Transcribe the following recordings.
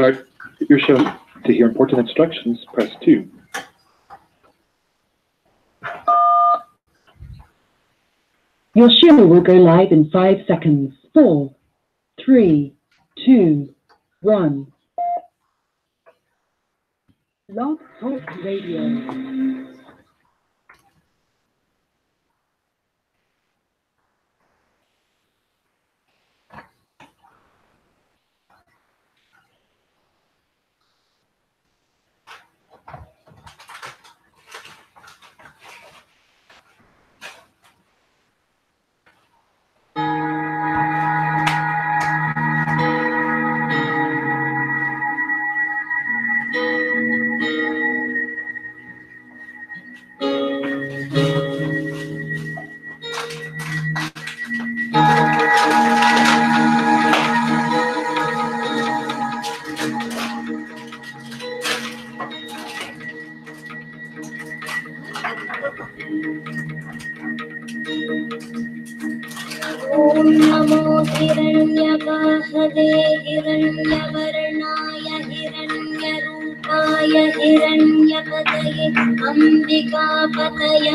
Alright, if you're shown to hear important instructions, press 2. Your show will go live in 5 seconds. 4, 3, 2, 1. Log Talk Radio. अंबिकापतये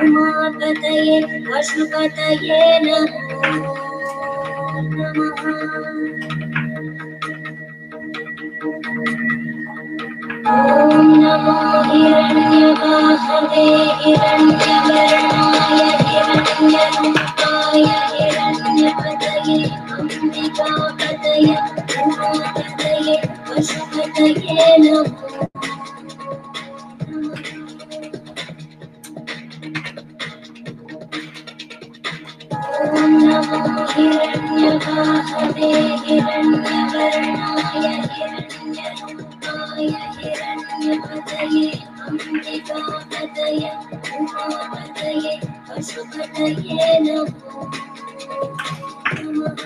उमापतये पशुपतये नमो नमः। ॐ नमो हिरण्यवाहवे हिरण्यवर्णाय हिरण्यरूपाय हिरण्यपतये अंबिकापतये उमापतये पशुपतये नमो। ॐ नमो हिरण्यवाहवे हिरण्यवर्णाय हिरण्यरूपाय हिरण्यपतये अंबिकापतये उमापतये पशुपतये नमो नमः।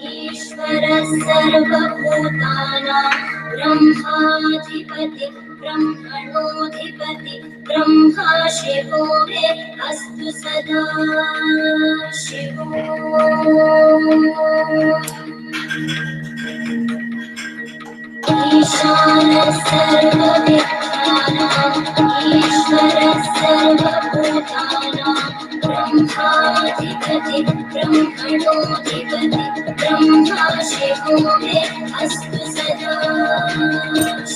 ईश्वरः सर्वभूतानां ब्रह्माधिपति ब्रह्मणोऽधिपति ब्रह्मा शिवो मे अस्तु सदा शिवो। ईशानः सर्वविद्यानां ईश्वरः सर्वभूतानां ब्रह्माधिपति ब्रह्मणोऽधिपति ब्रह्मा शिवो मे अस्तु सदा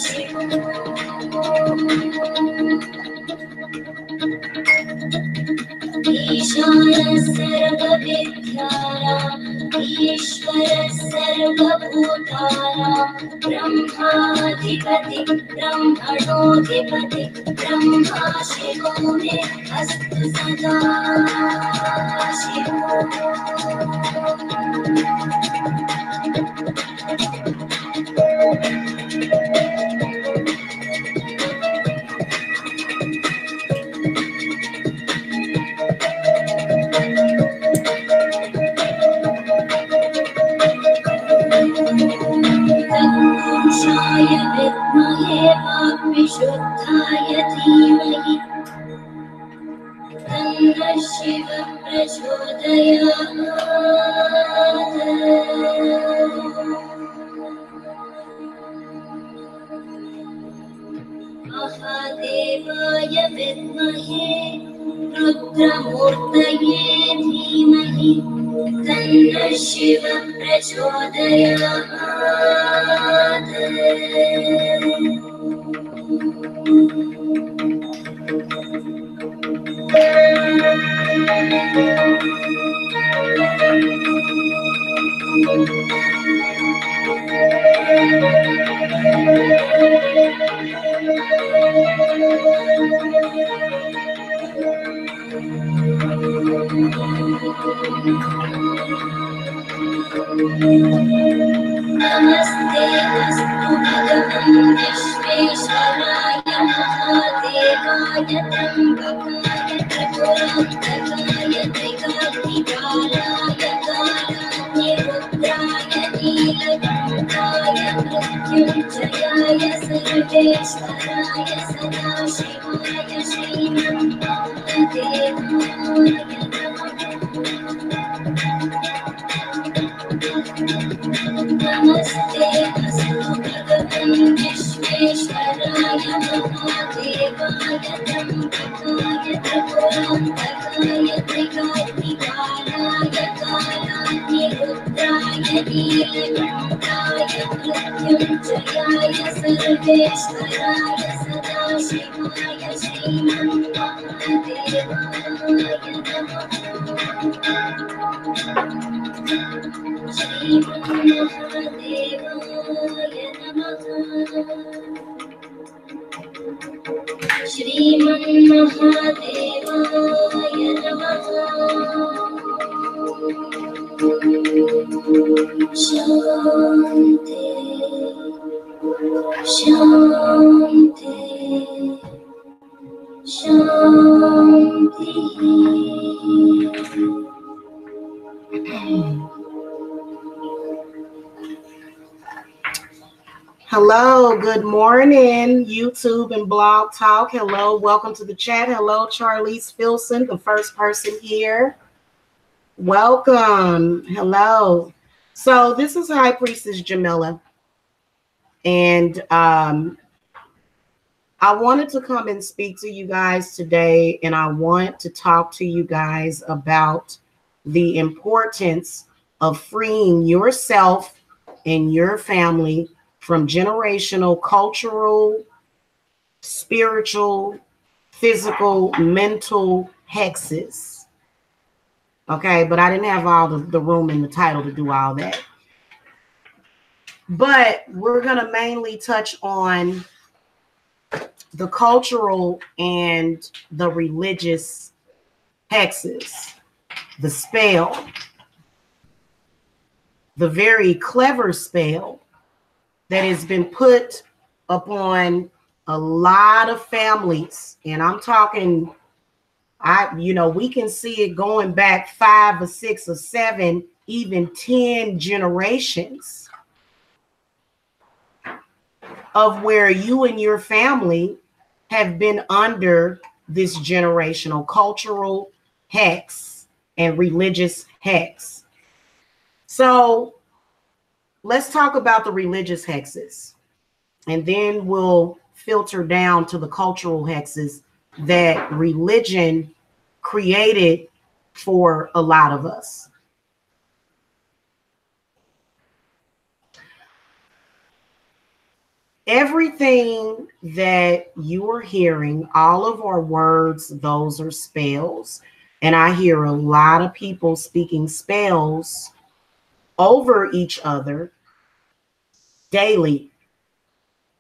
शिवो। ईशानः सर्वविद्यानां ईश्वरः सर्वभूतानां ब्रह्माधिपति ब्रह्मणोऽधिपति ब्रह्मा शिवो मे अस्तु सदा शिवो। विद्महे वाग्विशुद्धाय धीमहि तन्नः शिवः प्रचोदयात् महादेवाय विद्महे रुद्रमूर्तये धीमहि तन्नः शिवः प्रचोदयात् नमस्ते अस्तु भगवन् विश्वेश्वराय महादेवाय त्र्यम्बकाय त्रिपुरान्तकाय त्रिकाग्निकालाय कालाग्निरुद्राय नीलकण्ठाय मृत्युञ्जयाय सर्वेश्वराय सदाशिवाय श्रीमन्महादेवाय नमस्ते अस्तु भगवन् विश्वेश्वराय महादेवाय त्र्यम्बकाय त्रिपुरान्तकाय त्रिकाग्निकालाय कालाग्निरुद्राय नीलकण्ठाय मृत्युञ्जयाय सर्वेश्वराय सदाशिवाय श्रीमन्महादेवाय नमः श्रीमन्महादेवाय नमः शान्ति शान्ति शान्ति Hello, good morning, YouTube and Blog Talk. Hello, welcome to the chat. Hello, Charlize Filson, the first person here. Welcome. Hello. So this is High Priestess Jamila. And I wanted to come and speak to you guys today. And I want to talk to you guys about the importance of freeing yourself and your family from generational, cultural, spiritual, physical, mental hexes. Okay, but I didn't have all the room in the title to do all that. But we're going to mainly touch on the cultural and the religious hexes, the spell, the very clever spell that has been put upon a lot of families. And I'm talking, we can see it going back 5 or 6 or 7, even 10 generations of where you and your family have been under this generational cultural hex and religious hex. So let's talk about the religious hexes, and then we'll filter down to the cultural hexes that religion created for a lot of us. Everything that you are hearing, all of our words, those are spells. And I hear a lot of people speaking spells over each other daily.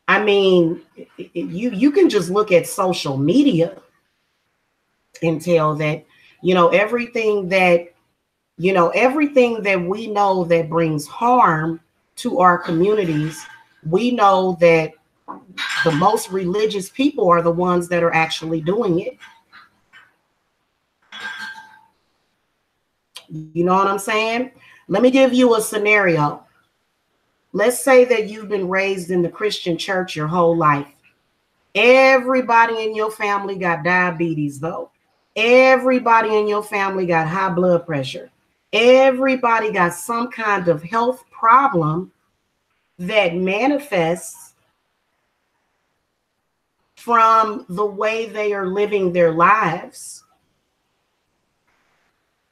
I mean, you can just look at social media and tell that, everything that we know that brings harm to our communities, we know that the most religious people are the ones that are actually doing it. You know what I'm saying? Let me give you a scenario. Let's say that you've been raised in the Christian church your whole life. Everybody in your family got diabetes, though. Everybody in your family got high blood pressure. Everybody got some kind of health problem that manifests from the way they are living their lives.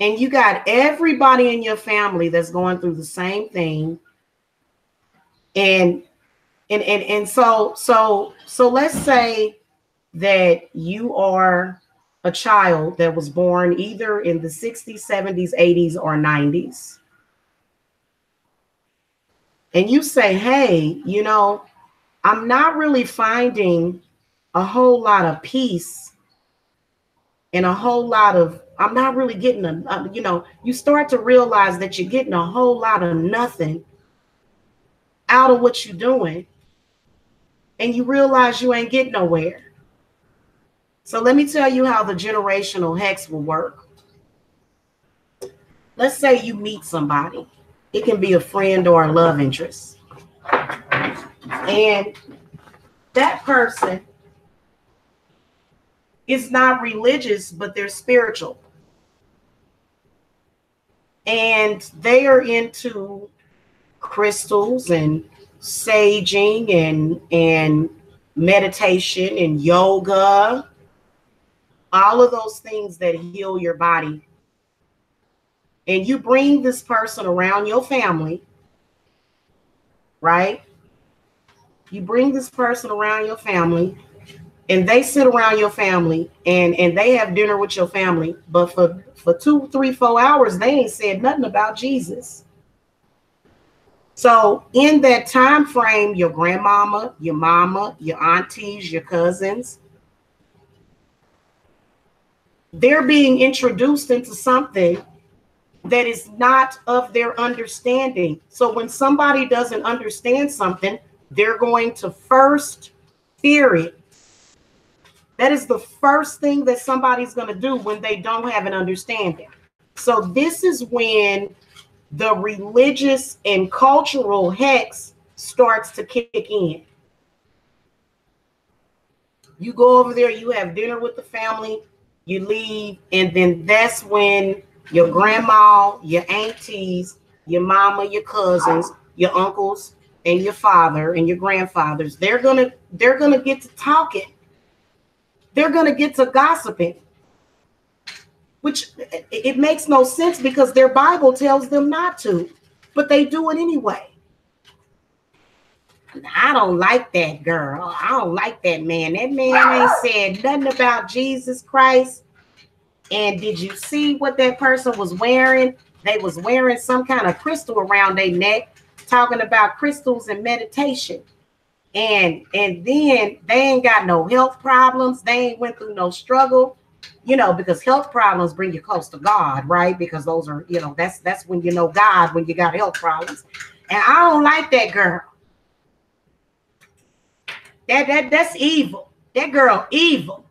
And you got everybody in your family that's going through the same thing. And so let's say that you are a child that was born either in the 60s, 70s, 80s, or 90s. And you say, hey, you know, I'm not really finding a whole lot of peace and a whole lot of, I'm not really getting you know, you start to realize that you're getting a whole lot of nothing out of what you're doing. And you realize you ain't getting nowhere. So let me tell you how the generational hex will work. Let's say you meet somebody. It can be a friend or a love interest. And that person is not religious, but they're spiritual. And they are into crystals and saging and meditation and yoga, all of those things that heal your body. And you bring this person around your family, right? You bring this person around your family, and they sit around your family and they have dinner with your family. But for 2, 3, 4 hours, they ain't said nothing about Jesus. So in that time frame, your grandmama, your mama, your aunties, your cousins, they're being introduced into something that is not of their understanding. So when somebody doesn't understand something, they're going to first fear it. That is the first thing that somebody's going to do when they don't have an understanding. So this is when the religious and cultural hex starts to kick in. You go over there, you have dinner with the family, you leave, and then that's when your grandma, your aunties, your mama, your cousins, your uncles, and your father and your grandfathers, they're gonna get to talking. They're gonna get to gossiping, which it makes no sense because their Bible tells them not to, but they do it anyway. I don't like that girl. I don't like that man. That man ain't said nothing about Jesus Christ. And did you see what that person was wearing? They was wearing some kind of crystal around their neck, talking about crystals and meditation. And then they ain't got no health problems. They ain't went through no struggle, you know, because health problems bring you close to God, right? Because those are, you know, that's when you know God, when you got health problems. And I don't like that girl. That's evil. That girl evil.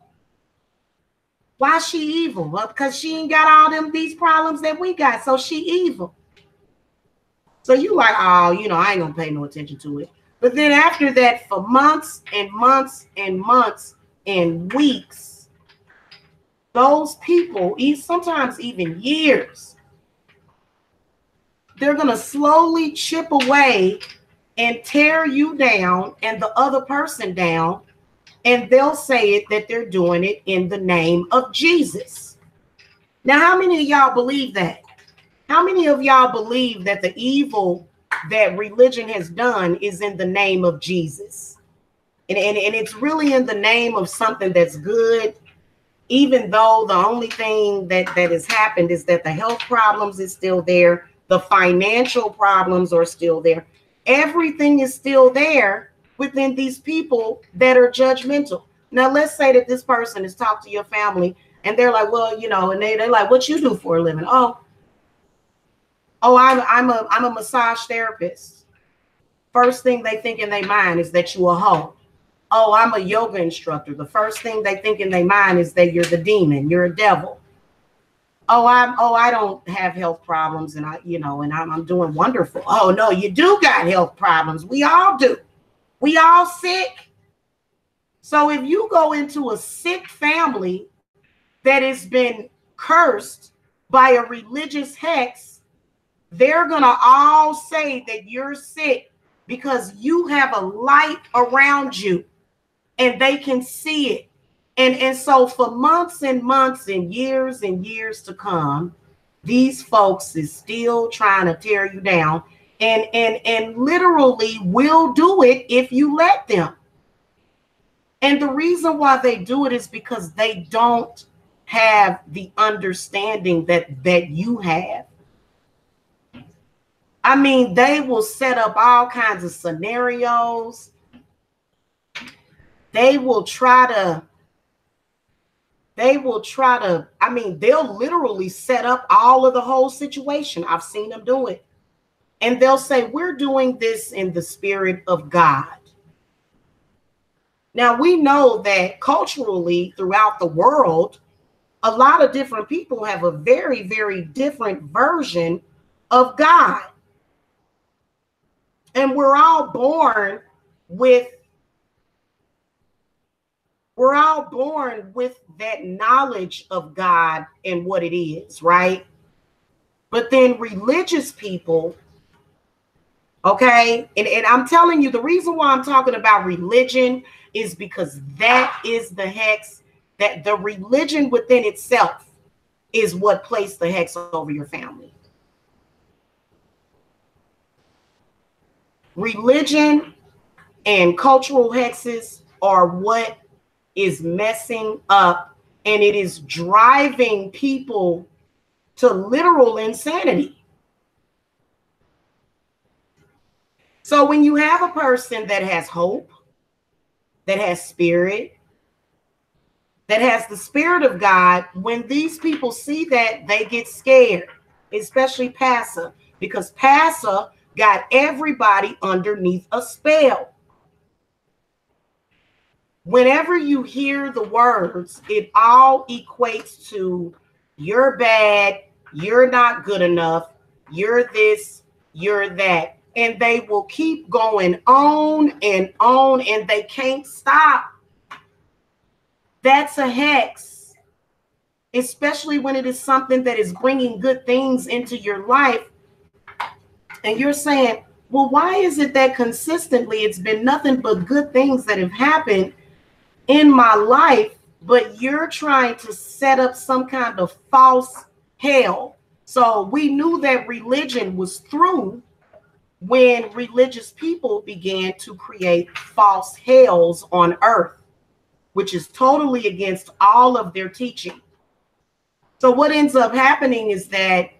Why she evil? Well, because she ain't got all these problems that we got, so she evil. So you like, oh, you know, I ain't gonna pay no attention to it. But then after that, for months and months and months and weeks, those people, sometimes even years, they're gonna slowly chip away and tear you down and the other person down. And they'll say it that they're doing it in the name of Jesus. Now, how many of y'all believe that? How many of y'all believe that the evil that religion has done is in the name of Jesus? And it's really in the name of something that's good, even though the only thing that has happened is that the health problems is still there. The financial problems are still there. Everything is still there within these people that are judgmental. Now, let's say that this person has talked to your family and they're like, well, you know, and they're like, what you do for a living? Oh, I'm a massage therapist. First thing they think in their mind is that you a hoe. Oh, I'm a yoga instructor. The first thing they think in their mind is that you're the demon, you're a devil. I don't have health problems, and I'm doing wonderful. Oh no, you do got health problems. We all do. We all sick. So if you go into a sick family that has been cursed by a religious hex, they're gonna all say that you're sick because you have a light around you and they can see it. And so for months and months and years to come, these folks is still trying to tear you down and literally will do it if you let them. And the reason why they do it is because they don't have the understanding that you have. I mean, they will set up all kinds of scenarios. They will try to, I mean, they'll literally set up all of the whole situation. I've seen them do it. And they'll say, we're doing this in the spirit of God. Now, we know that culturally throughout the world, a lot of different people have a very, very different version of God. And we're all born with that knowledge of God and what it is, right? But then religious people, okay, and I'm telling you, the reason why I'm talking about religion is because that is the hex, that the religion within itself is what placed the hex over your family. Religion and cultural hexes are what is messing up, and it is driving people to literal insanity. So when you have a person that has hope, that has spirit, that has the spirit of God, when these people see that, they get scared, especially Passa, because Passa got everybody underneath a spell. Whenever you hear the words, it all equates to you're bad, you're not good enough, you're this, you're that. And they will keep going on, and they can't stop. That's a hex, especially when it is something that is bringing good things into your life. And you're saying, well, why is it that consistently it's been nothing but good things that have happened in my life, but you're trying to set up some kind of false hell? So we knew that religion was through when religious people began to create false hells on earth, which is totally against all of their teaching. So what ends up happening is that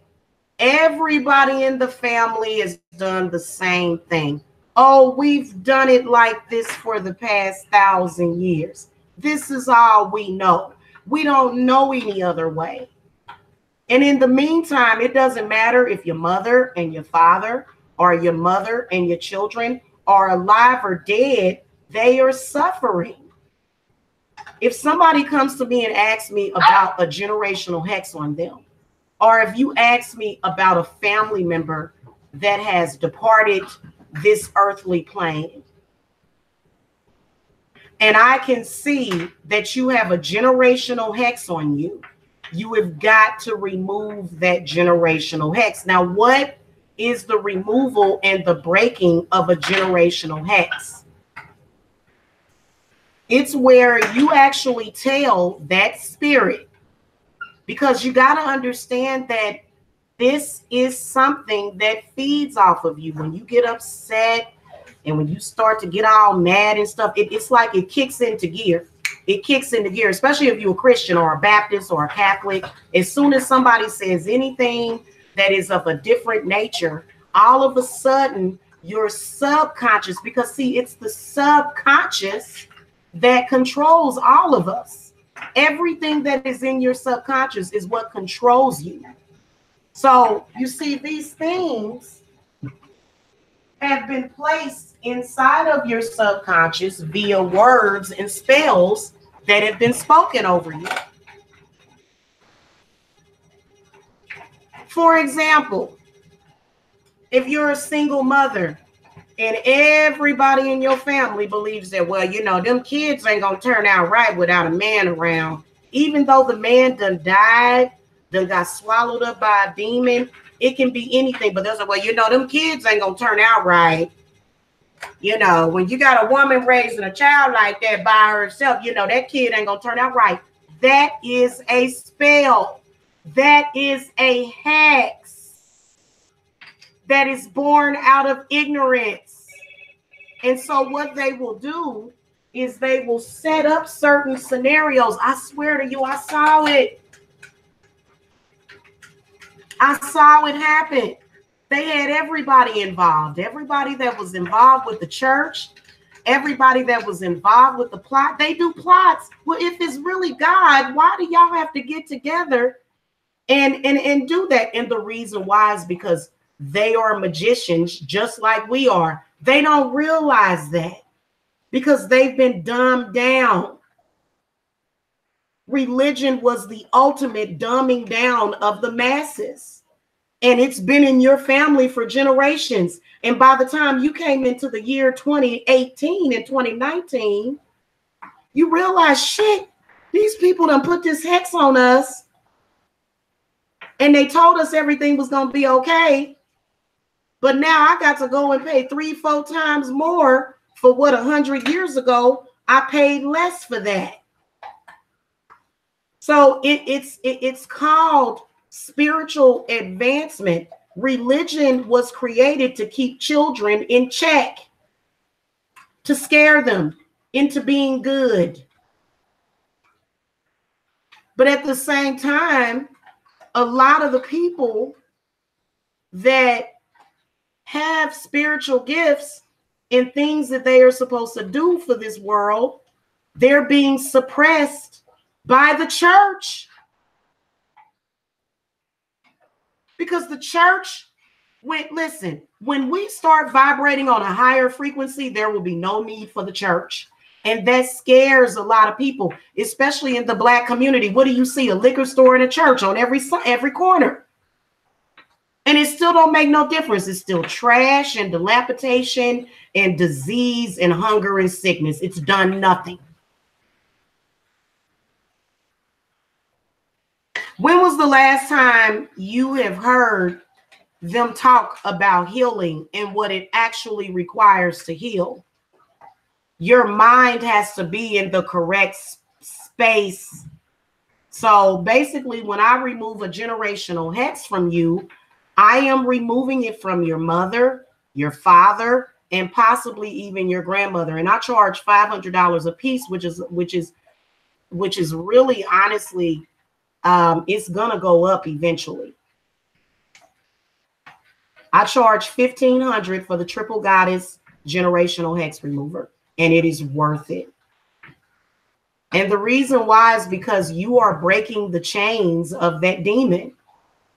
everybody in the family has done the same thing. Oh, we've done it like this for the past 1,000 years. This is all we know. We don't know any other way. And in the meantime, it doesn't matter if your mother and your father or your mother and your children are alive or dead, they are suffering. If somebody comes to me and asks me about a generational hex on them, or if you ask me about a family member that has departed this earthly plane, and I can see that you have a generational hex on you, you have got to remove that generational hex. Now, what is the removal and the breaking of a generational hex? It's where you actually tell that spirit, because you got to understand that this is something that feeds off of you. When you get upset and when you start to get all mad and stuff, it's like it kicks into gear. It kicks into gear, especially if you're a Christian or a Baptist or a Catholic. As soon as somebody says anything that is of a different nature, all of a sudden your subconscious, because see, it's the subconscious that controls all of us. Everything that is in your subconscious is what controls you. So you see, these things have been placed inside of your subconscious via words and spells that have been spoken over you. For example, if you're a single mother and everybody in your family believes that, well, you know, them kids ain't gonna turn out right without a man around, even though the man done died, done got swallowed up by a demon, it can be anything, but there's a, well, you know, them kids ain't gonna turn out right. You know, when you got a woman raising a child like that by herself, you know, that kid ain't gonna turn out right. That is a spell. That is a hex. That is born out of ignorance. And so what they will do is they will set up certain scenarios. I swear to you, I saw it. I saw it happen. They had everybody involved. Everybody that was involved with the church, everybody that was involved with the plot. They do plots. Well, if it's really God, why do y'all have to get together and do that? And the reason why is because they are magicians just like we are. They don't realize that because they've been dumbed down. Religion was the ultimate dumbing down of the masses. And it's been in your family for generations. And by the time you came into the year 2018 and 2019, you realize, shit, these people done put this hex on us. And they told us everything was going to be okay. But now I got to go and pay 3-4 times more for what 100 years ago I paid less for that. So it's called spiritual advancement. Religion was created to keep children in check, to scare them into being good. But at the same time, a lot of the people that have spiritual gifts and things that they are supposed to do for this world, they're being suppressed by the church. Because the church, when we start vibrating on a higher frequency, there will be no need for the church. And that scares a lot of people, especially in the Black community. What do you see? A liquor store and a church on every corner. And it still don't make no difference. It's still trash and dilapidation and disease and hunger and sickness. It's done nothing. When was the last time you have heard them talk about healing and what it actually requires to heal? Your mind has to be in the correct space. So basically, when I remove a generational hex from you, I am removing it from your mother, your father, and possibly even your grandmother. And I charge $500 a piece, which is really, honestly, it's gonna go up eventually. I charge $1,500 for the Triple Goddess generational hex remover, and it is worth it. And the reason why is because you are breaking the chains of that demon.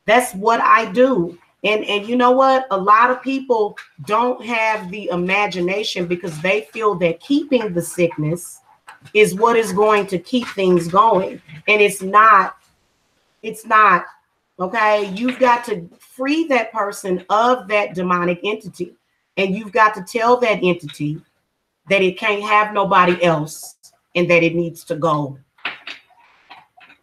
That's what I do. And you know what? A lot of people don't have the imagination because they feel that keeping the sickness is what is going to keep things going. And it's not. It's not. Okay. You've got to free that person of that demonic entity. And you've got to tell that entity that it can't have nobody else and that it needs to go.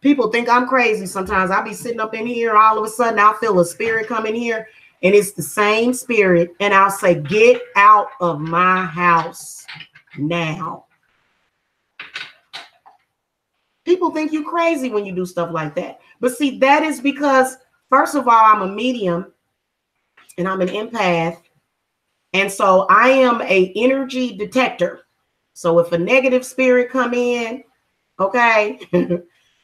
People think I'm crazy sometimes. I'll be sitting up in here, all of a sudden I'll feel a spirit come in here, and it's the same spirit. And I'll say, get out of my house now. People think you crazy when you do stuff like that. But see, that is because, first of all, I'm a medium and I'm an empath. And so I am a energy detector. So if a negative spirit come in, okay,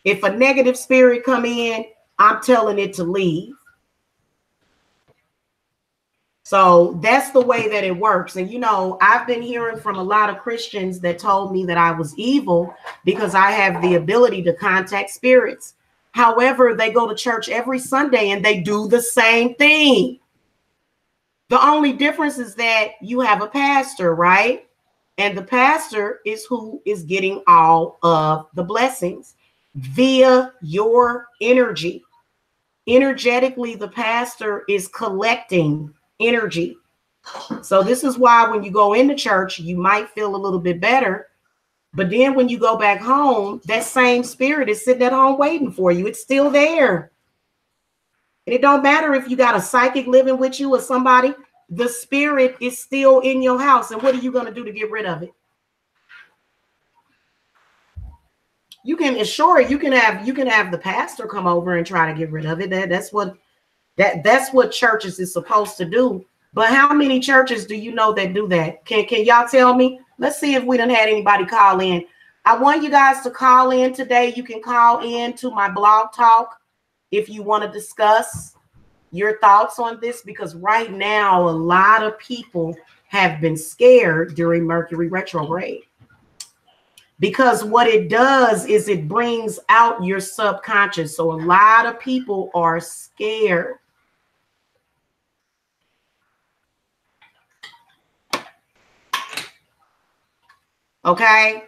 if a negative spirit come in, I'm telling it to leave. So that's the way that it works. And, you know, I've been hearing from a lot of Christians that told me that I was evil because I have the ability to contact spirits. However, they go to church every Sunday and they do the same thing. The only difference is that you have a pastor, right? And the pastor is who is getting all of the blessings via your energy. Energetically, the pastor is collecting energy. So this is why when you go into church, you might feel a little bit better. But then when you go back home, that same spirit is sitting at home waiting for you. It's still there. And it don't matter if you got a psychic living with you or somebody, the spirit is still in your house. And what are you going to do to get rid of it? You can have the pastor come over and try to get rid of it. That's what churches is supposed to do. But how many churches do you know that do that? Can y'all tell me? Let's see if we done had anybody call in. I want you guys to call in today. You can call in to my blog talk if you want to discuss your thoughts on this, because right now a lot of people have been scared during Mercury retrograde. Because what it does is it brings out your subconscious. So a lot of people are scared. Okay.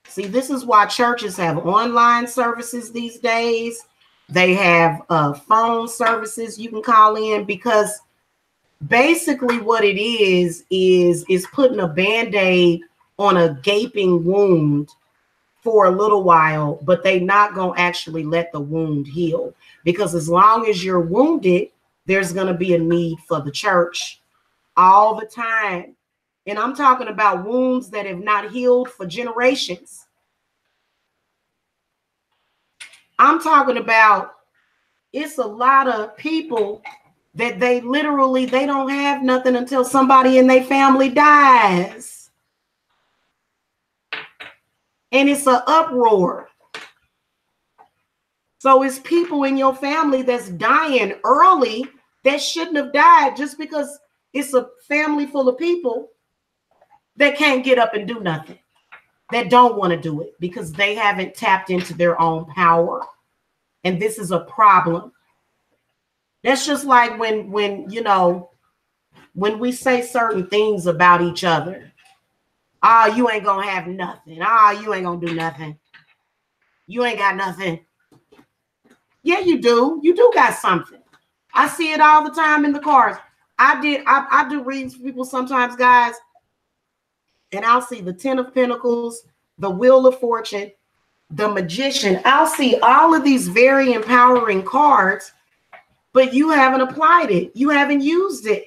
See, this is why churches have online services these days. They have phone services you can call in, because basically what it is putting a Band-Aid on a gaping wound for a little while, but they not going to actually let the wound heal, because as long as you're wounded, there's going to be a need for the church all the time. And I'm talking about wounds that have not healed for generations. I'm talking about, it's a lot of people that they don't have nothing until somebody in their family dies. And it's an uproar. So it's people in your family that's dying early that shouldn't have died, just because it's a family full of people that can't get up and do nothing, that don't want to do it because they haven't tapped into their own power. And this is a problem. That's just like when we say certain things about each other. Oh, you ain't gonna have nothing. Oh, you ain't gonna do nothing. You ain't got nothing. Yeah, you do. You do got something. I see it all the time in the cars. I do readings for people sometimes, guys, and I'll see the 10 of Pentacles, the Wheel of Fortune, the Magician. I'll see all of these very empowering cards, but you haven't applied it. You haven't used it.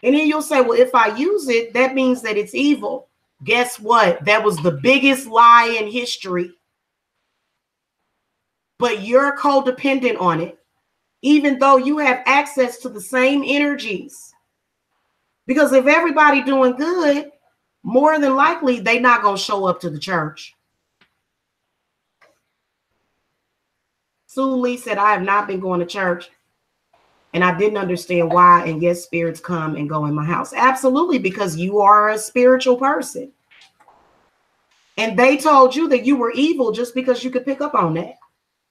And then you'll say, well, if I use it, that means that it's evil. Guess what? That was the biggest lie in history. But you're codependent on it, even though you have access to the same energies. Because if everybody doing good, more than likely, they're not going to show up to the church. Sue Lee said, I have not been going to church, and I didn't understand why. And yes, spirits come and go in my house. Absolutely, because you are a spiritual person. And they told you that you were evil just because you could pick up on that.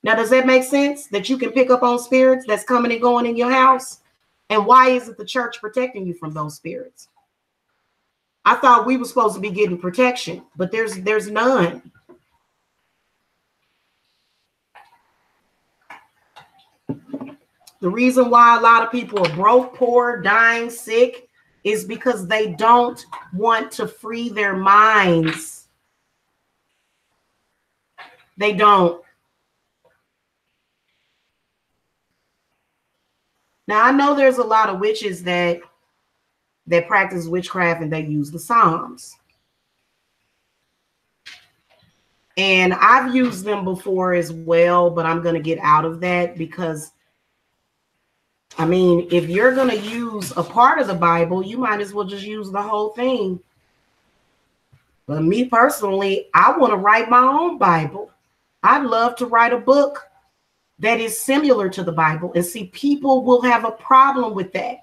Now, does that make sense, that you can pick up on spirits that's coming and going in your house? And why isn't the church protecting you from those spirits? I thought we were supposed to be getting protection, but there's none. The reason why a lot of people are broke, poor, dying, sick is because they don't want to free their minds. They don't. Now, I know there's a lot of witches that practice witchcraft and they use the Psalms. And I've used them before as well, but I'm going to get out of that because, I mean, if you're going to use a part of the Bible, you might as well just use the whole thing. But me personally, I want to write my own Bible. I'd love to write a book that is similar to the Bible. And see, people will have a problem with that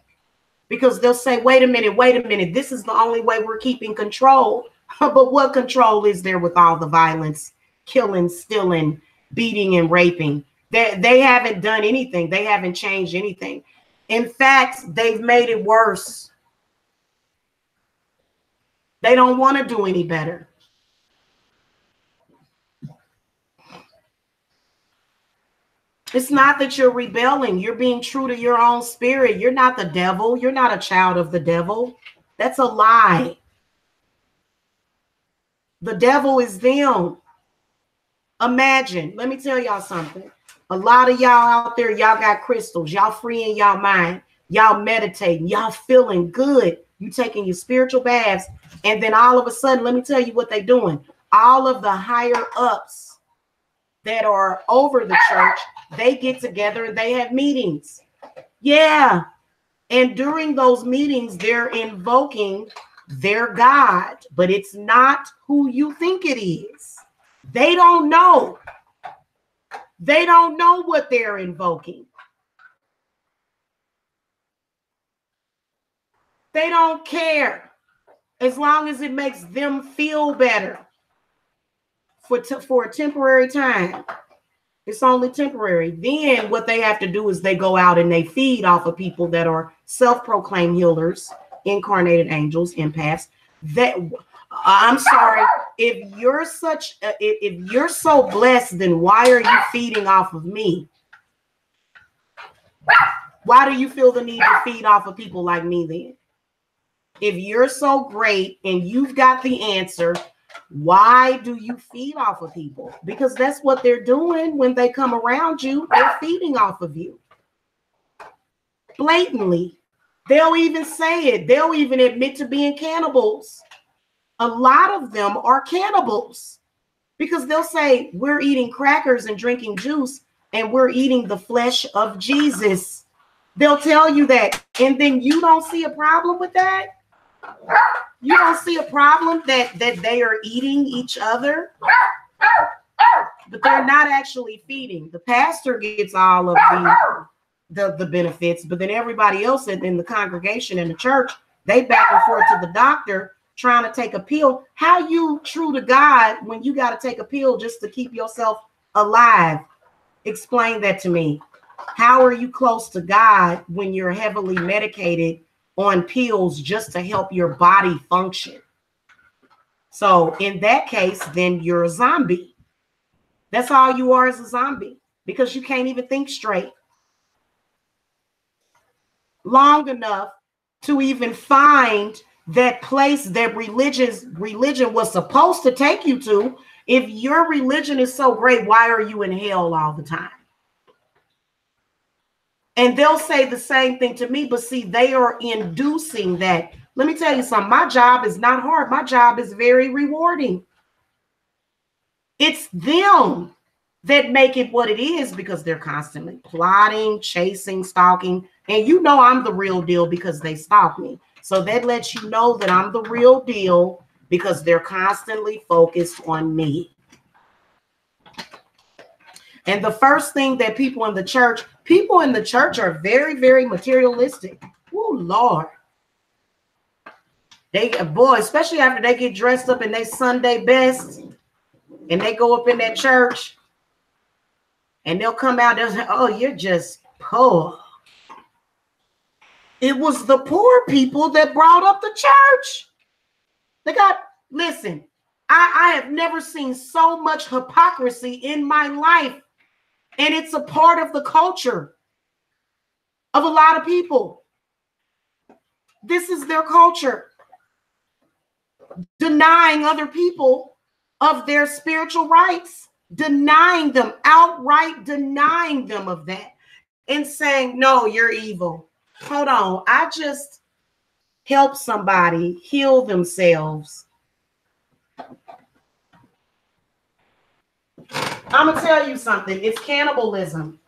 because they'll say, wait a minute, this is the only way we're keeping control. But what control is there with all the violence, killing, stealing, beating, and raping? They haven't done anything. They haven't changed anything. In fact, they've made it worse. They don't want to do any better. It's not that you're rebelling. You're being true to your own spirit. You're not the devil. You're not a child of the devil. That's a lie. The devil is them. Imagine, let me tell y'all something. A lot of y'all out there, y'all got crystals. Y'all freeing y'all mind. Y'all meditating. Y'all feeling good. You taking your spiritual baths. And then all of a sudden, let me tell you what they're doing. All of the higher ups that are over the church, they get together and they have meetings. Yeah. And during those meetings, they're invoking their God, but it's not who you think it is. They don't know. They don't know what they're invoking. They don't care as long as it makes them feel better for a temporary time. It's only temporary. Then what they have to do is they go out and they feed off of people that are self-proclaimed healers, incarnated angels, empaths. That I'm sorry, if you're so blessed, then why are you feeding off of me? Why do you feel the need to feed off of people like me then? If you're so great and you've got the answer, why do you feed off of people? Because that's what they're doing when they come around you. They're feeding off of you. Blatantly. They'll even say it. They'll even admit to being cannibals. A lot of them are cannibals because they'll say, we're eating crackers and drinking juice and we're eating the flesh of Jesus. They'll tell you that. And then you don't see a problem with that? You don't see a problem that they are eating each other, but they're not actually feeding. The pastor gets all of the benefits, but then everybody else in the congregation in the church, they back and forth to the doctor trying to take a pill. How you true to God when you got to take a pill just to keep yourself alive? Explain that to me. How are you close to God when you're heavily medicated on pills just to help your body function? So in that case, then you're a zombie. That's all you are, is a zombie, because you can't even think straight long enough to even find that place that religion was supposed to take you to. If your religion is so great, why are you in hell all the time? And they'll say the same thing to me, but see, they are inducing that. Let me tell you something. My job is not hard. My job is very rewarding. It's them that make it what it is because they're constantly plotting, chasing, stalking. And you know I'm the real deal because they stalk me. So that lets you know that I'm the real deal because they're constantly focused on me. And the first thing that people in the church are very, very materialistic. Oh, Lord. Especially after they get dressed up in their Sunday best and they go up in that church and they'll come out and say, oh, you're just poor. It was the poor people that brought up the church. Listen, I have never seen so much hypocrisy in my life. And it's a part of the culture of a lot of people. This is their culture. Denying other people of their spiritual rights. Denying them, outright denying them of that. And saying, no, you're evil. Hold on. I just helped somebody heal themselves. I'm going to tell you something. It's cannibalism.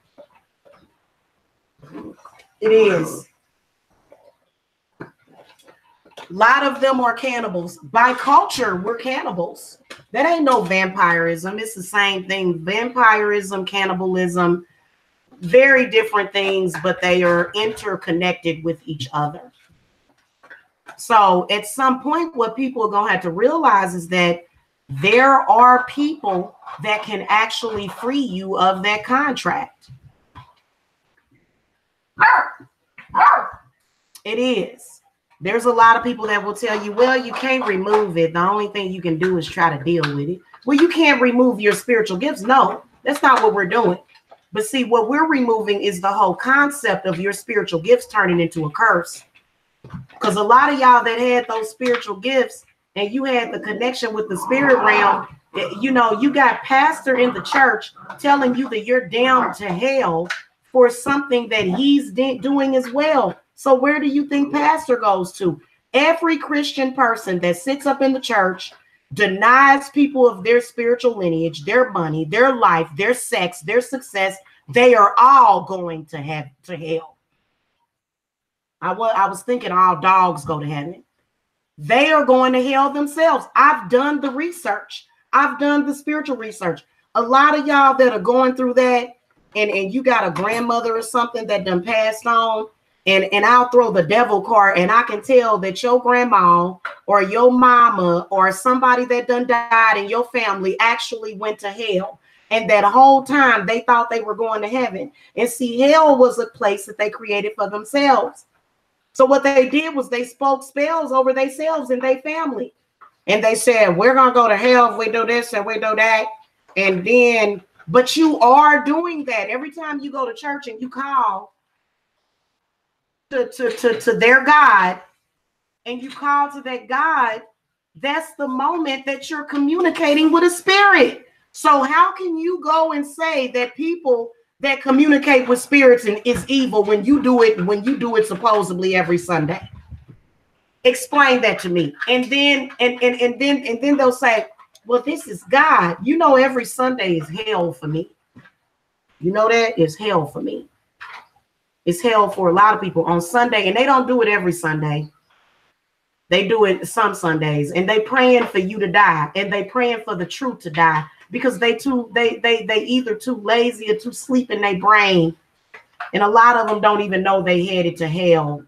It is. A lot of them are cannibals. By culture, we're cannibals. That ain't no vampirism. It's the same thing. Vampirism, cannibalism, very different things, but they are interconnected with each other. So at some point, what people are going to have to realize is that there are people that can actually free you of that contract. It is. There's a lot of people that will tell you, well, you can't remove it. The only thing you can do is try to deal with it. Well, you can't remove your spiritual gifts. No, that's not what we're doing. But see, what we're removing is the whole concept of your spiritual gifts turning into a curse. Because a lot of y'all that had those spiritual gifts and you had the connection with the spirit realm, you know, you got pastor in the church telling you that you're down to hell for something that he's doing as well. So where do you think pastor goes to? Every Christian person that sits up in the church denies people of their spiritual lineage, their money, their life, their sex, their success, they are all going to hell. I was thinking all dogs go to heaven. They are going to hell themselves. I've done the research. I've done the spiritual research. A lot of y'all that are going through that, and you got a grandmother or something that done passed on, and I'll throw the devil card, and I can tell that your grandma or your mama or somebody that done died in your family actually went to hell. And that whole time they thought they were going to heaven. And see, hell was a place that they created for themselves. So what they did was they spoke spells over themselves and their family. And they said, we're going to go to hell if we do this and we do that. And then, but you are doing that. Every time you go to church and you call to their God, and you call to that God, that's the moment that you're communicating with a spirit. So how can you go and say that people that communicate with spirits and is evil when you do it supposedly every Sunday? Explain that to me. And then they'll say, well, this is God. You know, every Sunday is hell for me. You know that is hell for me. It's hell for a lot of people on Sunday, and they don't do it every Sunday. They do it some Sundays, and they praying for you to die, and they praying for the truth to die, because they either too lazy or too sleep in their brain. And a lot of them don't even know they headed to hell.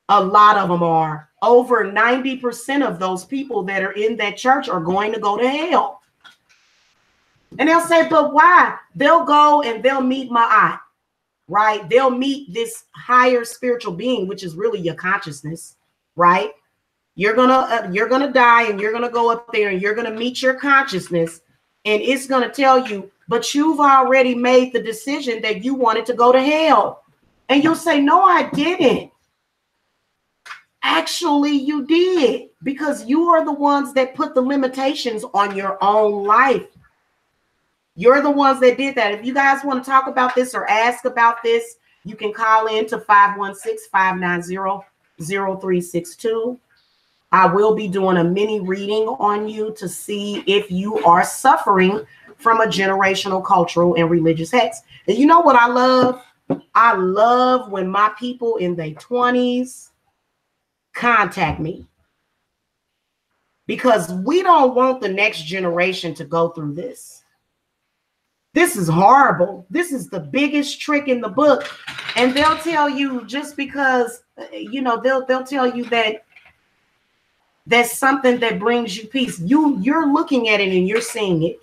A lot of them are. Over 90% of those people that are in that church are going to go to hell. And they'll say, but why? They'll go and they'll meet Ma'at, right? They'll meet this higher spiritual being, which is really your consciousness, right? You're gonna die, and you're gonna go up there, and you're gonna meet your consciousness, and it's gonna tell you, but you've already made the decision that you wanted to go to hell. And you'll say, no, I didn't. Actually, you did, because you are the ones that put the limitations on your own life. You're the ones that did that. If you guys want to talk about this or ask about this, you can call in to 516-590-0362. I will be doing a mini reading on you to see if you are suffering from a generational, cultural, and religious hex. And you know what I love? I love when my people in their 20s contact me, because we don't want the next generation to go through this. This is horrible. This is the biggest trick in the book. And they'll tell you, just because, you know, they'll tell you that that's something that brings you peace. You're looking at it and you're seeing it.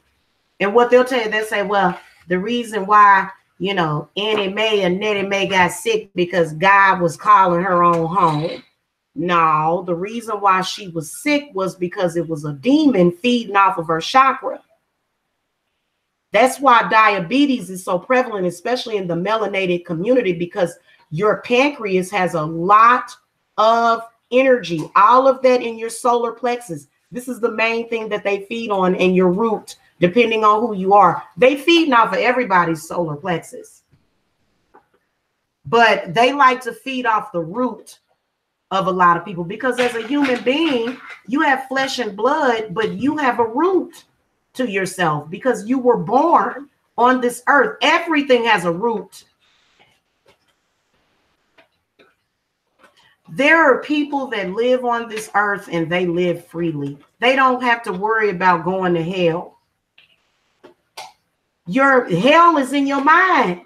And what they'll tell you, they'll say, well, the reason why, you know, Annie Mae and Nettie Mae got sick because God was calling her on home. No, the reason why she was sick was because it was a demon feeding off of her chakra. That's why diabetes is so prevalent, especially in the melanated community, because your pancreas has a lot of energy, all of that in your solar plexus. This is the main thing that they feed on, and your root, depending on who you are. They feed off of everybody's solar plexus, but they like to feed off the root of a lot of people, because as a human being, you have flesh and blood, but you have a root to yourself because you were born on this earth. Everything has a root. There are people that live on this earth and they live freely. They don't have to worry about going to hell. Your hell is in your mind.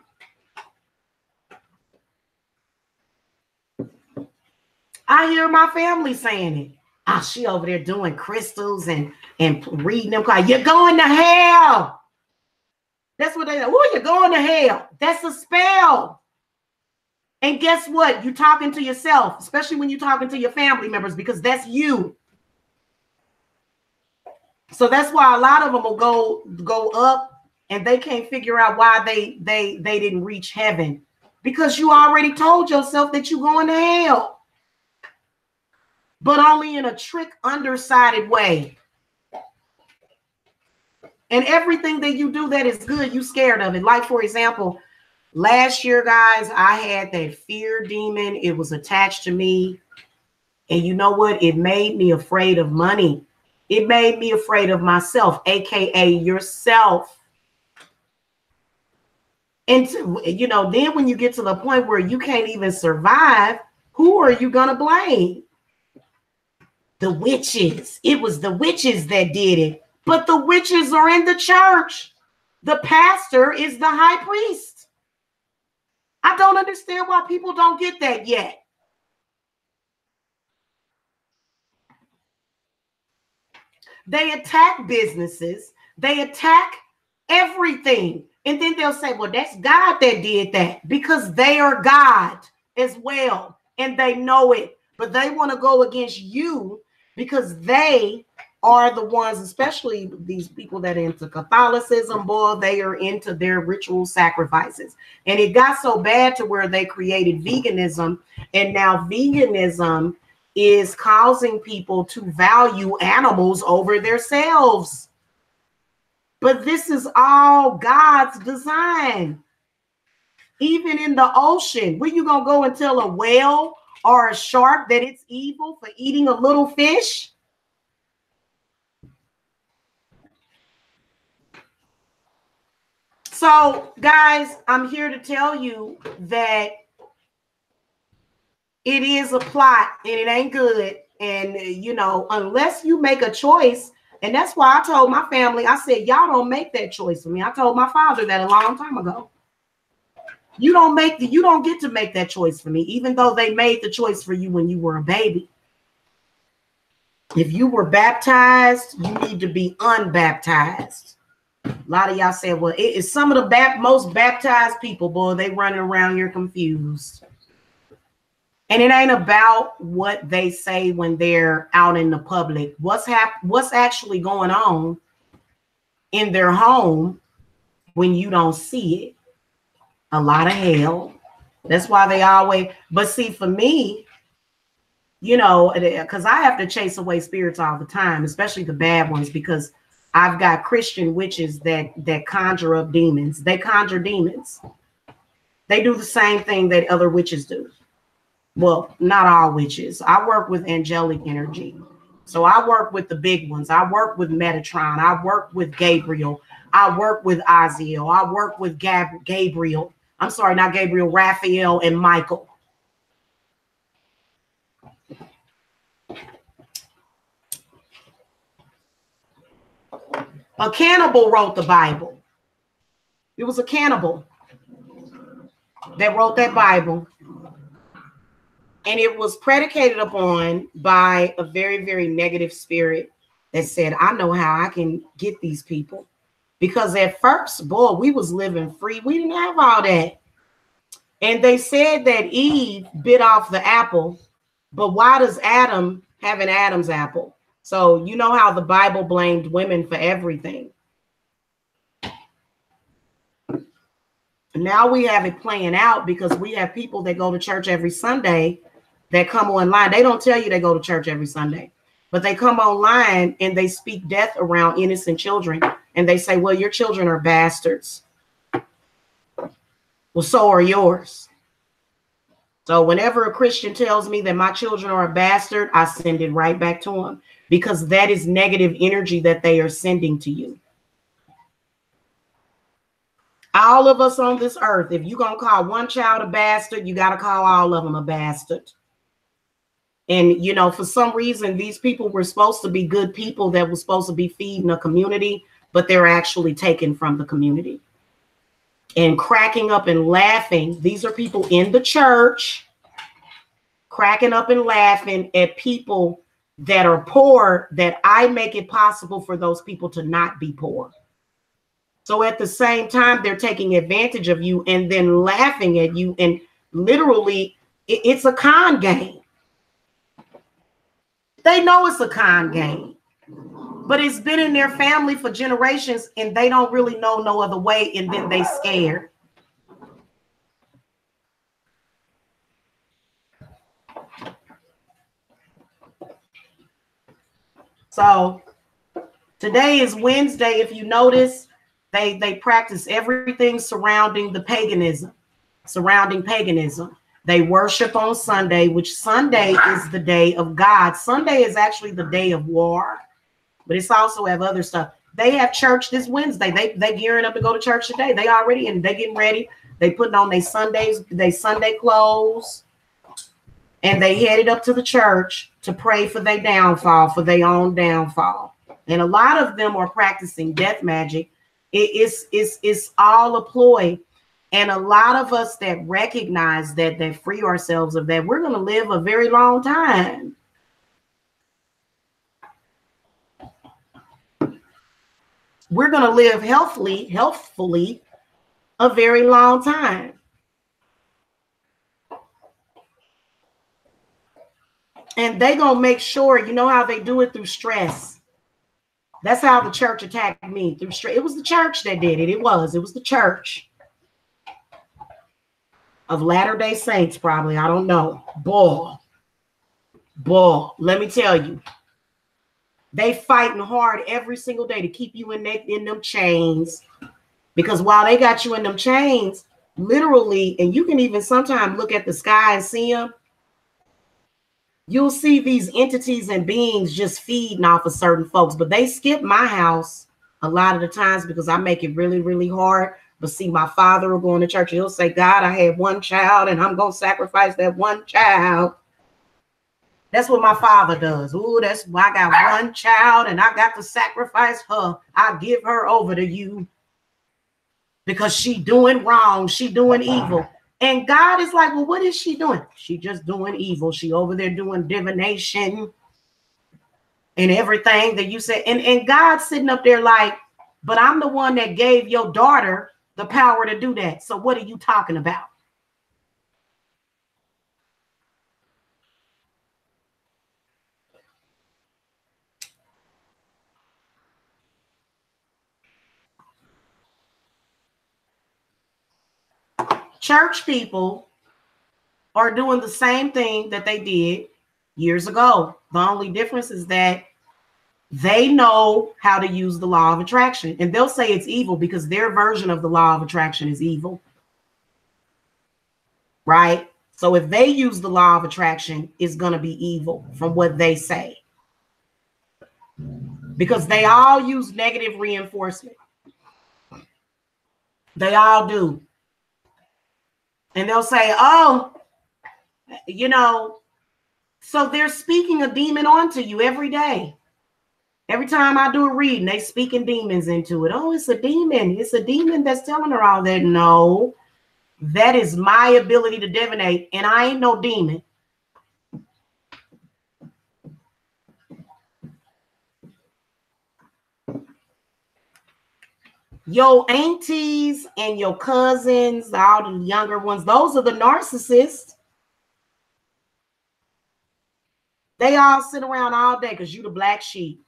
I hear my family saying it. Oh, she over there doing crystals and reading them. You're going to hell. That's what they say. Oh, you're going to hell. That's a spell. And guess what? You're talking to yourself, especially when you're talking to your family members, because that's you. So that's why a lot of them will go up and they can't figure out why they didn't reach heaven, because you already told yourself that you're going to hell, but only in a trick, undersided way. And everything that you do that is good, you scared of it. Like, for example, last year, guys, I had that fear demon. It was attached to me. And you know what? It made me afraid of money. It made me afraid of myself, AKA yourself. And, you know, then when you get to the point where you can't even survive, who are you going to blame? The witches. It was the witches that did it. But the witches are in the church. The pastor is the high priest. I don't understand why people don't get that yet. They attack businesses. They attack everything. And then they'll say, well, that's God that did that, because they are God as well. And they know it. But they want to go against you because they are the ones, especially these people that are into Catholicism, boy, they are into their ritual sacrifices. And it got so bad to where they created veganism. And now veganism is causing people to value animals over themselves. But this is all God's design. Even in the ocean, where you gonna go and tell a whale or a shark that it's evil for eating a little fish? So, guys, I'm here to tell you that it is a plot and it ain't good. And, you know, unless you make a choice, and that's why I told my family, I said, y'all don't make that choice for me. I told my father that a long time ago. You don't get to make that choice for me, even though they made the choice for you when you were a baby. If you were baptized, you need to be unbaptized. A lot of y'all say, well, it is some of the most baptized people, boy, they running around here confused. And it ain't about what they say when they're out in the public. What's actually going on in their home when you don't see it? A lot of hell. That's why they always, but see, for me, you know, because I have to chase away spirits all the time, especially the bad ones, because I've got Christian witches that conjure up demons. They conjure demons. They do the same thing that other witches do. Well, not all witches. I work with angelic energy. So I work with the big ones. I work with Metatron. I work with Gabriel. I work with Aziel. I work with Gabriel. I'm sorry, not Gabriel, Raphael and Michael. A cannibal wrote the Bible. It was a cannibal that wrote that Bible. And it was predicated upon by a very, very negative spirit that said, I know how I can get these people. Because at first, boy, we was living free. We didn't have all that. And they said that Eve bit off the apple. But why does Adam have an Adam's apple? So you know how the Bible blamed women for everything. Now we have it playing out because we have people that go to church every Sunday that come online. They don't tell you they go to church every Sunday, but they come online and they speak death around innocent children. And they say, well, your children are bastards. Well, so are yours. So whenever a Christian tells me that my children are a bastard, I send it right back to them, because that is negative energy that they are sending to you. All of us on this earth, if you're going to call one child a bastard, you got to call all of them a bastard. And, you know, for some reason, these people were supposed to be good people that were supposed to be feeding a community, but they're actually taken from the community. And cracking up and laughing. These are people in the church cracking up and laughing at people that are poor, that I make it possible for those people to not be poor. So at the same time, they're taking advantage of you and then laughing at you. And literally, it's a con game. They know it's a con game. But it's been in their family for generations and they don't really know no other way, and then they scared. So today is Wednesday. If you notice, they practice everything surrounding the paganism, They worship on Sunday, which Sunday is the day of God. Sunday is actually the day of war, but it's also have other stuff. They have church this Wednesday. They gearing up to go to church today. They already and they getting ready. They putting on their Sunday clothes, and they headed up to the church to pray for their downfall, for their own downfall. And a lot of them are practicing death magic. It's all a ploy. And a lot of us that recognize that free ourselves of that, we're going to live a very long time. We're going to live healthfully a very long time. And they going to make sure, you know how they do it through stress. That's how the church attacked me, through stress. It was the church that did it. It was the church of Latter-day Saints, probably. I don't know. Boy, let me tell you, they fighting hard every single day to keep you in them chains, because while they got you in them chains, literally, and you can even sometimes look at the sky and see them, you'll see these entities and beings just feeding off of certain folks, but they skip my house a lot of the times because I make it really, really hard. But see, my father will go in the church and he'll say, God, I had one child and I'm going to sacrifice that one child. That's what my father does. Ooh, that's why I got one child and I got to sacrifice her. I give her over to you because she doing wrong. She doing evil. And God is like, well, what is she doing? She just doing evil. She over there doing divination and everything that you said. And God's sitting up there like, but I'm the one that gave your daughter the power to do that. So what are you talking about? Church people are doing the same thing that they did years ago. The only difference is that they know how to use the law of attraction, and they'll say it's evil because their version of the law of attraction is evil. Right? So if they use the law of attraction, it's going to be evil from what they say. Because they all use negative reinforcement. They all do. And they'll say, oh, you know, so they're speaking a demon onto you every day. Every time I do a reading, they speaking demons into it. Oh, it's a demon. It's a demon that's telling her all that. No, that is my ability to divinate, and I ain't no demon. Your aunties and your cousins, all the younger ones, those are the narcissists. They all sit around all day because you the black sheep.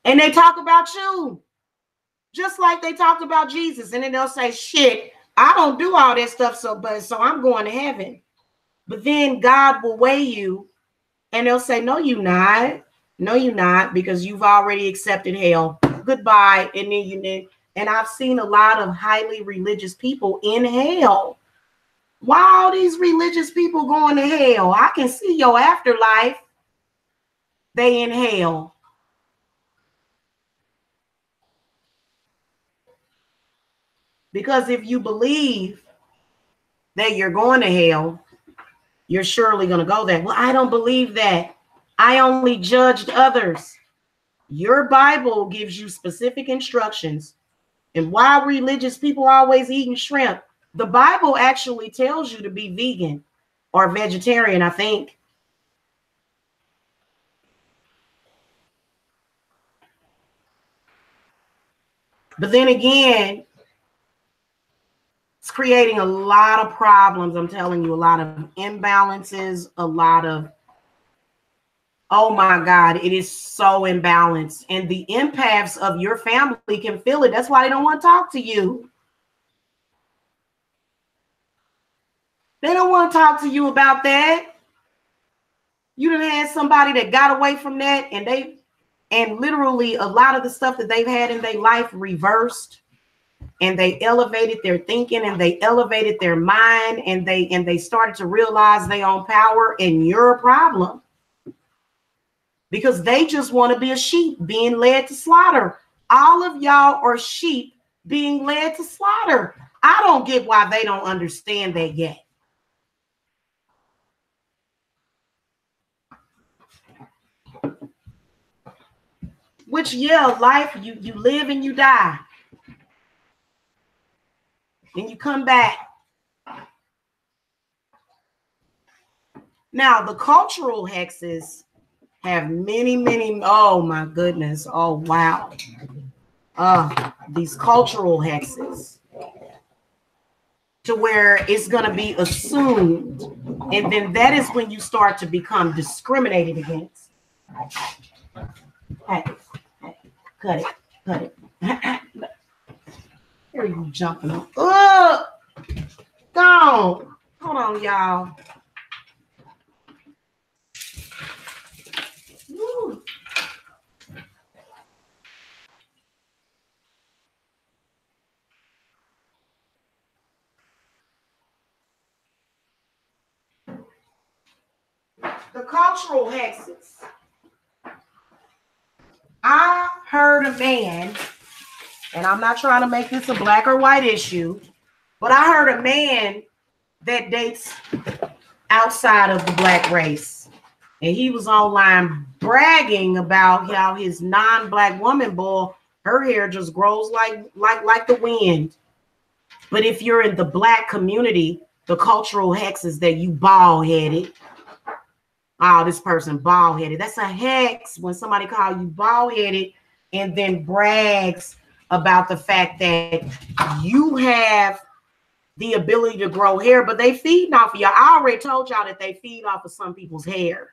And they talk about you just like they talked about Jesus. And then they'll say, shit, I don't do all that stuff, so I'm going to heaven. But then God will weigh you and they'll say, no, you're not. No, you're not, because you've already accepted hell. Goodbye. And I've seen a lot of highly religious people in hell. Why all these religious people going to hell? I can see your afterlife. They in hell. Because if you believe that you're going to hell, you're surely going to go there. Well, I don't believe that. I only judged others. Your Bible gives you specific instructions. And why religious people always eating shrimp? The Bible actually tells you to be vegan or vegetarian, I think. But then again, it's creating a lot of problems. I'm telling you, a lot of imbalances, a lot of Oh my God, it is so imbalanced. And the empaths of your family can feel it. That's why they don't want to talk to you. They don't want to talk to you about that. You done had somebody that got away from that, and literally a lot of the stuff that they've had in their life reversed, and they elevated their thinking, and they elevated their mind, and they started to realize their own power, and you're a problem. Because they just want to be a sheep being led to slaughter. All of y'all are sheep being led to slaughter. I don't get why they don't understand that yet. Which, yeah, life, you live and you die. And you come back. Now, the cultural hexes have many, oh my goodness, oh wow. These cultural hexes, to where it's going to be assumed, and then that is when you start to become discriminated against. Hey, cut it. Here you jumping on. Gone. Hold on, y'all. Woo. The cultural hexes. I heard a man, and I'm not trying to make this a black or white issue, but I heard a man that dates outside of the black race. And he was online bragging about how his non-black woman, boy, her hair just grows like the wind. But if you're in the black community, the cultural hex is that you bald-headed. Oh, this person bald-headed. That's a hex when somebody calls you bald-headed and then brags about the fact that you have the ability to grow hair, but they feeding off of y'all. I already told y'all that they feed off of some people's hair.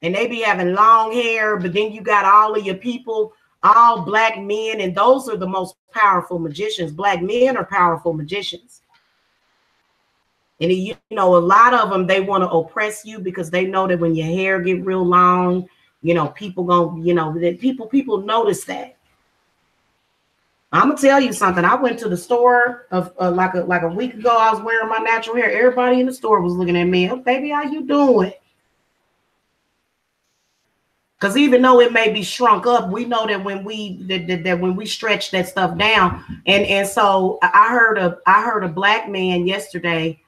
And they be having long hair, but then you got all of your people, all black men, and those are the most powerful magicians. Black men are powerful magicians. And you know, a lot of them, they want to oppress you because they know that when your hair get real long, you know, people gonna, you know, that people notice that. I'm gonna tell you something. I went to the store of like a week ago. I was wearing my natural hair. Everybody in the store was looking at me. Oh, baby, how you doing? Because even though it may be shrunk up, we know that when we stretch that stuff down, and so I heard a black man yesterday,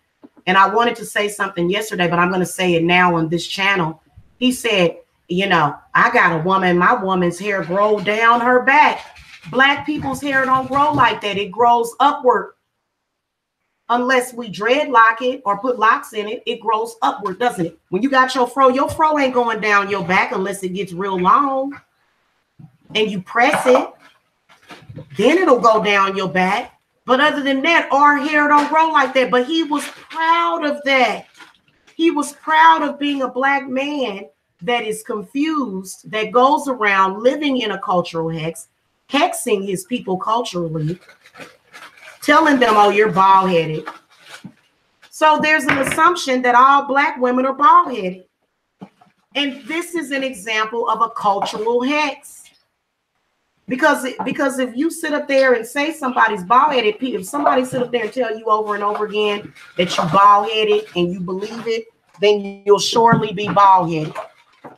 and I wanted to say something yesterday, but I'm going to say it now on this channel. He said, you know, I got a woman, my woman's hair grow down her back. Black people's hair don't grow like that. It grows upward. Unless we dreadlock it or put locks in it, it grows upward, doesn't it? When you got your fro ain't going down your back unless it gets real long and you press it, then it'll go down your back. But other than that, our hair don't grow like that. But he was proud of that. He was proud of being a black man that is confused, that goes around living in a cultural hex, hexing his people culturally, telling them, oh, you're bald-headed. So there's an assumption that all black women are bald-headed. And this is an example of a cultural hex. Because if you sit up there and say somebody's bald-headed, if somebody sit up there and tell you over and over again that you're bald-headed and you believe it, then you'll surely be bald-headed.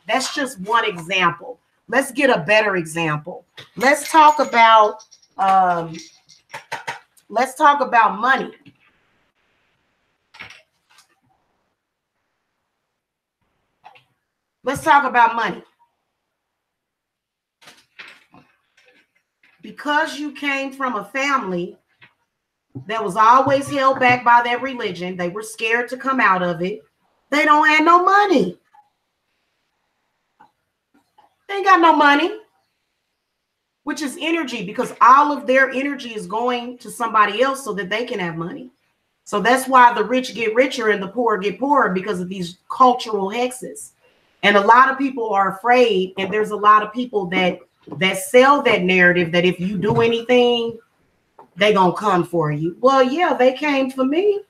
That's just one example. Let's get a better example. Let's talk about money. Let's talk about money. Because you came from a family that was always held back by their religion, they were scared to come out of it. They don't have no money. They ain't got no money, which is energy, because all of their energy is going to somebody else so that they can have money. So that's why the rich get richer and the poor get poorer, because of these cultural hexes. And a lot of people are afraid, and there's a lot of people that sell that narrative that if you do anything, they gonna come for you. Well, yeah, they came for me.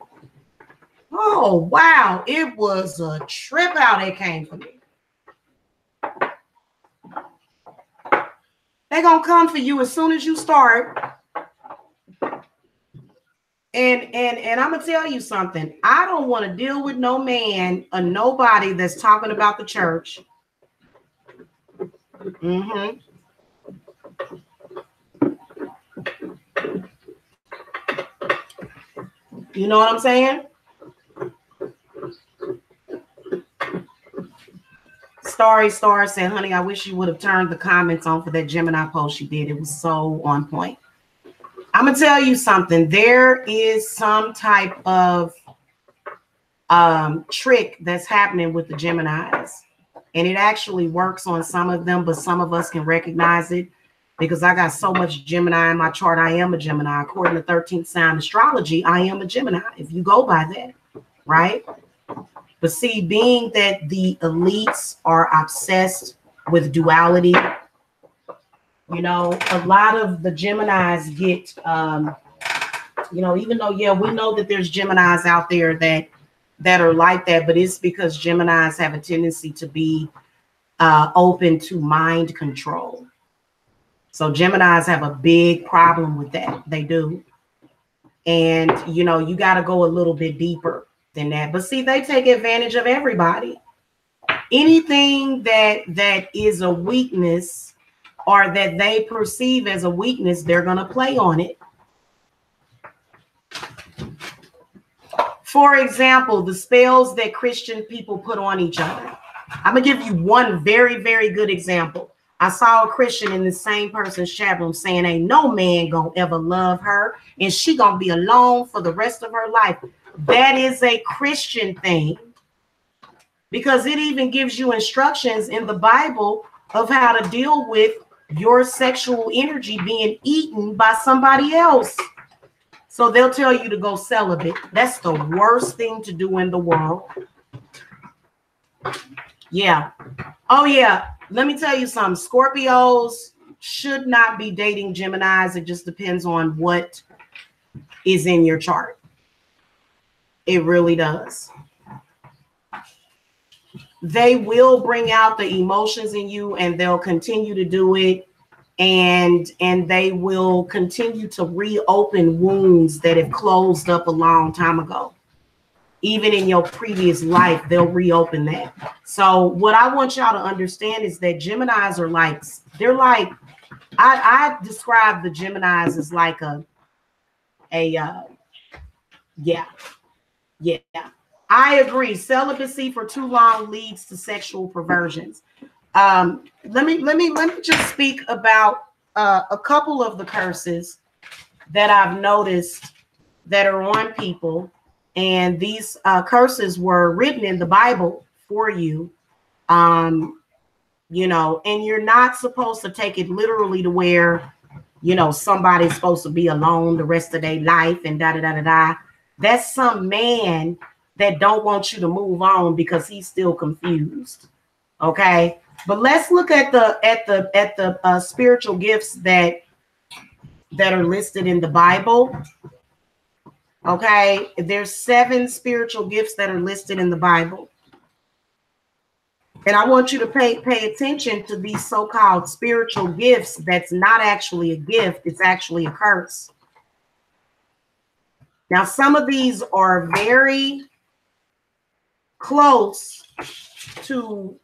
Oh, wow. It was a trip how they came for me. They gonna come for you as soon as you start. And I'm gonna tell you something. I don't want to deal with no man or nobody that's talking about the church. Mm-hmm. You know what I'm saying? Starry Star said, honey, I wish you would have turned the comments on for that Gemini post you did. It was so on point. I'm going to tell you something. There is some type of trick that's happening with the Geminis. And it actually works on some of them, but some of us can recognize it because I got so much Gemini in my chart. I am a Gemini. According to 13th sign astrology, I am a Gemini, if you go by that, right? But see, being that the elites are obsessed with duality, you know, a lot of the Geminis get, you know, even though, yeah, we know that there's Geminis out there that are like that, but it's because Geminis have a tendency to be open to mind control. So Geminis have a big problem with that. They do. And, you know, you got to go a little bit deeper than that. But see, they take advantage of everybody. Anything that is a weakness or that they perceive as a weakness, they're going to play on it. For example, the spells that Christian people put on each other. I'm going to give you one very, very good example. I saw a Christian in the same person's chat room saying, ain't no man gonna ever love her and she gonna be alone for the rest of her life. That is a Christian thing because it even gives you instructions in the Bible of how to deal with your sexual energy being eaten by somebody else. So they'll tell you to go celibate. That's the worst thing to do in the world. Yeah. Oh, yeah. Let me tell you something. Scorpios should not be dating Geminis. It just depends on what is in your chart. It really does. They will bring out the emotions in you and they'll continue to do it. And they will continue to reopen wounds that have closed up a long time ago. Even in your previous life, they'll reopen that. So what I want y'all to understand is that Geminis are like, they're like, I describe the Geminis as like yeah. I agree. Celibacy for too long leads to sexual perversions. Let me just speak about a couple of the curses that I've noticed that are on people. And these curses were written in the Bible for you, you know, and you're not supposed to take it literally to where, you know, somebody's supposed to be alone the rest of their life and da-da-da-da-da. That's some man that don't want you to move on because he's still confused. Okay. But let's look at the spiritual gifts that are listed in the Bible. Okay, there's 7 spiritual gifts that are listed in the Bible. And I want you to pay attention to these so-called spiritual gifts. That's not actually a gift. It's actually a curse. Now, some of these are very close to,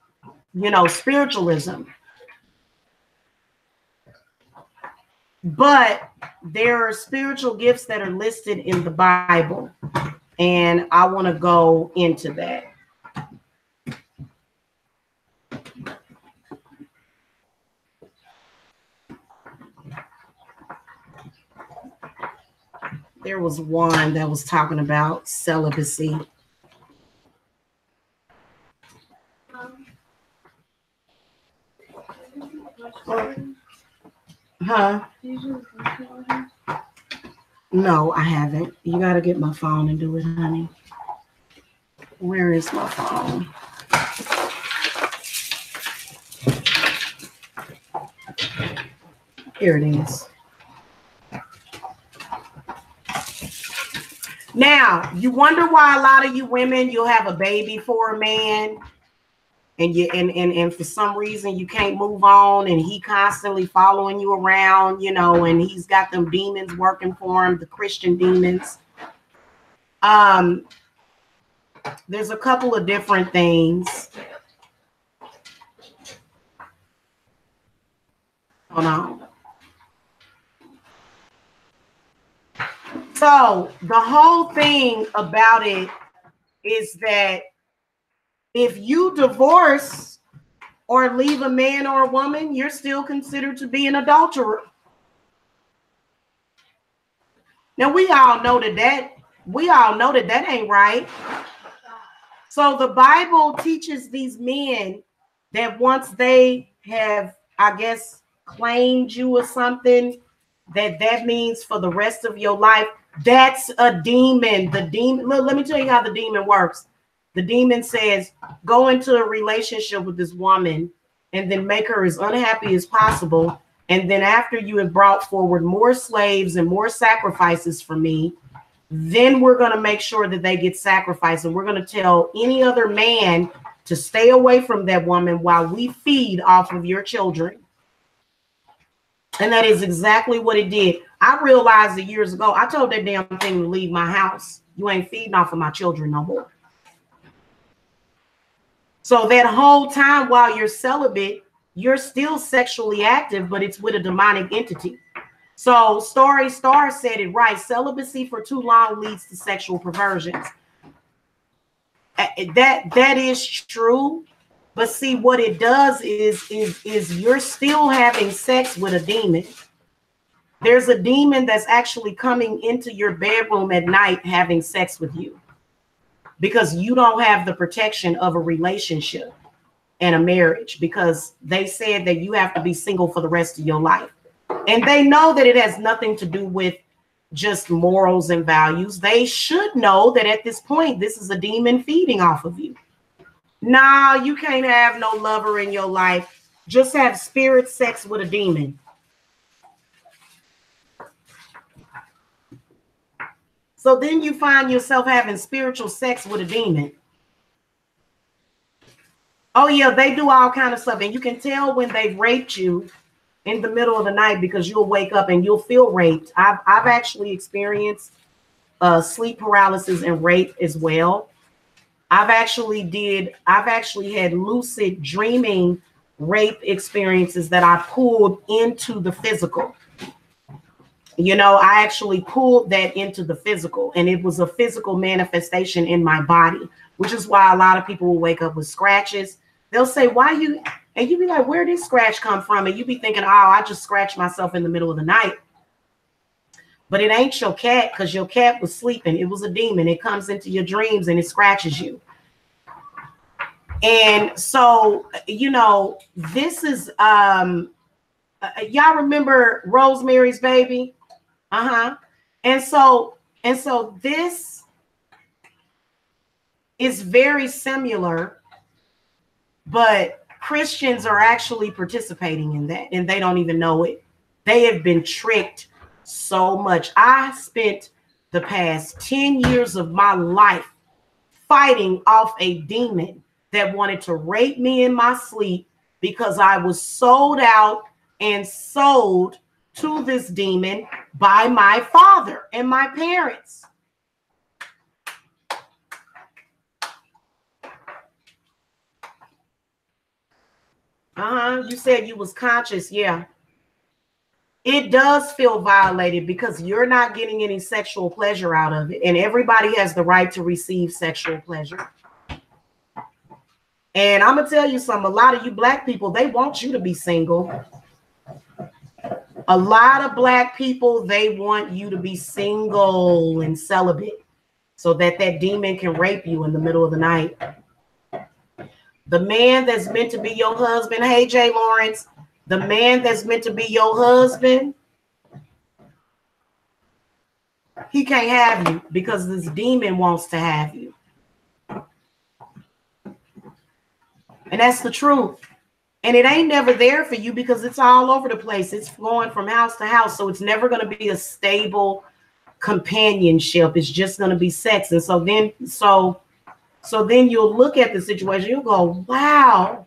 you know, spiritualism. But there are spiritual gifts that are listed in the Bible, and I want to go into that. There was one that was talking about celibacy. Huh? No, I haven't. You got to get my phone and do it, honey. Where is my phone? Here it is. Now, you wonder why a lot of you women, you'll have a baby for a man, and for some reason you can't move on, and he constantly following you around, you know, and he's got them demons working for him, the Christian demons. There's a couple of different things. Hold on. So the whole thing about it is that if you divorce or leave a man or a woman, you're still considered to be an adulterer. Now we all know that ain't right. So the Bible teaches these men that once they have, I guess, claimed you or something, that means for the rest of your life. That's a demon. The demon, look, let me tell you how the demon works. The demon says, go into a relationship with this woman and then make her as unhappy as possible. And then after you have brought forward more slaves and more sacrifices for me, then we're going to make sure that they get sacrificed. And we're going to tell any other man to stay away from that woman while we feed off of your children. And that is exactly what it did. I realized it years ago. I told that damn thing to leave my house. You ain't feeding off of my children no more. So that whole time while you're celibate, you're still sexually active, but it's with a demonic entity. So Story Star said it right. Celibacy for too long leads to sexual perversions. That is true. But see, what it does is you're still having sex with a demon. There's a demon that's actually coming into your bedroom at night having sex with you because you don't have the protection of a relationship and a marriage, because they said that you have to be single for the rest of your life. And they know that it has nothing to do with just morals and values. They should know that at this point, this is a demon feeding off of you. Nah, you can't have no lover in your life. Just have spirit sex with a demon. So then you find yourself having spiritual sex with a demon. Oh yeah, they do all kind of stuff. And you can tell when they've raped you in the middle of the night, because you'll wake up and you'll feel raped. I've actually experienced sleep paralysis and rape as well. I've actually had lucid dreaming rape experiences that I pulled into the physical. You know, I actually pulled that into the physical, and it was a physical manifestation in my body, which is why a lot of people will wake up with scratches. They'll say, why you, and you be like, where did scratch come from? And you be thinking, oh, I just scratched myself in the middle of the night. But it ain't your cat, because your cat was sleeping. It was a demon. It comes into your dreams and it scratches you. And so, you know, this is, y'all remember Rosemary's Baby? And so this is very similar, but Christians are actually participating in that, and they don't even know it. They have been tricked so much. I spent the past 10 years of my life fighting off a demon that wanted to rape me in my sleep, because I was sold out and sold to this demon by my father and my parents. You said you was conscious. Yeah. It does feel violated because you're not getting any sexual pleasure out of it. And everybody has the right to receive sexual pleasure. And I'm going to tell you something. A lot of you black people, they want you to be single. A lot of black people, they want you to be single and celibate so that that demon can rape you in the middle of the night. The man that's meant to be your husband, hey, Jay Lawrence, the man that's meant to be your husband, he can't have you because this demon wants to have you. And that's the truth. And it ain't never there for you because it's all over the place. It's going from house to house. So it's never going to be a stable companionship. It's just going to be sex. And so then you'll look at the situation. You'll go, wow.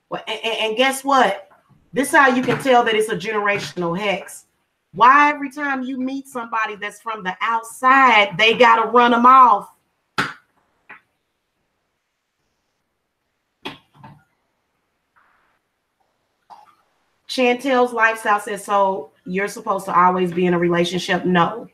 Well, and guess what? This is how you can tell that it's a generational hex. Why every time you meet somebody that's from the outside, they got to run them off? Chantel's lifestyle says, so you're supposed to always be in a relationship? No,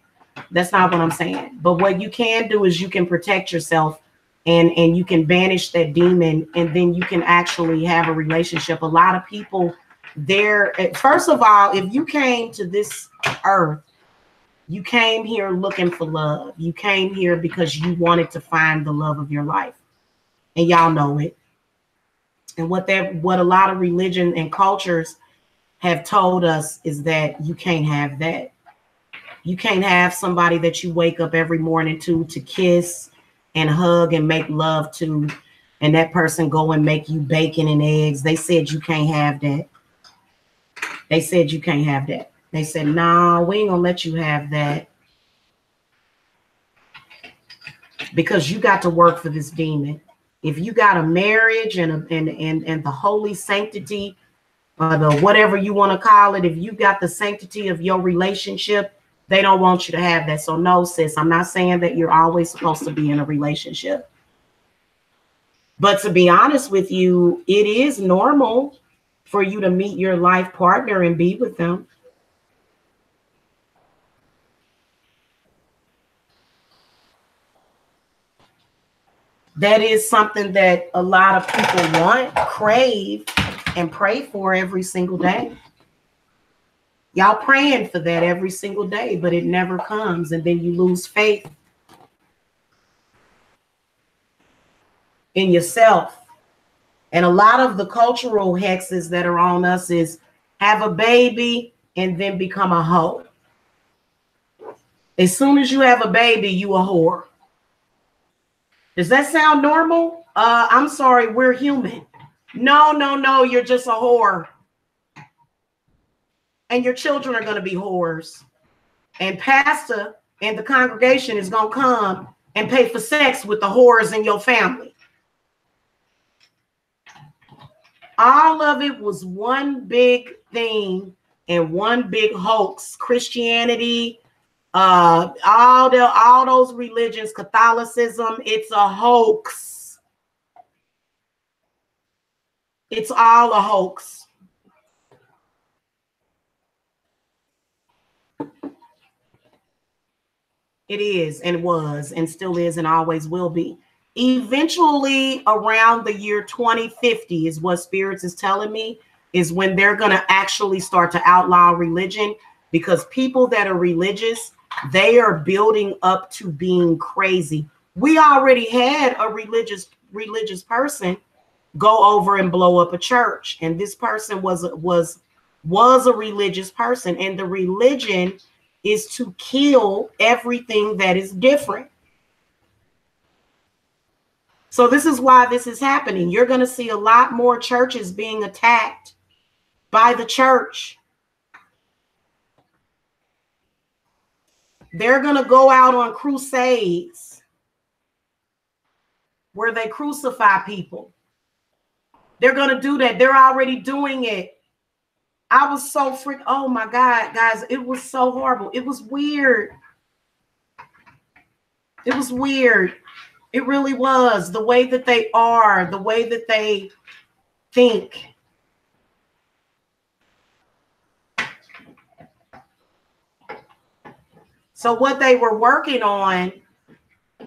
that's not what I'm saying. But what you can do is you can protect yourself and you can banish that demon, and then you can actually have a relationship. A lot of people there, first of all, if you came to this earth, you came here looking for love. You came here because you wanted to find the love of your life. And y'all know it. And what a lot of religion and cultures have told us is that you can't have that. You can't have somebody that you wake up every morning to kiss and hug and make love to, and that person go and make you bacon and eggs. They said you can't have that. They said you can't have that. They said, no, we ain't gonna let you have that, because you got to work for this demon. If you got a marriage and the holy sanctity, the whatever you want to call it, if you got the sanctity of your relationship, they don't want you to have that. So no, sis, I'm not saying that you're always supposed to be in a relationship. But to be honest with you, it is normal for you to meet your life partner and be with them. That is something that a lot of people want, crave, and pray for every single day. Y'all praying for that every single day, but it never comes, and then you lose faith in yourself. And a lot of the cultural hexes that are on us is have a baby and then become a hoe. As soon as you have a baby, you a whore. Does that sound normal? I'm sorry, we're human. No, you're just a whore. And your children are going to be whores. And pastor and the congregation is going to come and pay for sex with the whores in your family. All of it was one big thing and one big hoax. Christianity, all those religions, Catholicism, it's a hoax. It's all a hoax. It is and was and still is and always will be. Eventually, around the year 2050 is what Spirits is telling me, is when they're going to actually start to outlaw religion, because people that are religious, they are building up to being crazy. We already had a religious person go over and blow up a church, and this person was a religious person, and the religion is to kill everything that is different. So this is why this is happening. You're going to see a lot more churches being attacked by the church. They're going to go out on crusades where they crucify people. They're going to do that. They're already doing it. I was so freaked. Oh my God, guys, it was so horrible. It was weird. It was weird. It really was. The way that they are, the way that they think. So what they were working on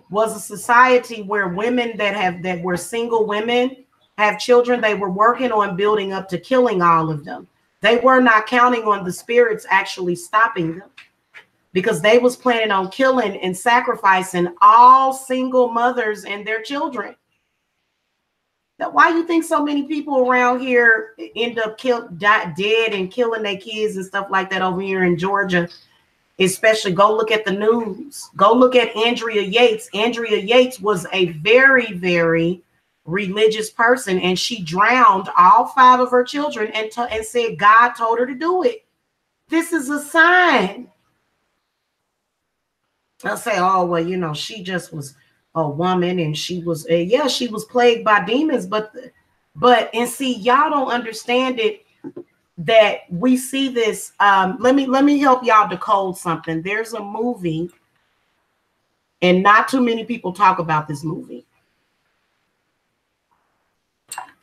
was a society where women that were single women have children. They were working on building up to killing all of them. They were not counting on the spirits actually stopping them, because they was planning on killing and sacrificing all single mothers and their children. Now, why you think so many people around here end up dead and killing their kids and stuff like that over here in Georgia? Especially, go look at the news. Go look at Andrea Yates. Andrea Yates was a very, very religious person, and she drowned all 5 of her children and said God told her to do it. This is a sign. They'll say, oh, well, you know, she just was a woman and she was, yeah, she was plagued by demons, but and see, y'all don't understand it, that we see this. Let me help y'all decode something. There's a movie, and not too many people talk about this movie.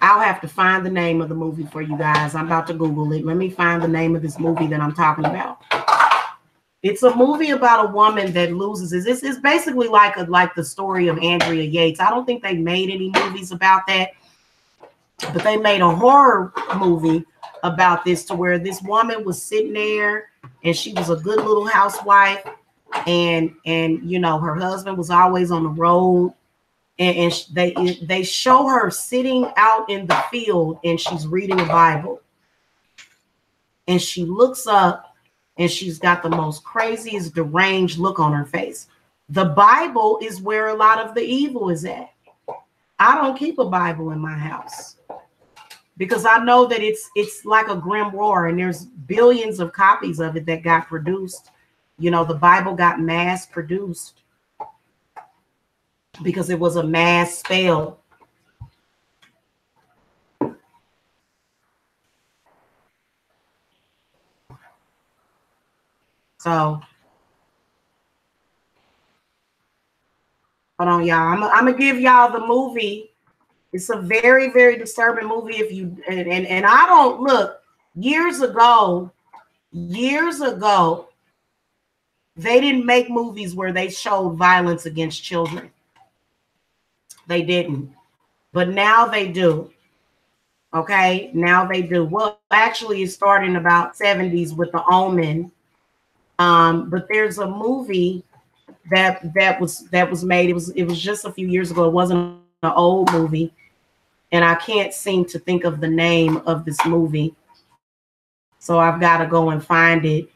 I'll have to find the name of the movie for you guys. I'm about to Google it. Let me find the name of this movie that I'm talking about. It's a movie about a woman that loses. It's basically like the story of Andrea Yates. I don't think they made any movies about that, but they made a horror movie about this, to where this woman was sitting there and she was a good little housewife, and you know, her husband was always on the road, and they show her sitting out in the field and she's reading a Bible, and she looks up and she's got the most craziest deranged look on her face. The Bible is where a lot of the evil is at. I don't keep a Bible in my house because I know that it's like a grimoire, and there's billions of copies of it that got produced. You know, the Bible got mass produced because it was a mass spell. So, hold on, y'all. I'm gonna give y'all the movie. It's a very, very disturbing movie. If you and I don't look, years ago, they didn't make movies where they showed violence against children. They didn't, but now they do. Okay, now they do. Well, actually, it started in about 70s with The Omen. But there's a movie that was made. It was just a few years ago. It wasn't an old movie, and I can't seem to think of the name of this movie, so I've got to go and find it.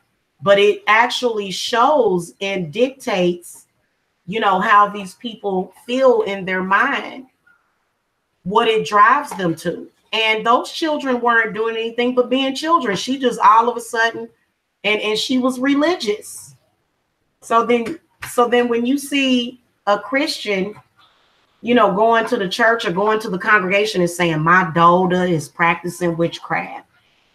But it actually shows and dictates, you know, how these people feel in their mind, what it drives them to. And those children weren't doing anything but being children. She just all of a sudden, and she was religious. So then when you see a Christian, you know, going to the church or going to the congregation and saying, my daughter is practicing witchcraft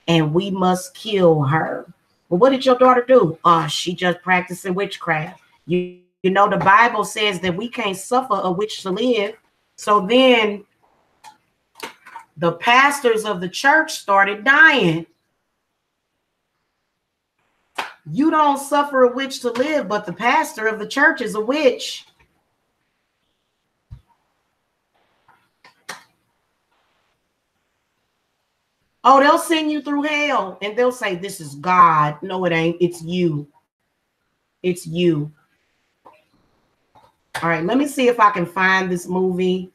and we must kill her. Well, what did your daughter do? She just practicing witchcraft. You know, the Bible says that we can't suffer a witch to live. So then the pastors of the church started dying. You don't suffer a witch to live, but the pastor of the church is a witch. Oh, they'll send you through hell and they'll say, this is God. No, it ain't. It's you. It's you. All right, let me see if I can find this movie.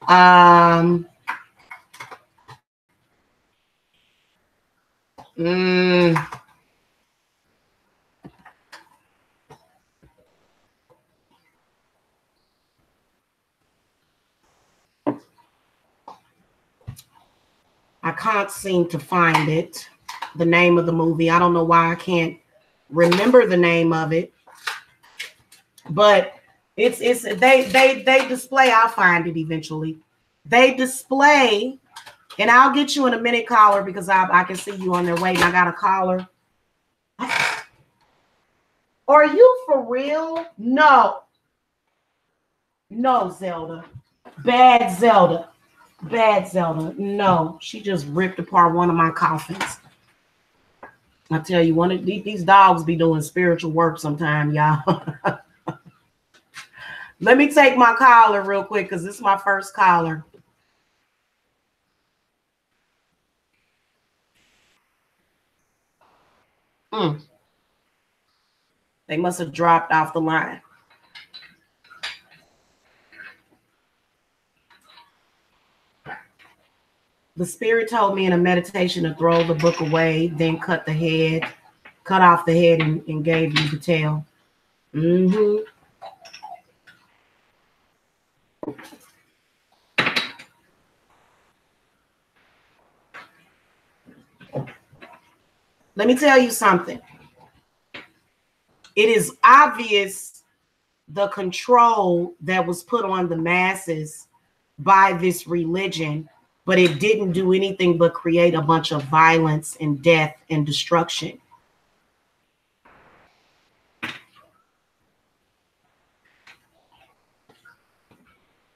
I can't seem to find it, the name of the movie. I don't know why I can't remember the name of it, but they display. I'll find it eventually. They display, and I'll get you in a minute, caller, because I can see you on there waiting. I got a caller. Are you for real? No, Zelda, bad Zelda. Bad Zelda. No, she just ripped apart one of my coffins. I tell you, one of these dogs be doing spiritual work sometime, y'all. Let me take my caller real quick because this is my first caller. They must have dropped off the line. The spirit told me in a meditation to throw the book away, then cut off the head and gave you the tail. Let me tell you something. It is obvious the control that was put on the masses by this religion, but it didn't do anything but create a bunch of violence and death and destruction.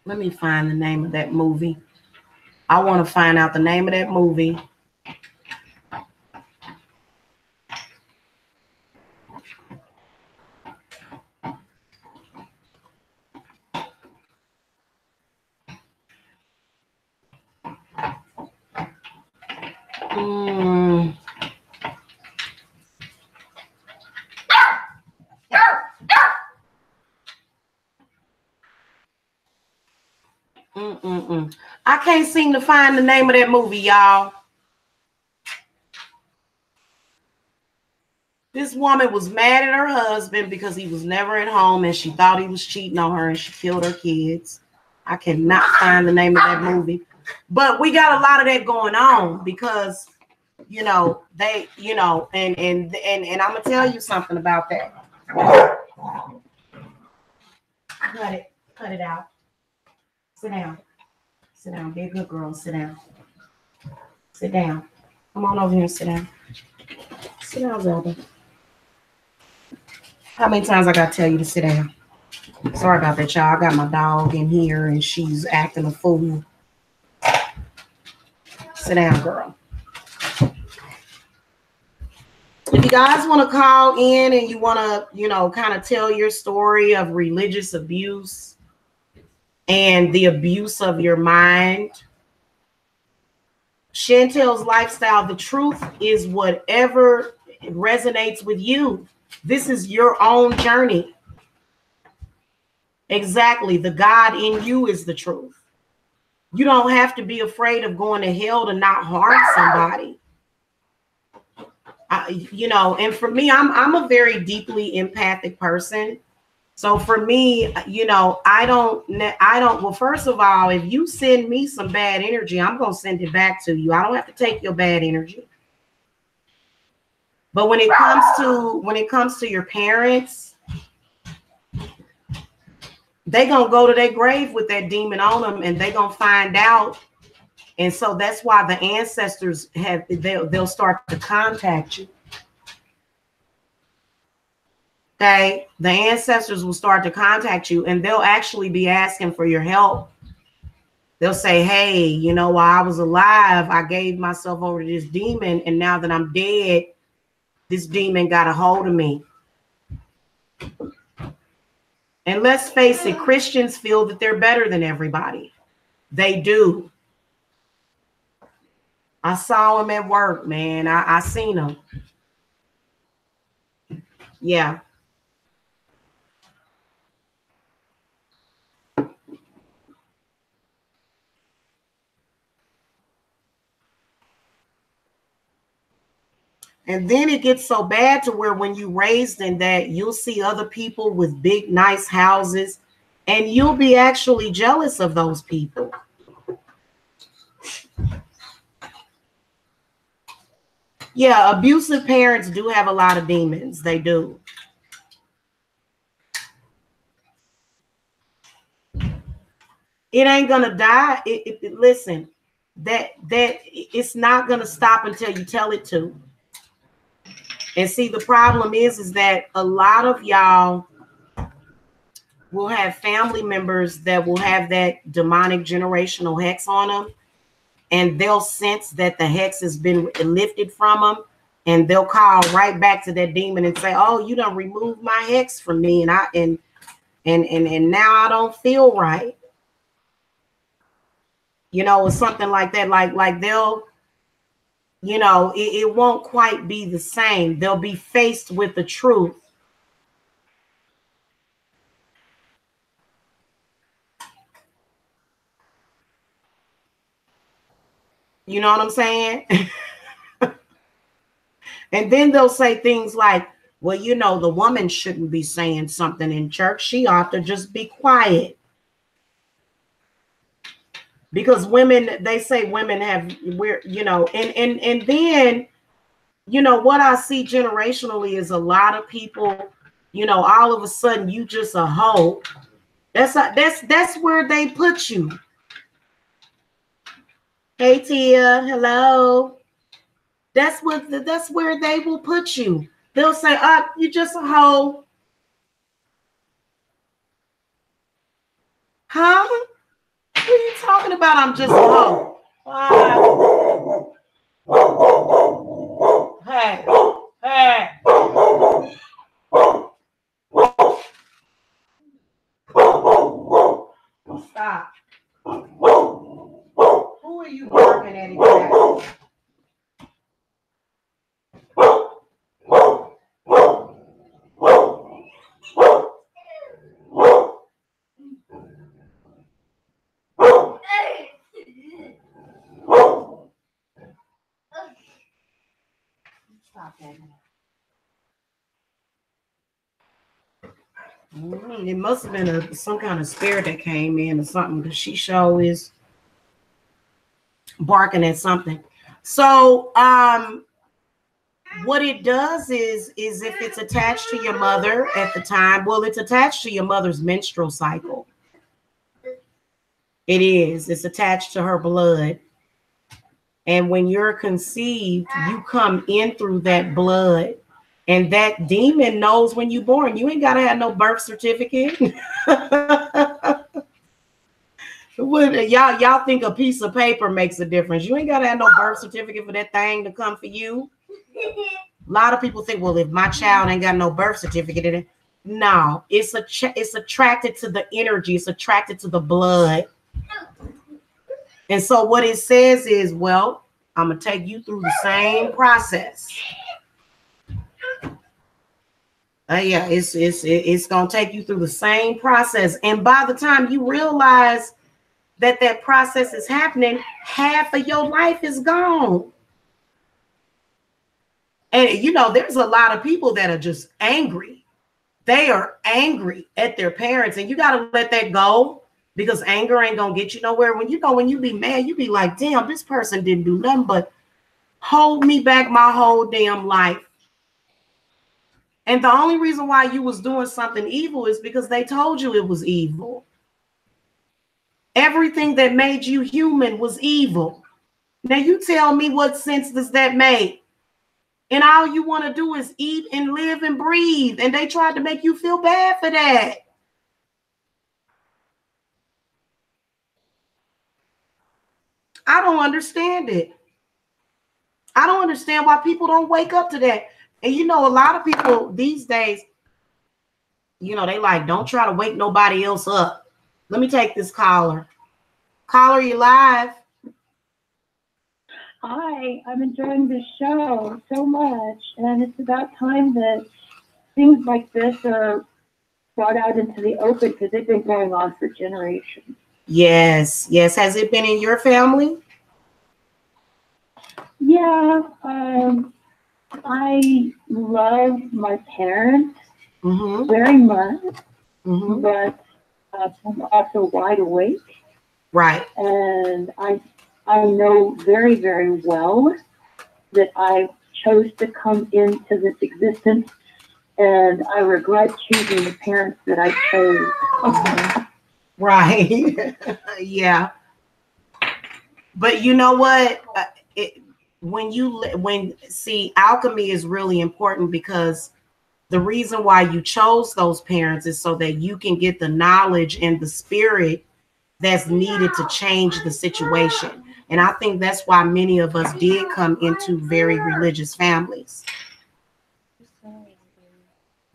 Let me find the name of that movie. I want to find out the name of that movie. I can't seem to find the name of that movie, y'all. This woman was mad at her husband because he was never at home and she thought he was cheating on her and she killed her kids. I cannot find the name of that movie. But we got a lot of that going on because, you know, they, you know, and I'm gonna tell you something about that. Cut it out. Sit down. Sit down. Be a good girl. Sit down. Sit down. Come on over here and sit down. Sit down, Zelda. How many times I gotta tell you to sit down? Sorry about that, y'all. I got my dog in here and she's acting a fool. Sit down, girl. If you guys want to call in and you want to, you know, kind of tell your story of religious abuse and the abuse of your mind, Chantel's lifestyle, the truth is whatever resonates with you. This is your own journey. Exactly. The God in you is the truth. You don't have to be afraid of going to hell to not harm somebody. You know, and for me, I'm a very deeply empathic person. So for me, you know, I don't, well, first of all, if you send me some bad energy, I'm going to send it back to you. I don't have to take your bad energy. But when it comes to your parents, they going to go to their grave with that demon on them and they going to find out. And so that's why the ancestors they'll start to contact you. Okay, the ancestors will start to contact you and they'll actually be asking for your help. They'll say, hey, you know, while I was alive, I gave myself over to this demon. And now that I'm dead, this demon got a hold of me. And let's face it, Christians feel that they're better than everybody. They do. I saw him at work, man. I seen him. Yeah. And then it gets so bad to where when you raised in that, you'll see other people with big, nice houses, and you'll be actually jealous of those people. Yeah, abusive parents do have a lot of demons. They do. It ain't gonna die. Listen, that it's not gonna stop until you tell it to. And see, the problem is that a lot of y'all will have family members that will have that demonic generational hex on them. And they'll sense that the hex has been lifted from them. And they'll call right back to that demon and say, oh, you done removed my hex from me. And now I don't feel right. You know, or something like that. Like they'll, you know, it won't quite be the same. They'll be faced with the truth. You know what I'm saying? And then they'll say things like, well, you know, the woman shouldn't be saying something in church. She ought to just be quiet. Because women, they say women have, we're, you know, and then you know, what I see generationally is a lot of people, you know, all of a sudden you just a hoe. That's where they put you. Hey Tia, hello. That's where they will put you. They'll say, you just a hoe. Huh? What are you talking about? I'm just a hoe. Hey. Stop. Who are you barking at exactly? Stop that. It must have been some kind of spirit that came in or something, because she sure is barking at something. So what it does is if it's attached to your mother at the time, well, it's attached to your mother's menstrual cycle. It is. It's attached to her blood. And when you're conceived, you come in through that blood. And that demon knows when you're born. You ain't got to have no birth certificate. Y'all think a piece of paper makes a difference. You ain't got to have no birth certificate for that thing to come for you. A lot of people think, well, if my child ain't got no birth certificate, no, it's attracted to the energy. It's attracted to the blood. And so what it says is, well, I'm going to take you through the same process. Yeah, it's going to take you through the same process. And by the time you realize that process is happening, half of your life is gone. And, you know, there's a lot of people that are just angry. They are angry at their parents, and you got to let that go, because anger ain't going to get you nowhere. When you be mad, you be like, damn, this person didn't do nothing but hold me back my whole damn life. And the only reason why you was doing something evil is because they told you it was evil. Everything that made you human was evil. Now you tell me, what sense does that make? And all you want to do is eat and live and breathe. And they tried to make you feel bad for that. I don't understand it. I don't understand why people don't wake up to that. And you know, a lot of people these days, you know, they like, don't try to wake nobody else up. Let me take this caller. Caller, you live? Hi, I'm enjoying this show so much, and it's about time that things like this are brought out into the open, because they've been going on for generations. Yes, yes. Has it been in your family? Yeah, I love my parents very much, but I'm also wide awake. Right. And I know very, very well that I chose to come into this existence, and I regret choosing the parents that I chose. Right. Yeah. But you know what? See, alchemy is really important, because the reason why you chose those parents is so that you can get the knowledge and the spirit that's needed to change the situation. And I think that's why many of us did come into very religious families.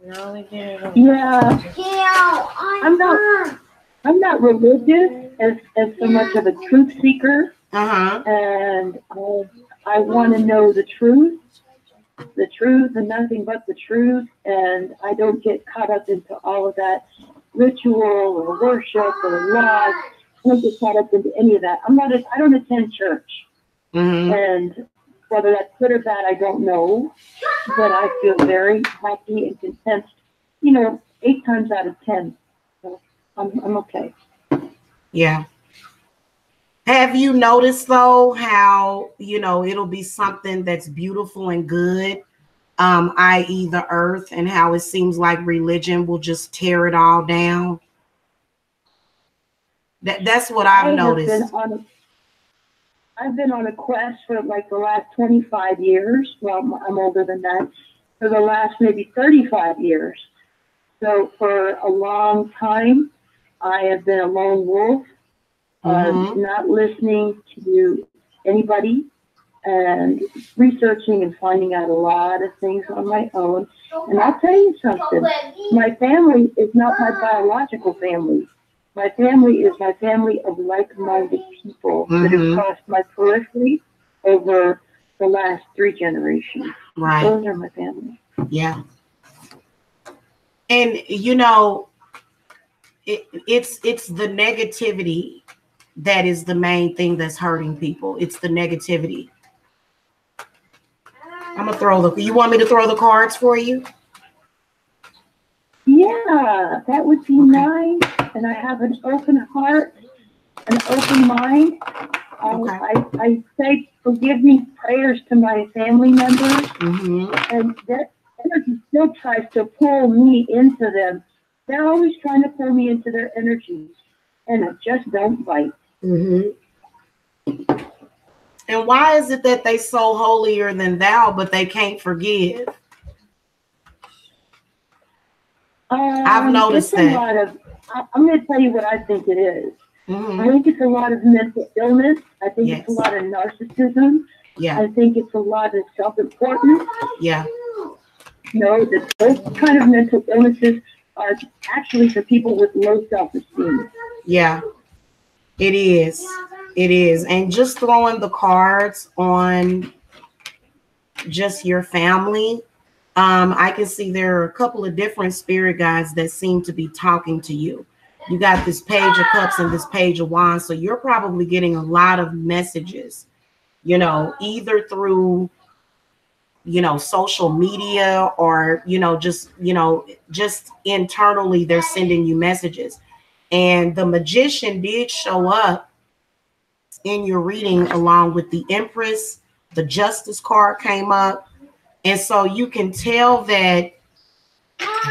Yeah, I'm not religious as so much of a truth seeker. And I want to know the truth and nothing but the truth. And I don't get caught up into all of that ritual or worship or laws. I don't get caught up into any of that. I don't attend church. And whether that's good or bad, I don't know. But I feel very happy and content, 8 times out of 10. So I'm okay. Yeah. Have you noticed though how, you know, it'll be something that's beautiful and good, i.e. the earth, and how it seems like religion will just tear it all down? That's what I've noticed. I've been on a quest for like the last 25 years. Well, I'm older than that. For the last maybe 35 years. So for a long time, I have been a lone wolf, not listening to anybody and researching and finding out a lot of things on my own. And I'll tell you something, my family is not my biological family. My family is my family of like-minded people that have crossed my periphery over the last 3 generations. Right. Those are my family. Yeah. And, you know, it's the negativity that is the main thing that's hurting people. It's the negativity. I'm gonna throw you want me to throw the cards for you? Yeah, that would be nice. And I have an open heart, an open mind. I say forgive me prayers to my family members, and that energy still tries to pull me into them. They're always trying to pull me into their energy, and I just don't bite. And why is it that they so holier than thou, but they can't forgive? I've noticed that. I'm going to tell you what I think it is. I think it's a lot of mental illness. I think it's a lot of narcissism. I think it's a lot of self-importance. No, those kind of mental illnesses are actually for people with low self-esteem. Yeah, it is. It is. And just throwing the cards on just your family, I can see there are a couple of different spirit guides that seem to be talking to you. You got this Page of Cups and this Page of Wands. So you're probably getting a lot of messages, you know, either through, you know, social media or, just internally they're sending you messages. And the Magician did show up in your reading along with the Empress. The Justice card came up. And so you can tell that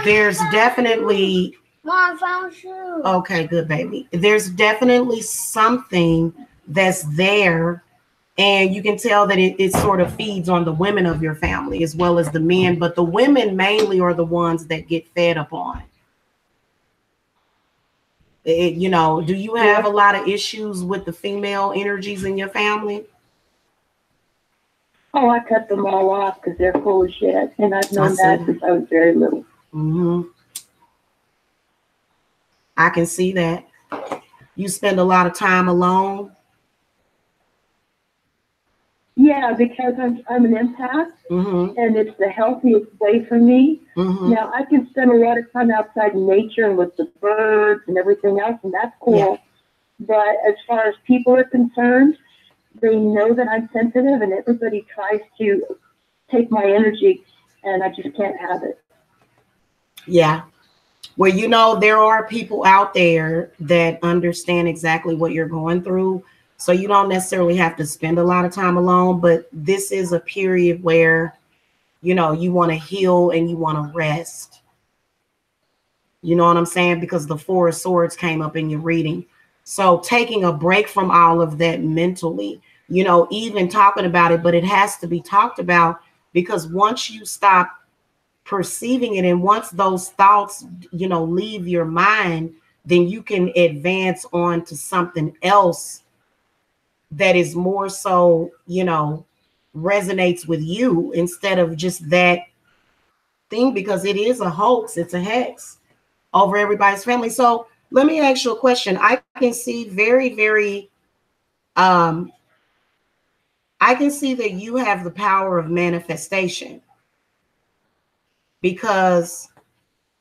there's definitely, Mom, found shoes. Okay, good baby. There's definitely something that's there. And you can tell that it sort of feeds on the women of your family as well as the men. But the women mainly are the ones that get fed up on. Do you have a lot of issues with the female energies in your family? Oh, I cut them all off because they're full of shit. And I've known that since I was very little. I can see that. You spend a lot of time alone? Yeah, because I'm an empath, and it's the healthiest way for me. Now, I can spend a lot of time outside in nature and with the birds and everything else, and that's cool. Yeah. But as far as people are concerned, they know that I'm sensitive, and everybody tries to take my energy, and I just can't have it. Yeah. Well, there are people out there that understand exactly what you're going through. So you don't necessarily have to spend a lot of time alone, but this is a period where, you want to heal and you want to rest. You know what I'm saying? Because the Four of Swords came up in your reading. So taking a break from all of that mentally, even talking about it, but it has to be talked about, because once you stop perceiving it and once those thoughts, leave your mind, then you can advance on to something else that is more so, resonates with you instead of just that thing, because it is a hoax. It's a hex over everybody's family. So let me ask you a question. I can see very, very, I can see that you have the power of manifestation, because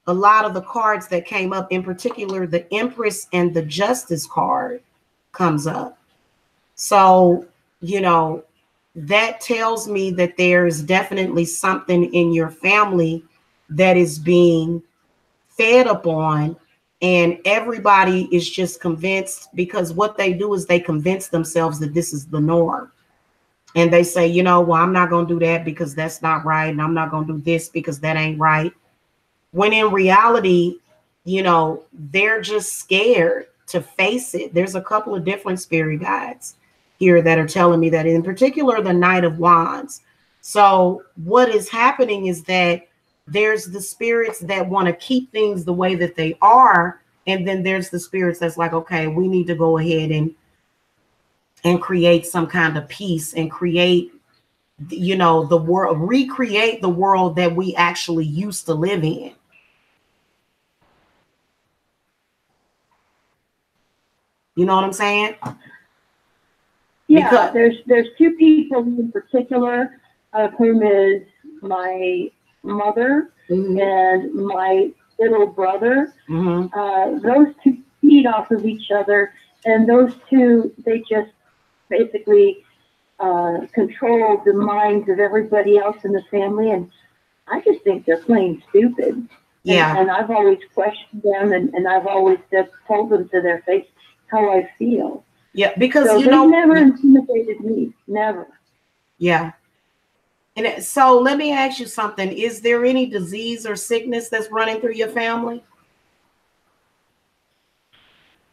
a lot of the cards that came up, in particular, the Empress and the Justice card comes up. So, that tells me that there's definitely something in your family that is being fed upon, And everybody is just convinced, because what they do is they convince themselves that this is the norm. And they say, you know, well, I'm not going to do that because that's not right. And I'm not going to do this because that ain't right. When in reality, you know, they're just scared to face it. There's a couple of different spirit guides here that are telling me that, in particular, the Knight of Wands. So what is happening is that there's the spirits that want to keep things the way that they are. And then there's the spirits that's like, okay, we need to go ahead and create some kind of peace and create, you know, the world, recreate the world that we actually used to live in. You know what I'm saying? Yeah, there's two people in particular, whom is my mother and my little brother. Those two feed off of each other, and those two, they just basically control the minds of everybody else in the family, and I just think they're plain stupid. Yeah. And I've always questioned them, and I've always just told them to their face how I feel. Yeah, because so you know, never intimidated me, never. Yeah. And so let me ask you something. Is there any disease or sickness that's running through your family?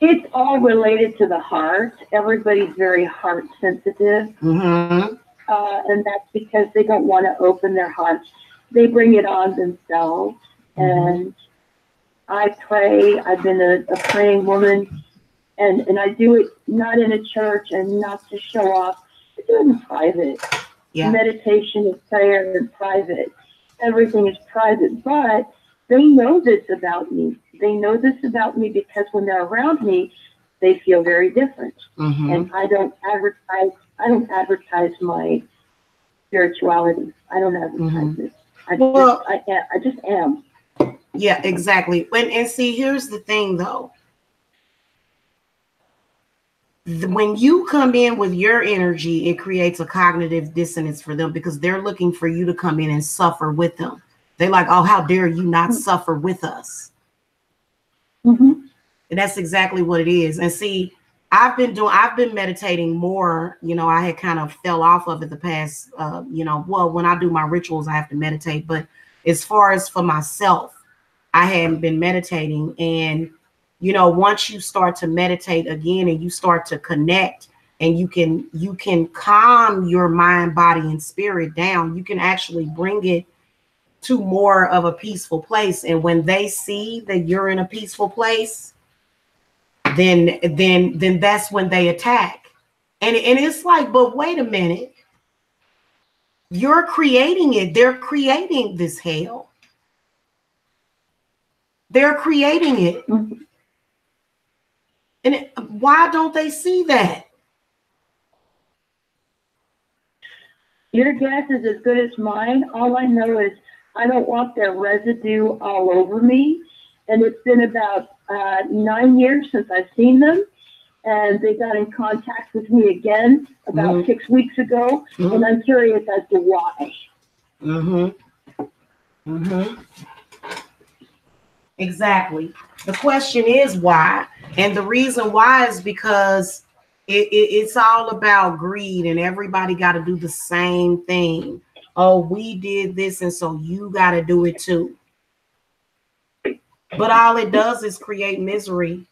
It's all related to the heart. Everybody's very heart sensitive. And that's because they don't want to open their hearts. They bring it on themselves. And I pray. I've been a praying woman. And I do it not in a church and not to show off. I do it in private. Yeah. Meditation is prayer in private. Everything is private. But they know this about me. They know this about me because when they're around me, they feel very different. And I don't advertise my spirituality. I don't advertise it. I just am. Yeah, exactly. And see, here's the thing, though. When you come in with your energy, it creates a cognitive dissonance for them because they're looking for you to come in and suffer with them. They're like, oh, how dare you not suffer with us? And that's exactly what it is. And see, I've been meditating more. You know, I had kind of fell off of it the past, you know, well, when I do my rituals, I have to meditate. But as far as for myself, I hadn't been meditating. And you know, once you start to meditate again and you start to connect and you can calm your mind, body, and spirit down, you can actually bring it to more of a peaceful place. And when they see that you're in a peaceful place, then that's when they attack. And it's like, but wait a minute. You're creating it. They're creating this hell. They're creating it. And why don't they see that? Your guess is as good as mine. All I know is I don't want their residue all over me. And it's been about 9 years since I've seen them. And they got in contact with me again about 6 weeks ago. And I'm curious as to why. Exactly. The question is why. And the reason why is because it's all about greed and everybody got to do the same thing. Oh, we did this, and so you got to do it too. But all it does is create misery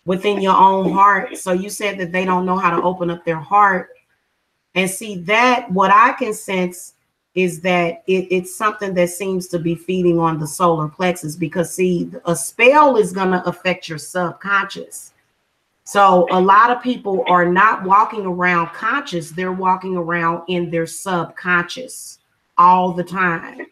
within your own heart. So you said that they don't know how to open up their heart. And see that what I can sense is that it's something that seems to be feeding on the solar plexus, because see, a spell is going to affect your subconscious. So a lot of people are not walking around conscious. They're walking around in their subconscious all the time.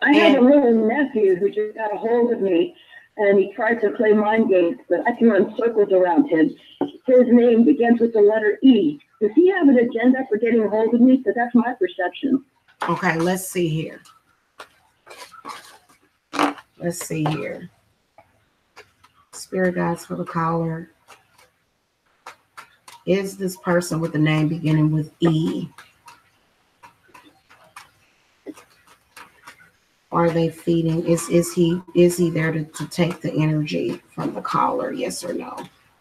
I have a little nephew who just got a hold of me, and he tried to play mind games, but I can run circles around him. His name begins with the letter E. Does he have an agenda for getting a hold of me? Because that's my perception. Okay, let's see here. Let's see here. Spirit guides for the caller. Is this person with the name beginning with E? Are they feeding? Is he there to take the energy from the caller? Yes or no?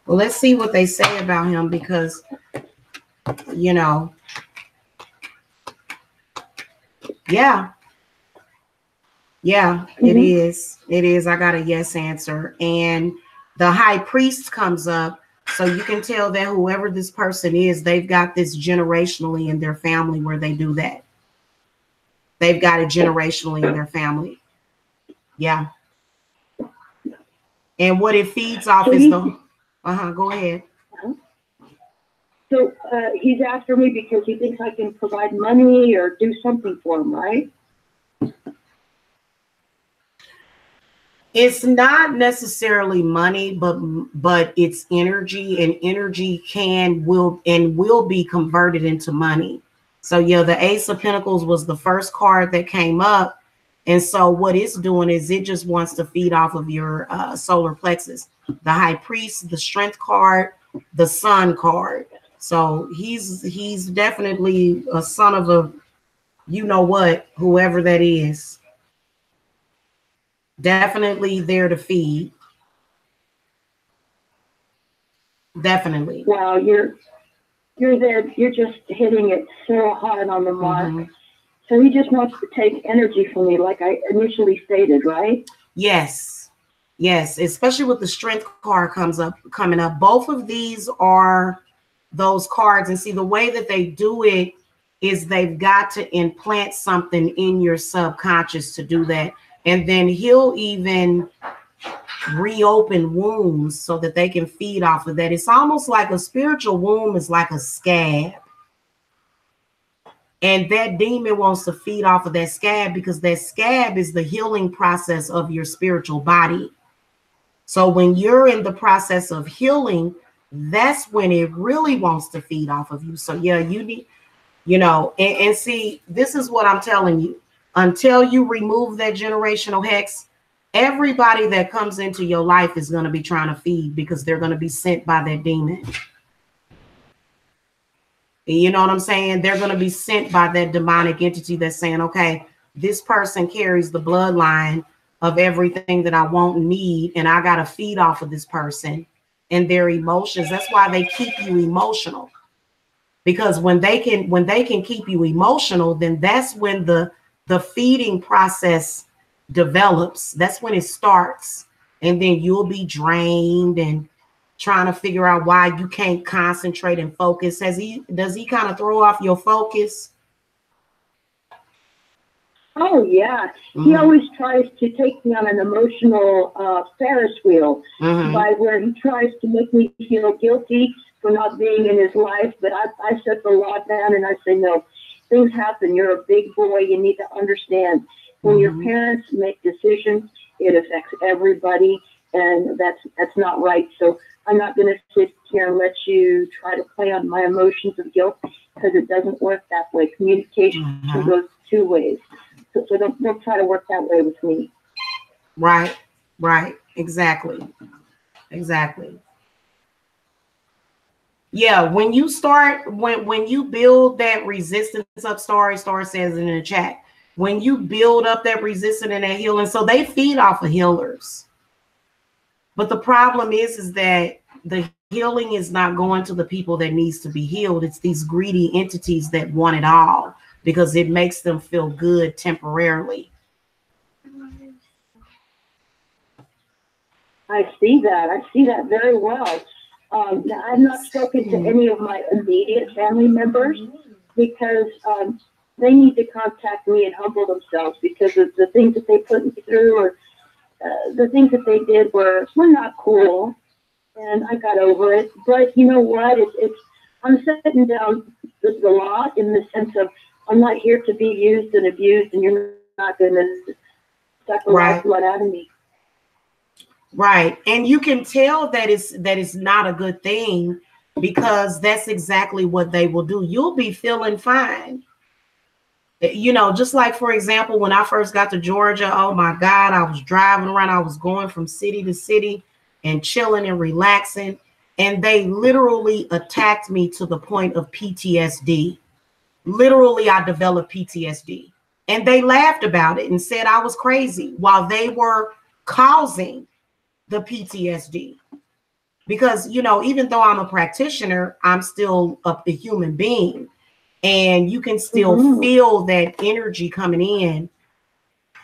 Well, let's see what they say about him, because you know, yeah, it is. It is. I got a yes answer. And the high priest comes up. So you can tell that whoever this person is, they've got this generationally in their family where they do that. They've got it generationally in their family. Yeah. And what it feeds off is the, go ahead. So he's after me because he thinks I can provide money or do something for him, right? It's not necessarily money, but it's energy, and energy will be converted into money. So yeah, the Ace of Pentacles was the first card that came up. And so what it's doing is it just wants to feed off of your solar plexus. The High Priest, the Strength card, the Sun card. So he's definitely a son of a, you know what, whoever that is. Definitely there to feed. Definitely. Wow, you're there. You're just hitting it so hard on the mark. So he just wants to take energy from me, like I initially stated, right? Yes. Yes. Especially with the Strength card coming up. Both of these are those cards. And see, the way that they do it is they've got to implant something in your subconscious to do that. And then he'll even reopen wounds so that they can feed off of that. It's almost like a spiritual wound is like a scab. And that demon wants to feed off of that scab, because that scab is the healing process of your spiritual body. So when you're in the process of healing, that's when it really wants to feed off of you. So yeah, you need, and see, this is what I'm telling you. Until you remove that generational hex, everybody that comes into your life is going to be trying to feed, because they're going to be sent by that demon. You know what I'm saying? They're going to be sent by that demonic entity that's saying, okay, this person carries the bloodline of everything that I won't need, and I got to feed off of this person and their emotions. That's why they keep you emotional, because when they can keep you emotional, then that's when the feeding process develops. That's when it starts. And then you'll be drained and trying to figure out why you can't concentrate and focus. Does he kind of throw off your focus? Oh, yeah. He always tries to take me on an emotional Ferris wheel, by where he tries to make me feel guilty for not being in his life. But I set the law down and I say, no, things happen. You're a big boy. You need to understand. When your parents make decisions, it affects everybody, and that's not right. So I'm not going to sit here and let you try to play on my emotions of guilt, because it doesn't work that way. Communication goes two ways. So don't try to work that way with me. Right. Exactly. Yeah, when you start, when you build that resistance up, Star says in the chat, when you build up that resistance and that healing, so they feed off of healers. But the problem is that the healing is not going to the people that needs to be healed. It's these greedy entities that want it all, because it makes them feel good temporarily. I see that very well. I've not spoken to any of my immediate family members, because they need to contact me and humble themselves, because of the things that they put me through, or the things that they did were not cool, and I got over it. But you know what? I'm setting down the law in the sense of, I'm not here to be used and abused, and you're not going to suck the lifeblood out of me. Right. And you can tell that it's not a good thing, because that's exactly what they will do. You'll be feeling fine. Just like, for example, when I first got to Georgia, oh my God, I was driving around. I was going from city to city and chilling and relaxing. And they literally attacked me to the point of PTSD. Literally, I developed PTSD. And they laughed about it and said I was crazy while they were causing the PTSD. Because, you know, even though I'm a practitioner, I'm still a human being. And you can still feel that energy coming in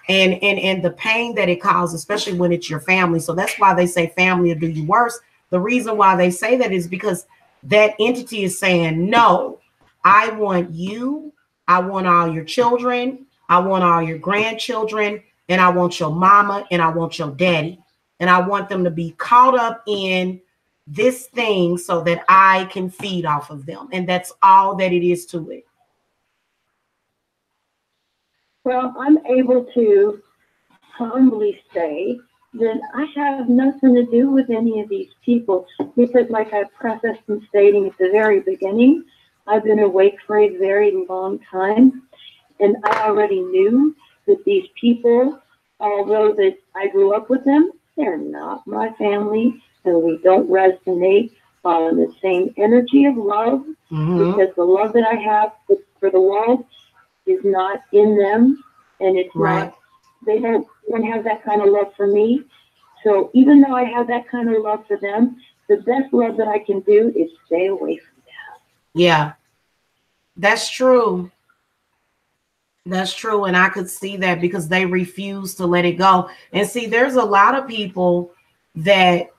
and the pain that it causes, especially when it's your family. So that's why they say family will do you worse. The reason why they say that is because that entity is saying, no, I want you. I want all your children. I want all your grandchildren. And I want your mama and I want your daddy. And I want them to be caught up in this thing so that I can feed off of them. And that's all that it is to it. Well, I'm able to humbly say that I have nothing to do with any of these people, because like I prefaced in stating at the very beginning, I've been awake for a very long time, and I already knew that these people, although that I grew up with them, they're not my family, and we don't resonate on the same energy of love, because the love that I have for the world is not in them, and it's not, they don't have that kind of love for me. So even though I have that kind of love for them, the best love that I can do is stay away from them. Yeah, that's true. That's true. And I could see that because they refuse to let it go. And see, there's a lot of people that,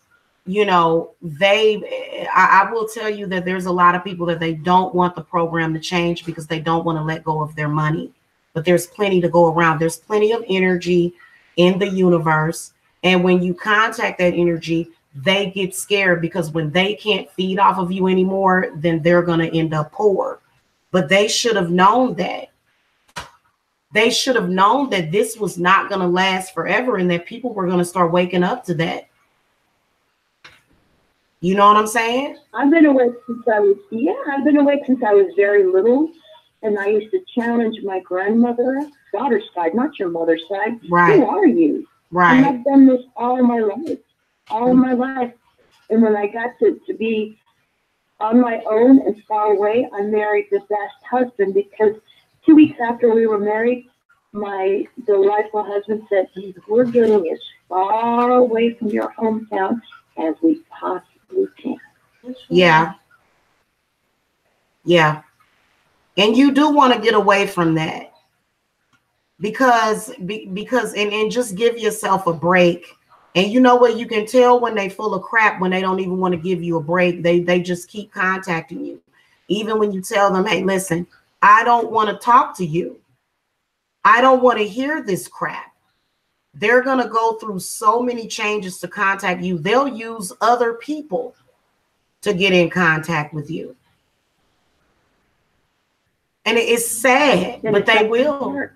you know, I will tell you that there's a lot of people that they don't want the program to change because they don't want to let go of their money. But there's plenty to go around. There's plenty of energy in the universe. And when you contact that energy, they get scared because when they can't feed off of you anymore, then they're going to end up poor. But they should have known that. They should have known that this was not going to last forever and that people were going to start waking up to that. You know what I'm saying? I've been awake since I was very little. And I used to challenge my grandmother, daughter's side, not your mother's side. Right. Who are you? Right. And I've done this all my life. And when I got to be on my own and far away, I married the best husband, because 2 weeks after we were married, my delightful husband said, we're getting as far away from your hometown as we possibly can. Yeah. Yeah. And you do want to get away from that because just give yourself a break. And you know what? You can tell when they full of crap, when they don't even want to give you a break. They just keep contacting you. Even when you tell them, hey, listen, I don't want to talk to you. I don't want to hear this crap. They're going to go through so many changes to contact you. They'll use other people to get in contact with you. And it's sad, but they will.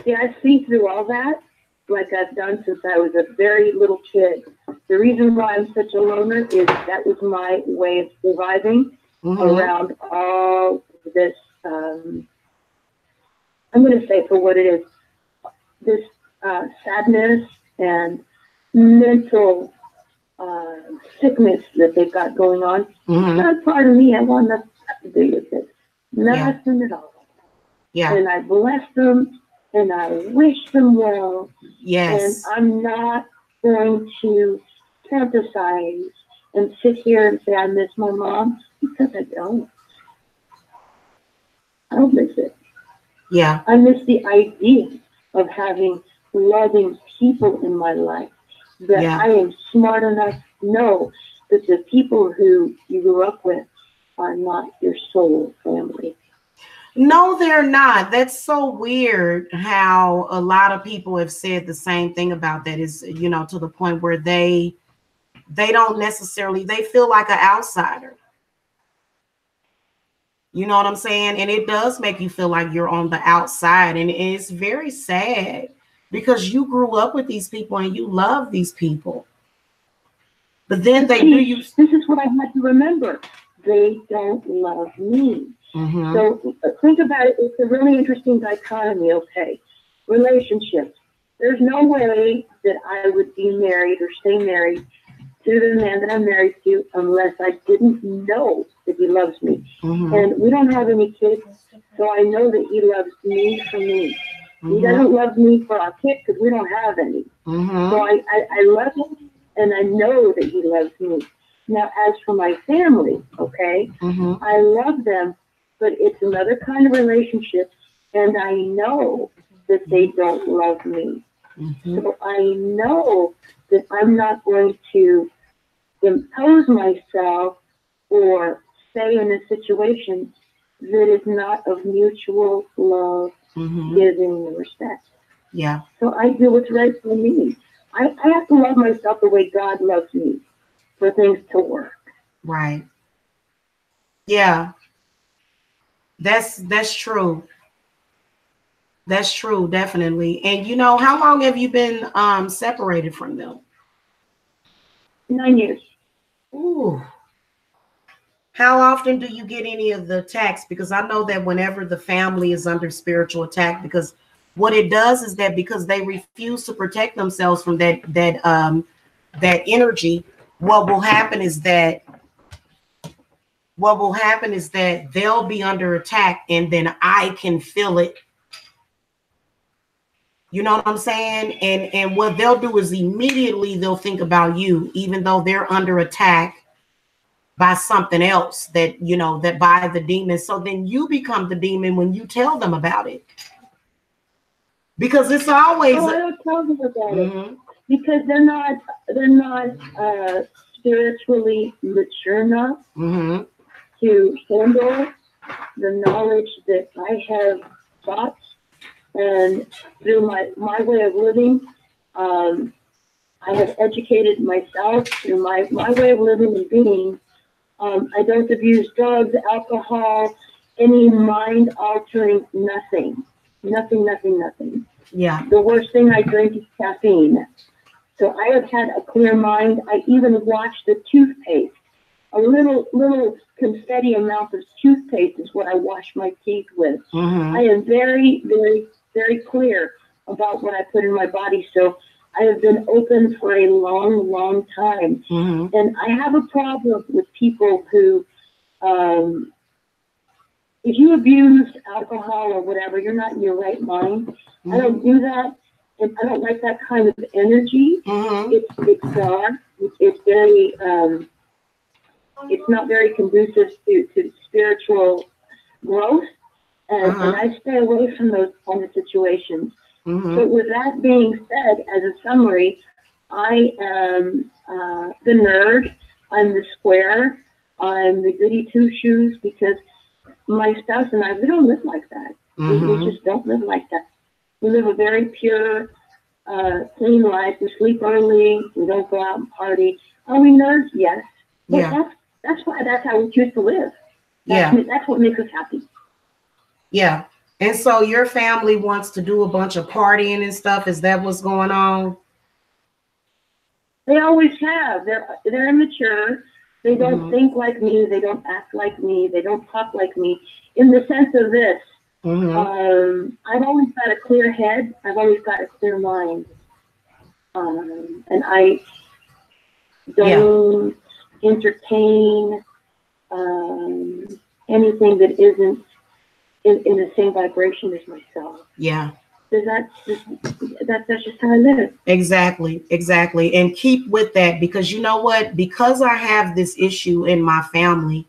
See, I see through all that, like I've done since I was a very little kid. The reason why I'm such a loner is that was my way of surviving around all this, I'm going to say for what it is, this sadness and mental sickness that they've got going on. Not part of me. I want nothing to do with it. Nothing at all. Yeah. And I bless them and I wish them well. Yes. And I'm not going to fantasize and sit here and say I miss my mom, because I don't. I don't miss it. Yeah. I miss the idea of having loving people in my life. That I am smart enough to know that the people who you grew up with are not your soul family. No, they're not. That's so weird how a lot of people have said the same thing about that, is, you know, to the point where they don't necessarily, they feel like an outsider. You know what I'm saying? And it does make you feel like you're on the outside. And it's very sad because you grew up with these people and you love these people. But then they do you. This is what I had to remember. They don't love me. So think about it. It's a really interesting dichotomy, okay? Relationships. There's no way that I would be married or stay married to the man that I'm married to unless I didn't know that he loves me. Mm-hmm. And we don't have any kids, so I know that he loves me for me. Mm-hmm. He doesn't love me for our kids because we don't have any. Mm-hmm. So I love him, and I know that he loves me. Now, as for my family, okay, Mm-hmm. I love them, but it's another kind of relationship, and I know that they don't love me. Mm-hmm. So I know that I'm not going to impose myself or stay in a situation that is not of mutual love, Mm-hmm. giving, and respect. Yeah. So I do what's right for me. I have to love myself the way God loves me for things to work. Right. Yeah. That's true. That's true, definitely. And you know, how long have you been separated from them? 9 years. Ooh. How often do you get any of the attacks? Because I know that whenever the family is under spiritual attack, because what it does is that because they refuse to protect themselves from that energy, what will happen is that they'll be under attack, and then I can feel it. You know what I'm saying? And what they'll do is immediately they'll think about you, even though they're under attack by something else, that, you know, that by the demon. So then you become the demon when you tell them about it. Because it's always I don't tell them about Mm-hmm. it because they're not spiritually mature enough Mm-hmm. to handle the knowledge that I have got, and through my way of living, I have educated myself through my way of living and being. I don't abuse drugs, alcohol, any mind altering, nothing. Yeah. The worst thing I drink is caffeine. So I have had a clear mind. I even watched the toothpaste. A little confetti amount of toothpaste is what I wash my teeth with. Mm-hmm. I am very, very, very clear about what I put in my body. So I have been open for a long, long time. Mm-hmm. And I have a problem with people who, if you abuse alcohol or whatever, you're not in your right mind. Mm-hmm. I don't do that. And I don't like that kind of energy. Mm-hmm. It's dark. It's very, it's not very conducive to spiritual growth. And I stay away from those kind of situations. Mm-hmm. But with that being said, as a summary, I am the nerd. I'm the square. I'm the goody two shoes, because my spouse and I, we don't live like that. Mm-hmm. We just don't live like that. We live a very pure, clean life. We sleep early. We don't go out and party. Are we nerds? Yes. But Yeah. that's how we choose to live. That's what makes us happy. Yeah. And so your family wants to do a bunch of partying and stuff. Is that what's going on? They always have. They're immature. They don't think like me. They don't act like me. They don't talk like me. In the sense of this, I've always got a clear head. I've always got a clear mind. And I don't entertain anything that isn't in the same vibration as myself. Yeah. That's just how I live. Exactly. And keep with that, because you know what? Because I have this issue in my family,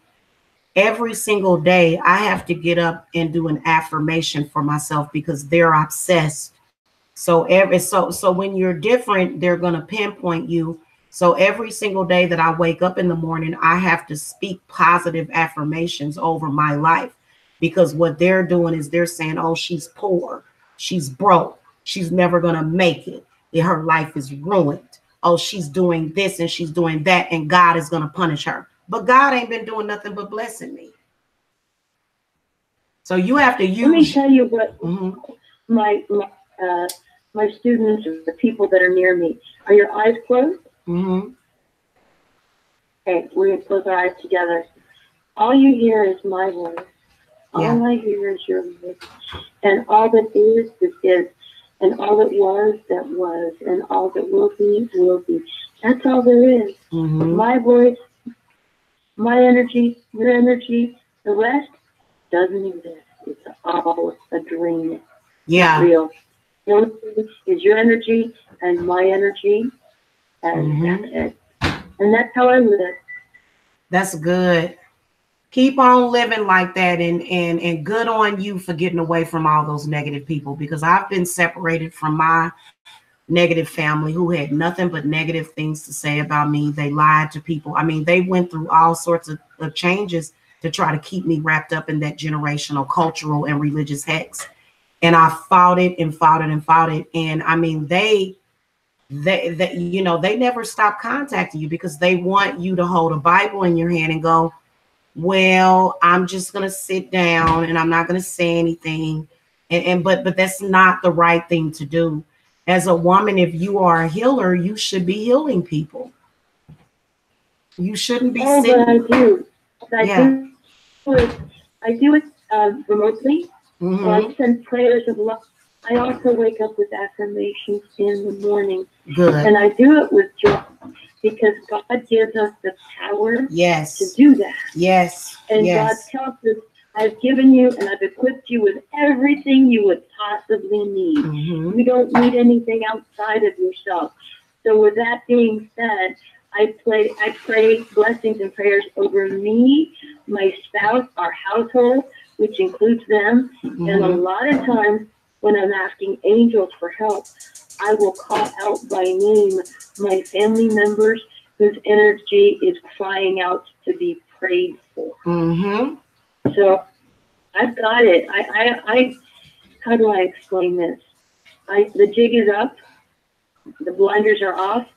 every single day I have to get up and do an affirmation for myself, because they're obsessed. So when you're different, they're going to pinpoint you. So every single day that I wake up in the morning, I have to speak positive affirmations over my life, because what they're doing is they're saying, oh, she's poor. She's broke. She's never going to make it. Her life is ruined. Oh, she's doing this and she's doing that, and God is going to punish her. But God ain't been doing nothing but blessing me. So you have to use. Let me tell you what my students, or the people that are near me. Are your eyes closed? Mm-hmm. Okay, we're going to close our eyes together. All you hear is my voice. Yeah. All I hear is your voice. And all that is, and all that was, and all that will be, will be. That's all there is. Mm-hmm. My voice, my energy, your energy, the rest doesn't exist. It's all a dream. Yeah. Not real. The only thing is your energy and my energy, and that's it. And that's how I live. That's good. Keep on living like that, and good on you for getting away from all those negative people, because I've been separated from my negative family who had nothing but negative things to say about me. They lied to people. I mean, they went through all sorts of changes to try to keep me wrapped up in that generational, cultural, and religious hex. And I fought it and fought it and fought it. And I mean, they you know, they never stop contacting you because they want you to hold a Bible in your hand and go, well, I'm just going to sit down and I'm not going to say anything. But that's not the right thing to do. As a woman, if you are a healer, you should be healing people. You shouldn't be sitting. But I do. I do it remotely. I send prayers of love. I also wake up with affirmations in the morning. Good. And I do it with joy because God gives us the power to do that. Yes. And God tells us, I've given you and I've equipped you with everything you would possibly need. You don't need anything outside of yourself. So with that being said, I pray blessings and prayers over me, my spouse, our household, which includes them. And a lot of times when I'm asking angels for help, I will call out by name my family members whose energy is crying out to be prayed for. So I've got it. I how do I explain this? The jig is up. The blinders are off.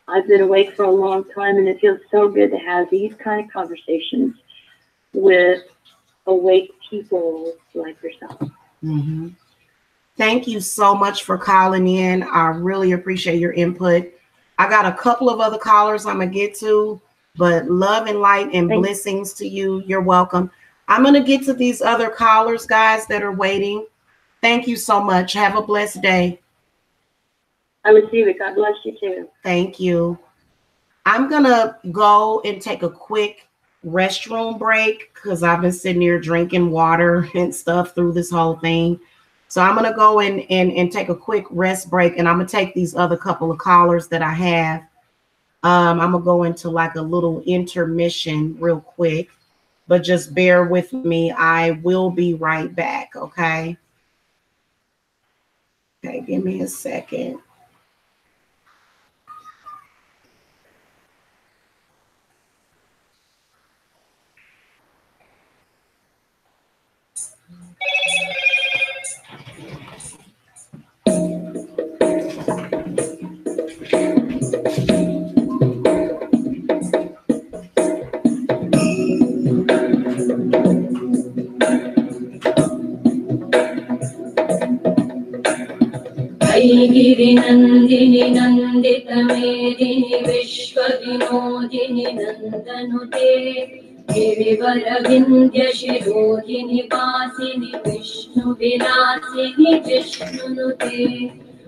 I've been awake for a long time, and it feels so good to have these kind of conversations with awake people like yourself. Thank you so much for calling in. I really appreciate your input. I got a couple of other callers I'm going to get to, but love and light and blessings to you. You're welcome. I'm going to get to these other callers, guys, that are waiting. Thank you so much. Have a blessed day. I receive it. God bless you too. Thank you. I'm going to go and take a quick restroom break because I've been sitting here drinking water and stuff through this whole thing. So I'm going to go and take a quick rest break, and I'm going to take these other couple of callers that I have. I'm going to go into like a little intermission real quick, but just bear with me. I will be right back. Okay. Okay. Give me a second. गिरिनन्दिनि नन्दितमेदिनि विश्वविनोदिनि नन्दनुते गिरिवरविन्द्यशिरोधिनि वासिनि विष्णुविलासिनि जिष्णुनुते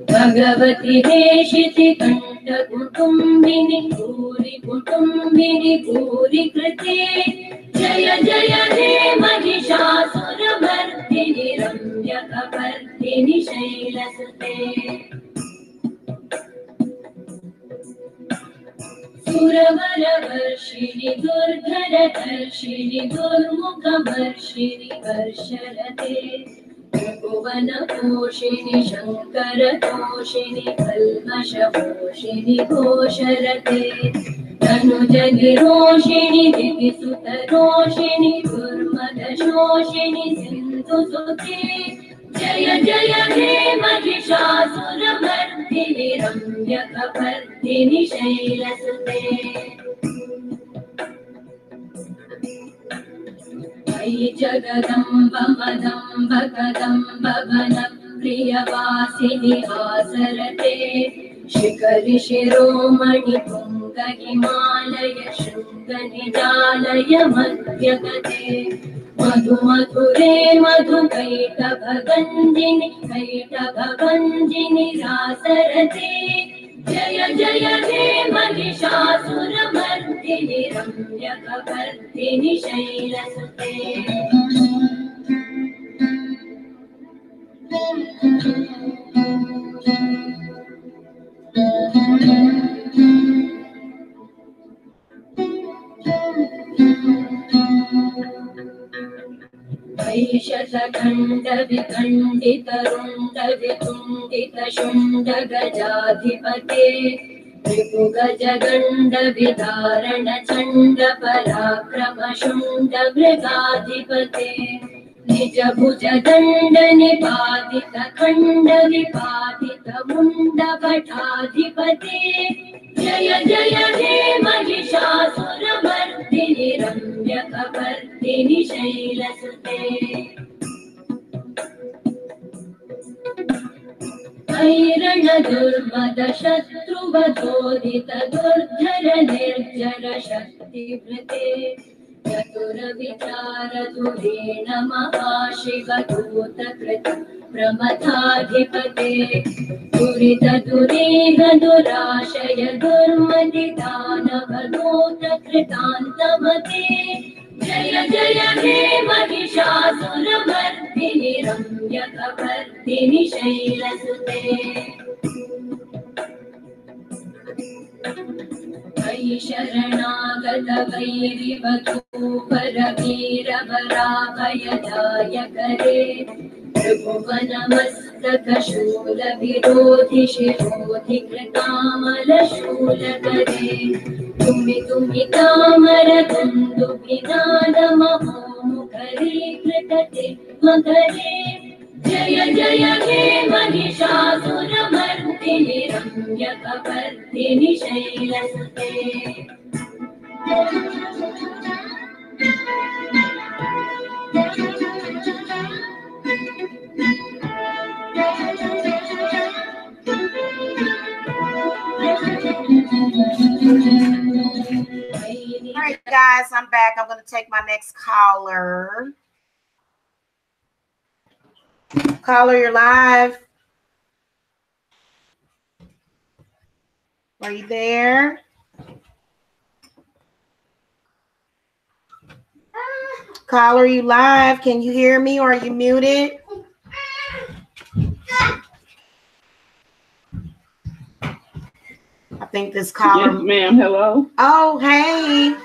भगवति हेशिति कण्ठकुटुम्बिनि भूरि कुटुम्बिनि भूरि कृते जय जय हे महिषासुरमर्दिनि रम्यकपर्दिनि शैलसुते सुरवरवर्षिणि दुर्धरधर्षिणि दुर्मुखवर्षिणि वर्षरते त्रिभुवनपोषिणि शङ्करतोषिणि कल्मषपोषिणि घोषरते तनुजनिरोषिणि दिविसुतरोषिणि दुर्मदशोषिणि सिन्धुसुते जय जय हे महिषासुरमर्दिनि रम्यकपर्दिनि शैलसुते मयि जगदम्ब मदम्ब कदम्ब वनप्रियवासिनि आसरते शिखरि शिरोमणि तुङ्ग हिमालय शृङ्गनिजालय मध्यगते मधुमधुरे मधुकैटभगञ्जिनि कैटभगञ्जिनि रासरते जय जय हे महिषासुरमर्दिनि रम्यकपर्दिनि शैलसुते वैशतखण्डविखण्डितरुण्डवितुण्डितशुण्डगजाधिपते त्रिभुगजगण्डविधारणचण्डपराक्रमशुण्डमृगाधिपते निजभुजदण्डनिपातितखण्डविपातितमुण्डभटाधिपते जय जय हे महिषासुरमर्दिनि रम्यकपर्दिनि शैलसुते ऐरणदुर्मदशत्रुवधोदित दुर्धर निर्जर शक्तिवृते चतुरविचारधुरेण महाशिवदूतकृत प्रमथाधिपते दुरितदुरेह दुराशय दुर्मतिदानवदूतकृतान्तमते जय जय हे महिषासुरमर्दिनि रम्यकपर्दिनि शैलसुते वै शरणागत वैरिवधूपरवीरवराभयदायकरे त्रिभुवनमस्तकशूलविरोधि शिरोधि कृतामलशूलकरे तुमि तुमि तामरदुन्दुभिनादमहोमुखरीकृतते मकरे जय जय हे Mahishasuramardini रम्यकपर्दिनि शैलसुते All right, guys, I'm back. I'm going to take my next caller. Caller, you're live. Are you there? Caller, you live? Can you hear me or are you muted? I think this caller. Yes, ma'am. Hello. Oh, hey.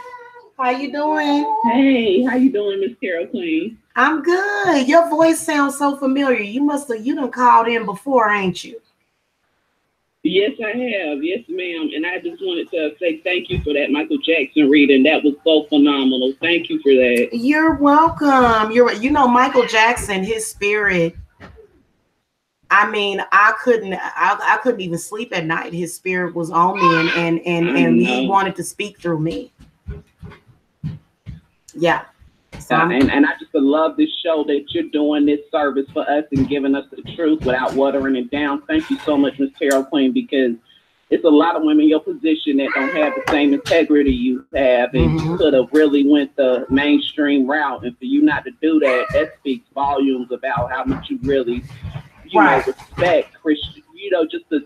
How you doing? Hey, how you doing, Miss Carol Queen? I'm good. Your voice sounds so familiar. You done called in before, ain't you? Yes, I have. Yes, ma'am. And I just wanted to say thank you for that Michael Jackson reading. That was so phenomenal. Thank you for that. You're welcome. You know, Michael Jackson, his spirit. I mean, I couldn't even sleep at night. His spirit was on me and he wanted to speak through me. Yeah. So and I just love this show that you're doing this service for us and giving us the truth without watering it down. Thank you so much, Miss Carol Queen, because it's a lot of women in your position that don't have the same integrity you have, and you could have really went the mainstream route. And for you not to do that, that speaks volumes about how much you really, you know, respect Christian. You know, just the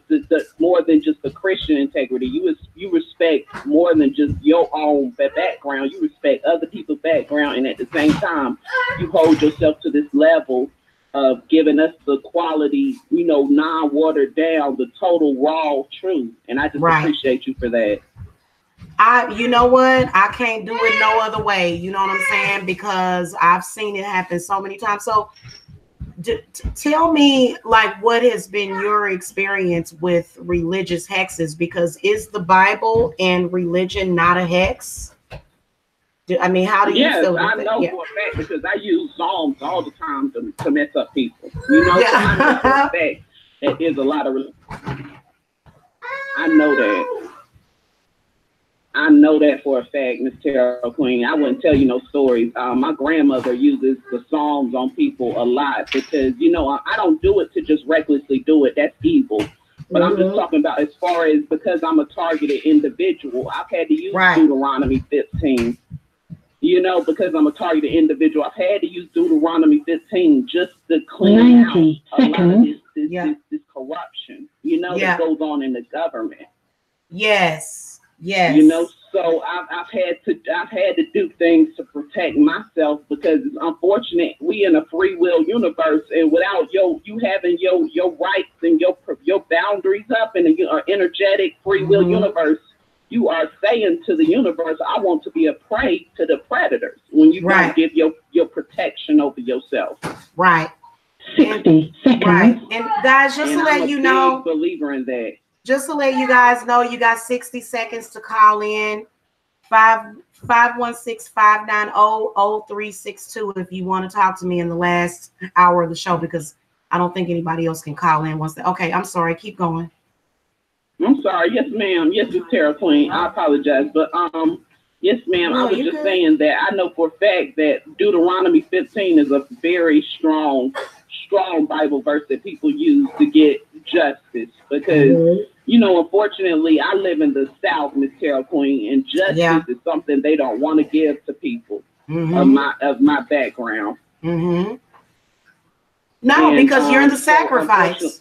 more than just the Christian integrity. You respect more than just your own background. You respect other people's background, and at the same time, you hold yourself to this level of giving us the quality, you know, non-watered down, the total raw truth. And I just appreciate you for that. You know what? I can't do it no other way. You know what I'm saying? Because I've seen it happen so many times. So tell me, like, what has been your experience with religious hexes? Because is the Bible and religion not a hex? I mean, how do you feel about I know for a fact, because I use Psalms all the time to mess up people. You know, so I know for a fact that there's a lot of religion. I know that. I know that for a fact, Miss Carol Queen. I wouldn't tell you no stories. My grandmother uses the Psalms on people a lot because, you know, I don't do it to just recklessly do it. That's evil. But I'm just talking about as far as, because I'm a targeted individual, I've had to use Deuteronomy 15. You know, because I'm a targeted individual. I've had to use Deuteronomy 15 just to clean out a lot of this corruption, you know, that goes on in the government. Yes. Yes. You know, so I've had to do things to protect myself, because it's unfortunate we in a free will universe, and without you having your rights and your boundaries up in an energetic free will universe, you are saying to the universe, I want to be a prey to the predators, when you don't give your protection over yourself. Right. 60 seconds. Right. And guys, just to let you know, I'm a big believer in that. Just to let you guys know, you got 60 seconds to call in. 516-590-0362 if you want to talk to me in the last hour of the show, because I don't think anybody else can call in once. Okay, I'm sorry. Keep going. I'm sorry. Yes, ma'am. Yes, it's Terra Queen. I apologize, but yes, ma'am. I was just saying that I know for a fact that Deuteronomy 15 is a very strong Bible verse that people use to get justice, because you know, unfortunately, I live in the South, Miss Terra Queen, and justice is something they don't want to give to people of my background. No, because you're the sacrifice.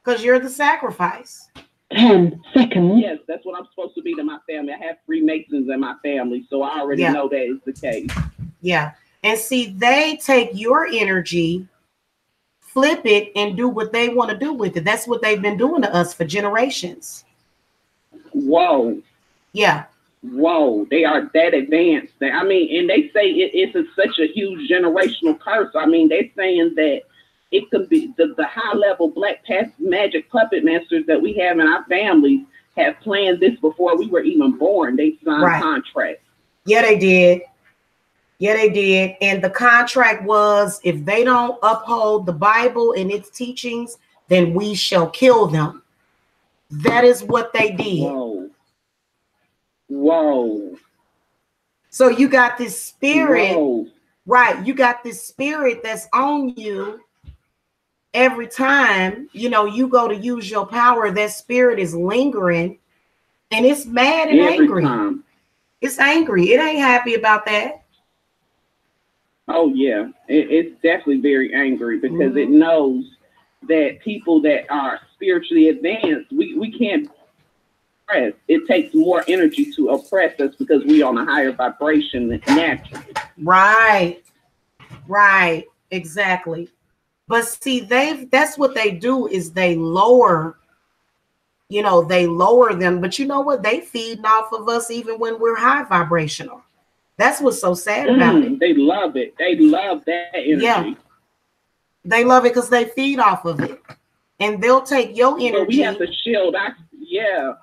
Because you're the sacrifice. 10 seconds. Yes, that's what I'm supposed to be to my family. I have Freemasons in my family, so I already know that is the case. Yeah. And see, they take your energy, flip it, and do what they want to do with it. That's what they've been doing to us for generations. Whoa. Yeah. Whoa. They are that advanced. I mean, and they say it's such a huge generational curse. I mean, they're saying that it could be the high level black magic puppet masters that we have in our families have planned this before we were even born. They signed contracts. Yeah, they did. Yeah, they did. And the contract was, if they don't uphold the Bible and its teachings, then we shall kill them. That is what they did. Whoa. Whoa. So you got this spirit, right? You got this spirit that's on you. Every time, you know, you go to use your power, that spirit is lingering, and it's mad and angry. It's angry. It ain't happy about that. Oh, yeah. It's definitely very angry, because it knows that people that are spiritually advanced, we can't oppress. It takes more energy to oppress us because we on a higher vibration naturally. Right. Right. Exactly. But see, that's what they do, is they lower, you know, they lower them. But you know what? They feed off of us even when we're high vibrational. That's what's so sad about it. They love it. They love that energy. Yeah. They love it because they feed off of it. And they'll take your energy. So we have to shield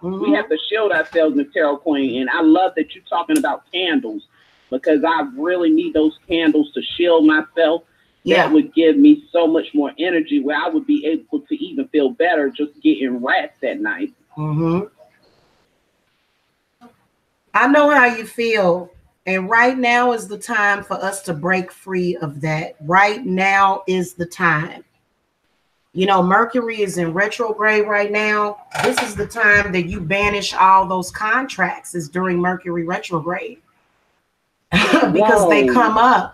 we have to shield ourselves in Tarot Queen. And I love that you're talking about candles, because I really need those candles to shield myself. That would give me so much more energy, where I would be able to even feel better just getting rest at night. I know how you feel. And right now is the time for us to break free of that. Right now is the time. You know, Mercury is in retrograde right now. This is the time that you banish all those contracts, is during Mercury retrograde. Because they come up.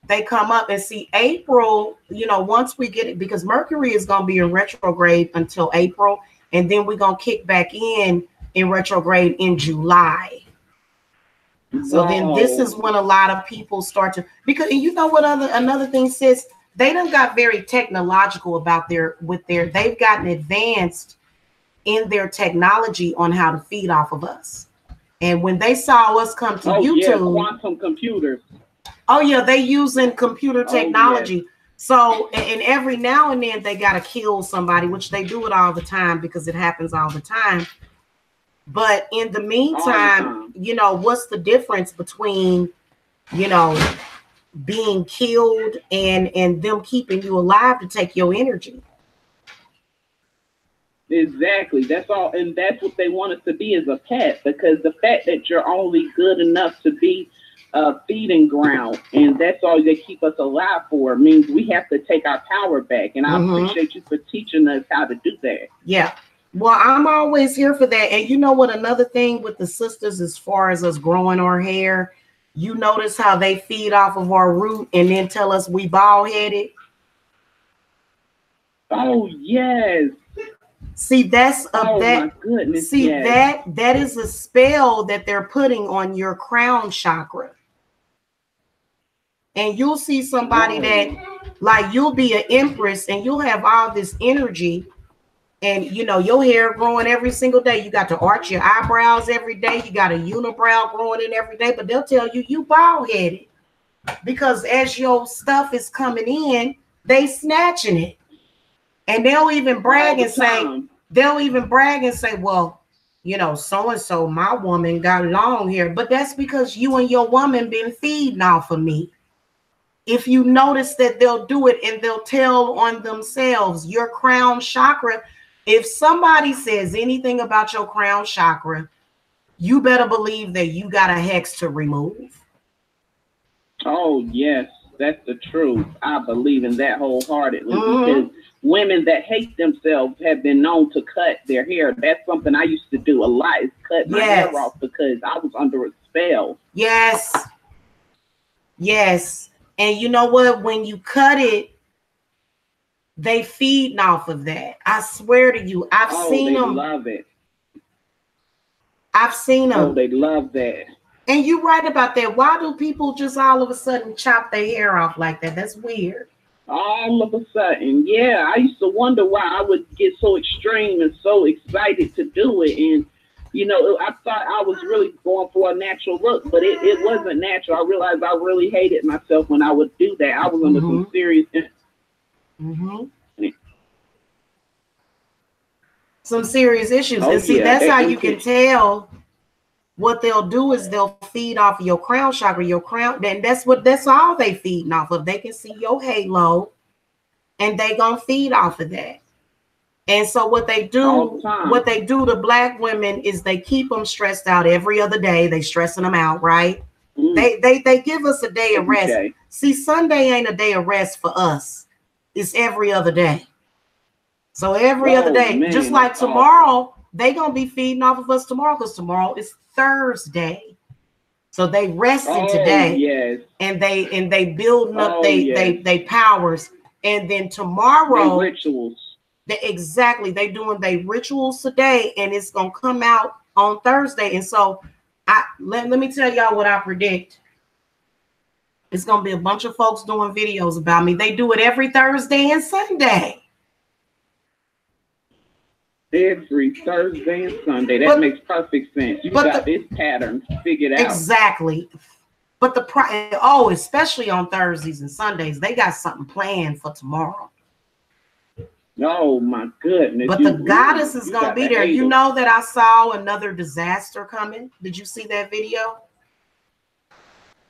They come up, and see, April, you know, once we get it, because Mercury is going to be in retrograde until April, and then we're going to kick back in retrograde in July. So then this is when a lot of people start to, because you know what another thing says, they done got very technological about they've gotten advanced in their technology on how to feed off of us. And when they saw us come to YouTube, quantum computers. Oh yeah, they using computer technology. So, and every now and then they got to kill somebody, which they do it all the time because it happens all the time. But in the meantime, you know, what's the difference between, you know, being killed and them keeping you alive to take your energy? Exactly. That's all. And that's what they want us to be, as a pet, because the fact that you're only good enough to be a feeding ground, and that's all they keep us alive for, means we have to take our power back. And I appreciate you for teaching us how to do that. Yeah. Well, I'm always here for that. And you know what? Another thing with the sisters, as far as us growing our hair, You notice how they feed off of our root and then tell us we bald-headed? Oh, yes. See, that's my goodness. See, yes. that is a spell that they're putting on your crown chakra. And you'll see somebody that, like, you'll be an empress and you'll have all this energy, and you know your hair growing every single day. You got to arch your eyebrows every day. You got a unibrow growing in every day, but they'll tell you you bald-headed because as your stuff is coming in, they snatching it. And they'll even brag and say, well, you know, so-and-so, my woman got long hair, but that's because you and your woman been feeding off of me. If you notice that they'll do it and they'll tell on themselves, your crown chakra, if somebody says anything about your crown chakra, you better believe that you got a hex to remove. Oh, yes, that's the truth. I believe in that wholeheartedly because women that hate themselves have been known to cut their hair. That's something I used to do a lot, is cut my hair off because I was under a spell. Yes. Yes. And you know what? When you cut it, they feed off of that. I swear to you, I've seen them. They love it. I've seen them. Oh, they love that. And you're right about that. Why do people just all of a sudden chop their hair off like that? That's weird. All of a sudden, yeah. I used to wonder why I would get so extreme and so excited to do it. And, you know, I thought I was really going for a natural look, but it wasn't natural. I realized I really hated myself when I would do that. I was under some serious... Some serious issues. And see, that's how you can tell. What they'll do is they'll feed off of your crown chakra, your crown. Then that's all they feeding off of. They can see your halo and they gonna feed off of that. And so what they do to black women is they keep them stressed out every other day. They stressing them out, right? They give us a day of rest. Okay. See, Sunday ain't a day of rest for us. It's every other day. So every other day, man, just like tomorrow, they gonna be feeding off of us tomorrow because tomorrow is Thursday. So they resting today. Yes. And they building up they powers. And then tomorrow rituals. They doing their rituals today, and it's gonna come out on Thursday. And so let me tell y'all what I predict. It's gonna be a bunch of folks doing videos about me. They do it every Thursday and Sunday. Every Thursday and Sunday. That makes perfect sense. You got this pattern figured out. Exactly. But especially on Thursdays and Sundays, they got something planned for tomorrow. Oh my goodness. But the goddess is going to be there. You know that I saw another disaster coming. Did you see that video?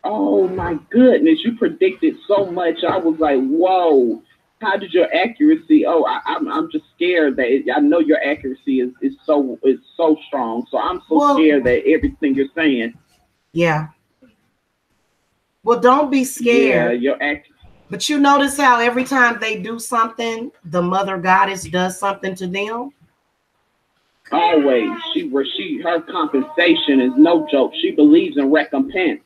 Oh my goodness. You predicted so much. I was like, whoa. How did your accuracy? Oh, I'm just scared that I know your accuracy is so strong. So I'm scared that everything you're saying. Yeah. Well, don't be scared. Yeah, but you notice how every time they do something, the mother goddess does something to them. Always. Her compensation is no joke. She believes in recompense.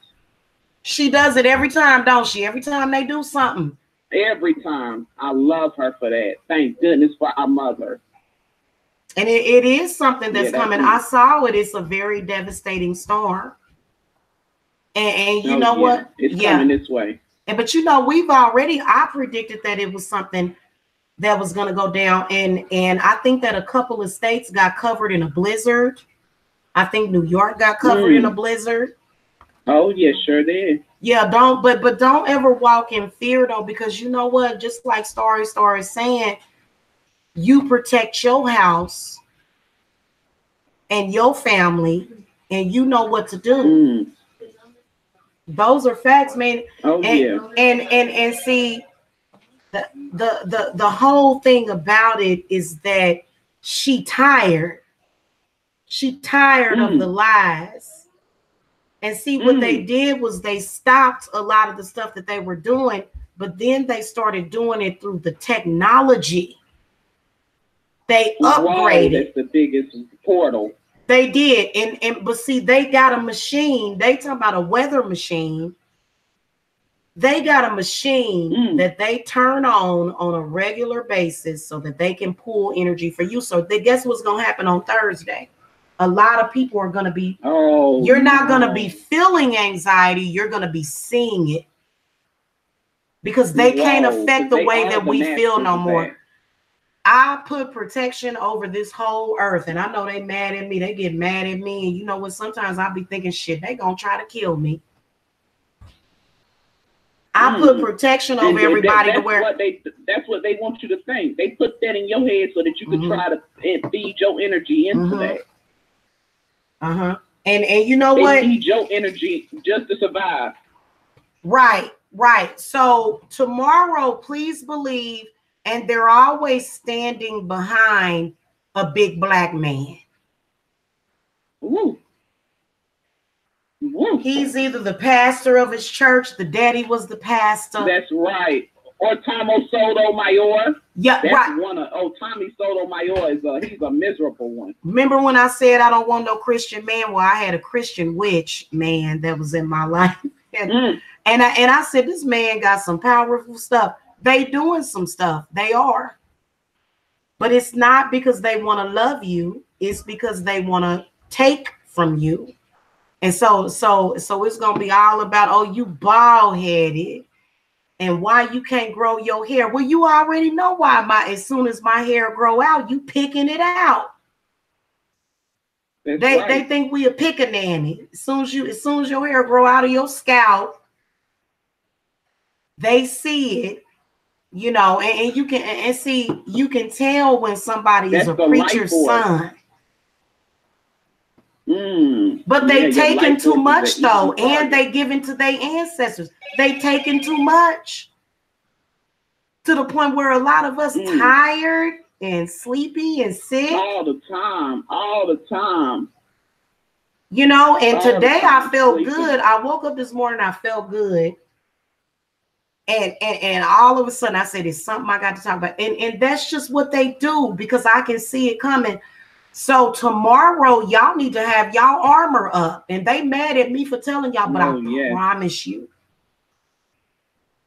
She does it every time, don't she? Every time they do something. Every time. I love her for that. Thank goodness for our mother. And it is something that's coming. I saw it. It's a very devastating storm. And you know what? It's coming this way. But you know, I predicted that it was something that was going to go down. And I think that a couple of states got covered in a blizzard. I think New York got covered in a blizzard. Oh, yeah, sure did. Yeah, but don't ever walk in fear though, because you know what? Just like Story is saying, you protect your house and your family, and you know what to do. Those are facts, man. Oh, and see, the whole thing about it is that she tired of the lies. And see, what they did was they stopped a lot of the stuff that they were doing, but then they started doing it through the technology. They upgraded. That's the biggest portal. They did. But see, they got a machine. They talking about a weather machine. They got a machine that they turn on a regular basis so that they can pull energy for you. So guess what's going to happen on Thursday? A lot of people are going to be, you're not going to be feeling anxiety. You're going to be seeing it because they can't affect the way that we feel no more. I put protection over this whole earth, and I know they mad at me. They get mad at me. And you know what? Sometimes I'll be thinking, shit, they going to try to kill me. I put protection over everybody to where that's what they want you to think. They put that in your head so that you can try to feed your energy into that. And you know what? They need your energy just to survive. Right. So tomorrow, please believe, and they're always standing behind a big black man. Ooh. He's either the pastor of his church, the daddy was the pastor. That's right. Or Tommy Sotomayor. Yeah, that's right. Tommy Sotomayor he's a miserable one. Remember when I said I don't want no Christian man? Well, I had a Christian witch man that was in my life. And I said, this man got some powerful stuff. They doing some stuff. They are. But it's not because they want to love you. It's because they want to take from you. And so it's going to be all about, oh, you bald headed and why you can't grow your hair. Well, you already know why as soon as my hair grow out, you picking it out. They think we a pickaninny. As soon as your hair grow out of your scalp, they see it, you know, and you can see, you can tell when somebody is a preacher's son. But they taking too much though, and they giving to their ancestors. They taking too much to the point where a lot of us tired and sleepy and sick all the time. You know, and today I felt good. I woke up this morning, I felt good. And all of a sudden I said, it's something I got to talk about. And that's just what they do because I can see it coming. So tomorrow, y'all need to have y'all armor up. And they mad at me for telling y'all, but I promise you.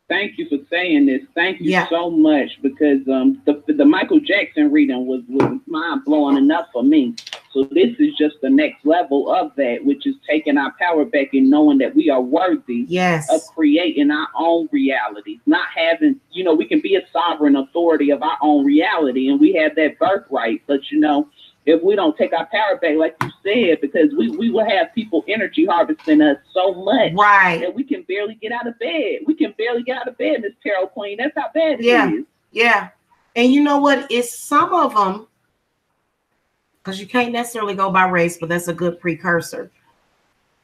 Thank you for saying this. Thank you so much because the Michael Jackson reading was mind blowing enough for me. So this is just the next level of that, which is taking our power back and knowing that we are worthy of creating our own reality. Not having, you know, we can be a sovereign authority of our own reality and we have that birthright. But, you know, if we don't take our power back, like you said, because we will have people energy harvesting us so much that we can barely get out of bed. We can barely get out of bed, Miss Tarot Queen. That's how bad it is. Yeah. And you know what? It's some of them, because you can't necessarily go by race, but that's a good precursor.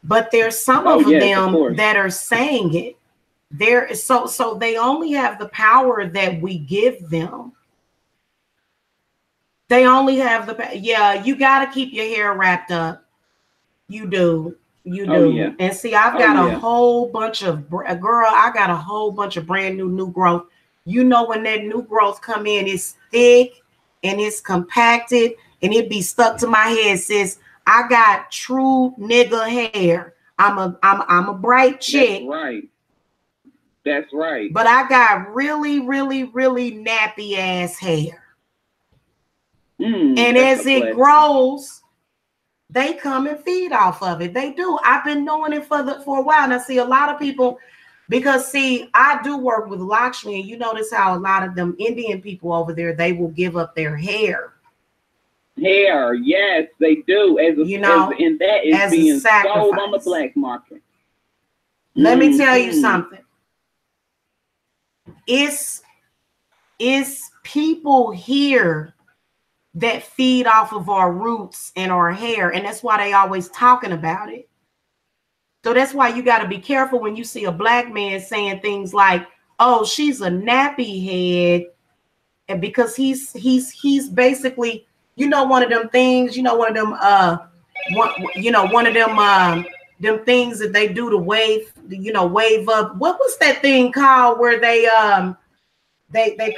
But there's some of them that are saying it. So they only have the power that we give them. They only have you got to keep your hair wrapped up. You do. And see, I've got a whole bunch of, I got a whole bunch of brand new growth. You know, when that new growth come in, it's thick and it's compacted and it be stuck to my head. Sis, I got true nigga hair. I'm a bright chick. That's right. But I got really, really, really nappy ass hair. And as it grows, they come and feed off of it. They do. I've been knowing it for a while. And I see a lot of people, because see, I do work with Lakshmi, and you notice how a lot of them Indian people over there, they will give up their hair. Yes, they do. And that is being sold on the black market. Let me tell you something. It's people here that feed off of our roots and our hair. And that's why they always talking about it. So that's why you got to be careful when you see a black man saying things like, oh, she's a nappy head. And because he's basically, you know, one of them things, you know, one of them, them things that they do to wave, you know, wave up. What was that thing called where they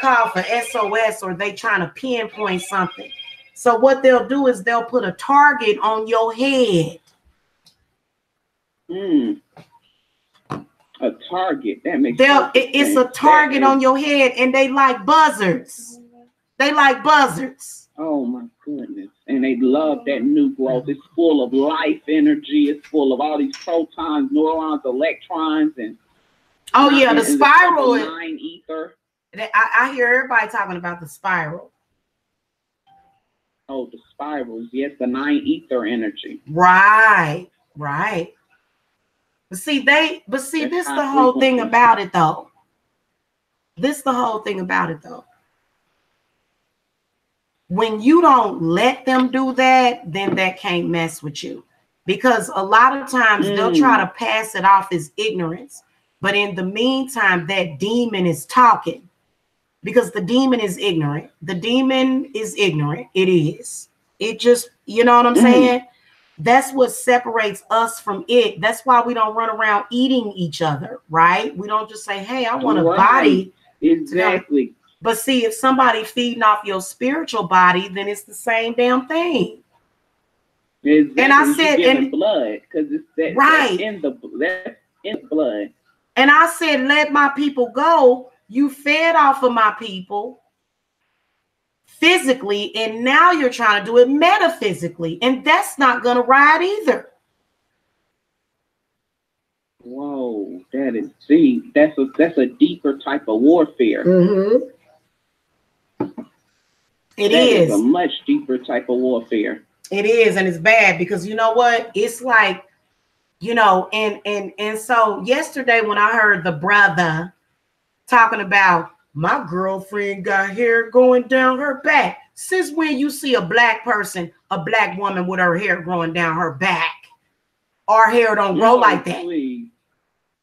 call for SOS or they trying to pinpoint something? So what they'll do is they'll put a target on your head. A target. That makes it's a target on your head, and they like buzzards. They like buzzards. Oh my goodness. And they love that new growth. It's full of life energy. It's full of all these protons, neurons, electrons, and the spiral. The 9 ether. I hear everybody talking about the spiral. Oh, the spirals. Yes, the 9 ether energy. Right. But see, this the whole thing about it though. When you don't let them do that, then that can't mess with you. Because a lot of times they'll try to pass it off as ignorance. But in the meantime, that demon is talking. Because the demon is ignorant. The demon is ignorant. It is. It just, you know what I'm saying? That's what separates us from it. That's why we don't run around eating each other, right? We don't just say, hey, I want a body. Exactly. But see, if somebody feeding off your spiritual body, then it's the same damn thing. Exactly. And I said, and blood, because it's that, right. That's in the blood. And I said, let my people go. You fed off of my people physically, and now you're trying to do it metaphysically, and that's not going to ride either. Whoa, that is deep. That's a deeper type of warfare. It that is a much deeper type of warfare. It is, and it's bad because you know what? It's like, you know, and so yesterday when I heard the brother talking about my girlfriend got hair going down her back. Since when you see a black person, a black woman with her hair growing down her back? Our hair don't grow like that. Please.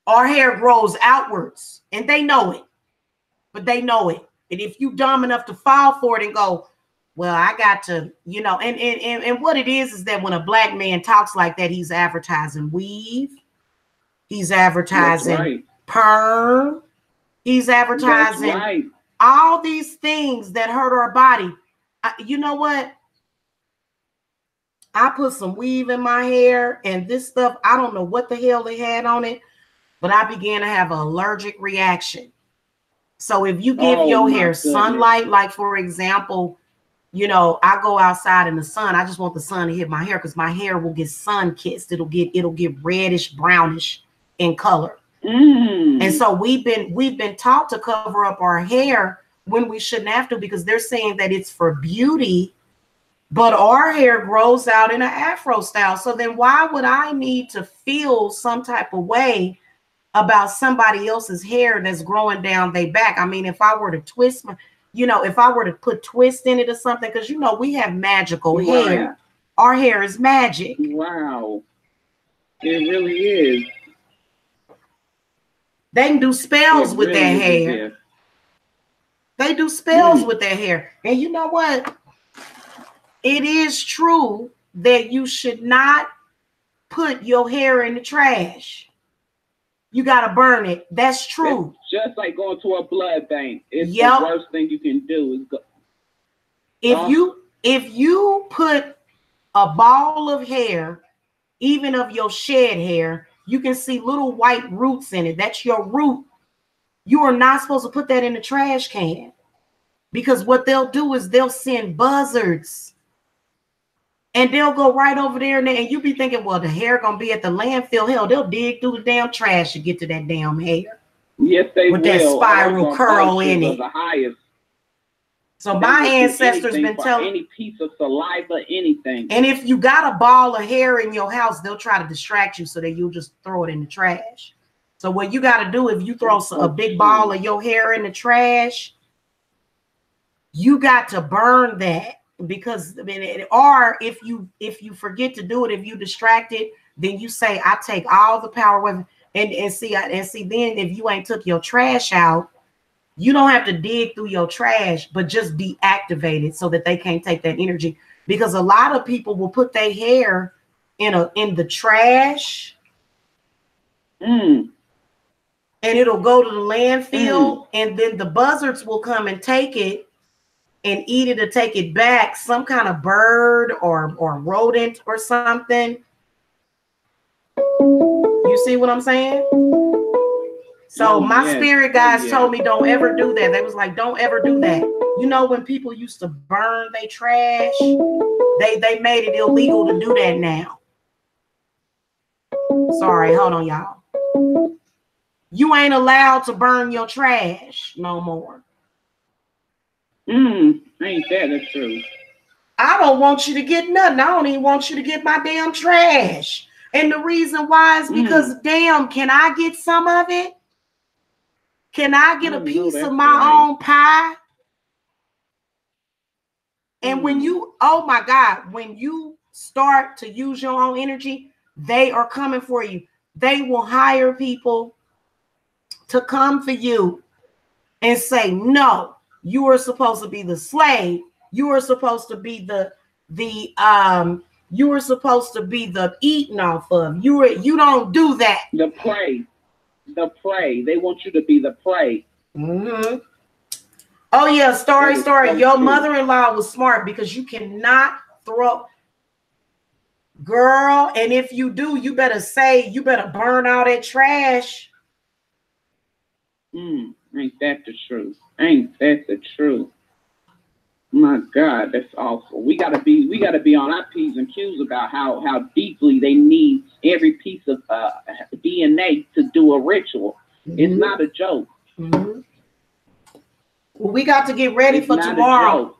Our hair grows outwards, and they know it. But they know it. And if you dumb enough to fall for it and go, well, I got to, you know, and what it is that when a black man talks like that, he's advertising weave. He's advertising perm. He's advertising all these things that hurt our body. You know what? I put some weave in my hair and this stuff, I don't know what the hell they had on it, but I began to have an allergic reaction. So if you give your hair sunlight, like for example, you know, I go outside in the sun. I just want the sun to hit my hair because my hair will get sun kissed. It'll get reddish, brownish in color. And so we've been taught to cover up our hair when we shouldn't have to, because they're saying that it's for beauty, but our hair grows out in an afro style. So then why would I need to feel some type of way about somebody else's hair that's growing down their back? I mean, if I were to twist my, you know, if I were to put twist in it or something, because, you know, we have magical hair. Our hair is magic. Wow. It really is. They can do spells with their hair. They do spells with their hair. And you know what? It is true that you should not put your hair in the trash. You got to burn it. That's true. It's just like going to a blood bank. It's the worst thing you can do is go. If you put a ball of hair, even of your shed hair, you can see little white roots in it. That's your root. You are not supposed to put that in the trash can, because what they'll do is they'll send buzzards and they'll go right over there and you be thinking, well, the hair gonna be at the landfill. Hell, they'll dig through the damn trash to get to that damn hair. Yes, they with will. That spiral curl in it. The highest. So my ancestors been telling any piece of saliva, anything. And if you got a ball of hair in your house, they'll try to distract you so that you'll just throw it in the trash. So what you got to do, if you throw a big ball of your hair in the trash, you got to burn that, because I mean, or if you forget to do it, if you distracted, then you say, I take all the power away. And see then if you ain't took your trash out, you don't have to dig through your trash, but just deactivate it so that they can't take that energy. Because a lot of people will put their hair in the trash, and it'll go to the landfill, and then the buzzards will come and take it, and eat it or take it back, some kind of bird or rodent or something. You see what I'm saying? So my spirit guys told me don't ever do that. They was like, don't ever do that. You know, when people used to burn their trash, they made it illegal to do that now. Sorry, hold on, y'all. You ain't allowed to burn your trash no more. Ain't that the truth? I don't want you to get nothing. I don't even want you to get my damn trash. And the reason why is because, damn, can I get some of it? Can I get a piece of my own pie? And when you, oh my God, when you start to use your own energy, they are coming for you. They will hire people to come for you and say, no, you are supposed to be the slave. You are supposed to be you were supposed to be the eaten off of. You don't do that. The prey. They want you to be the prey. Mm-hmm. Oh yeah, story. Your mother-in-law was smart because you cannot throw, girl. And if you do, you better burn all that trash. Ain't that the truth? Ain't that the truth? My God, that's awful. We gotta be on our P's and Q's about how deeply they need every piece of DNA to do a ritual. Mm-hmm. It's not a joke. Mm-hmm. Well, we got to get ready for tomorrow.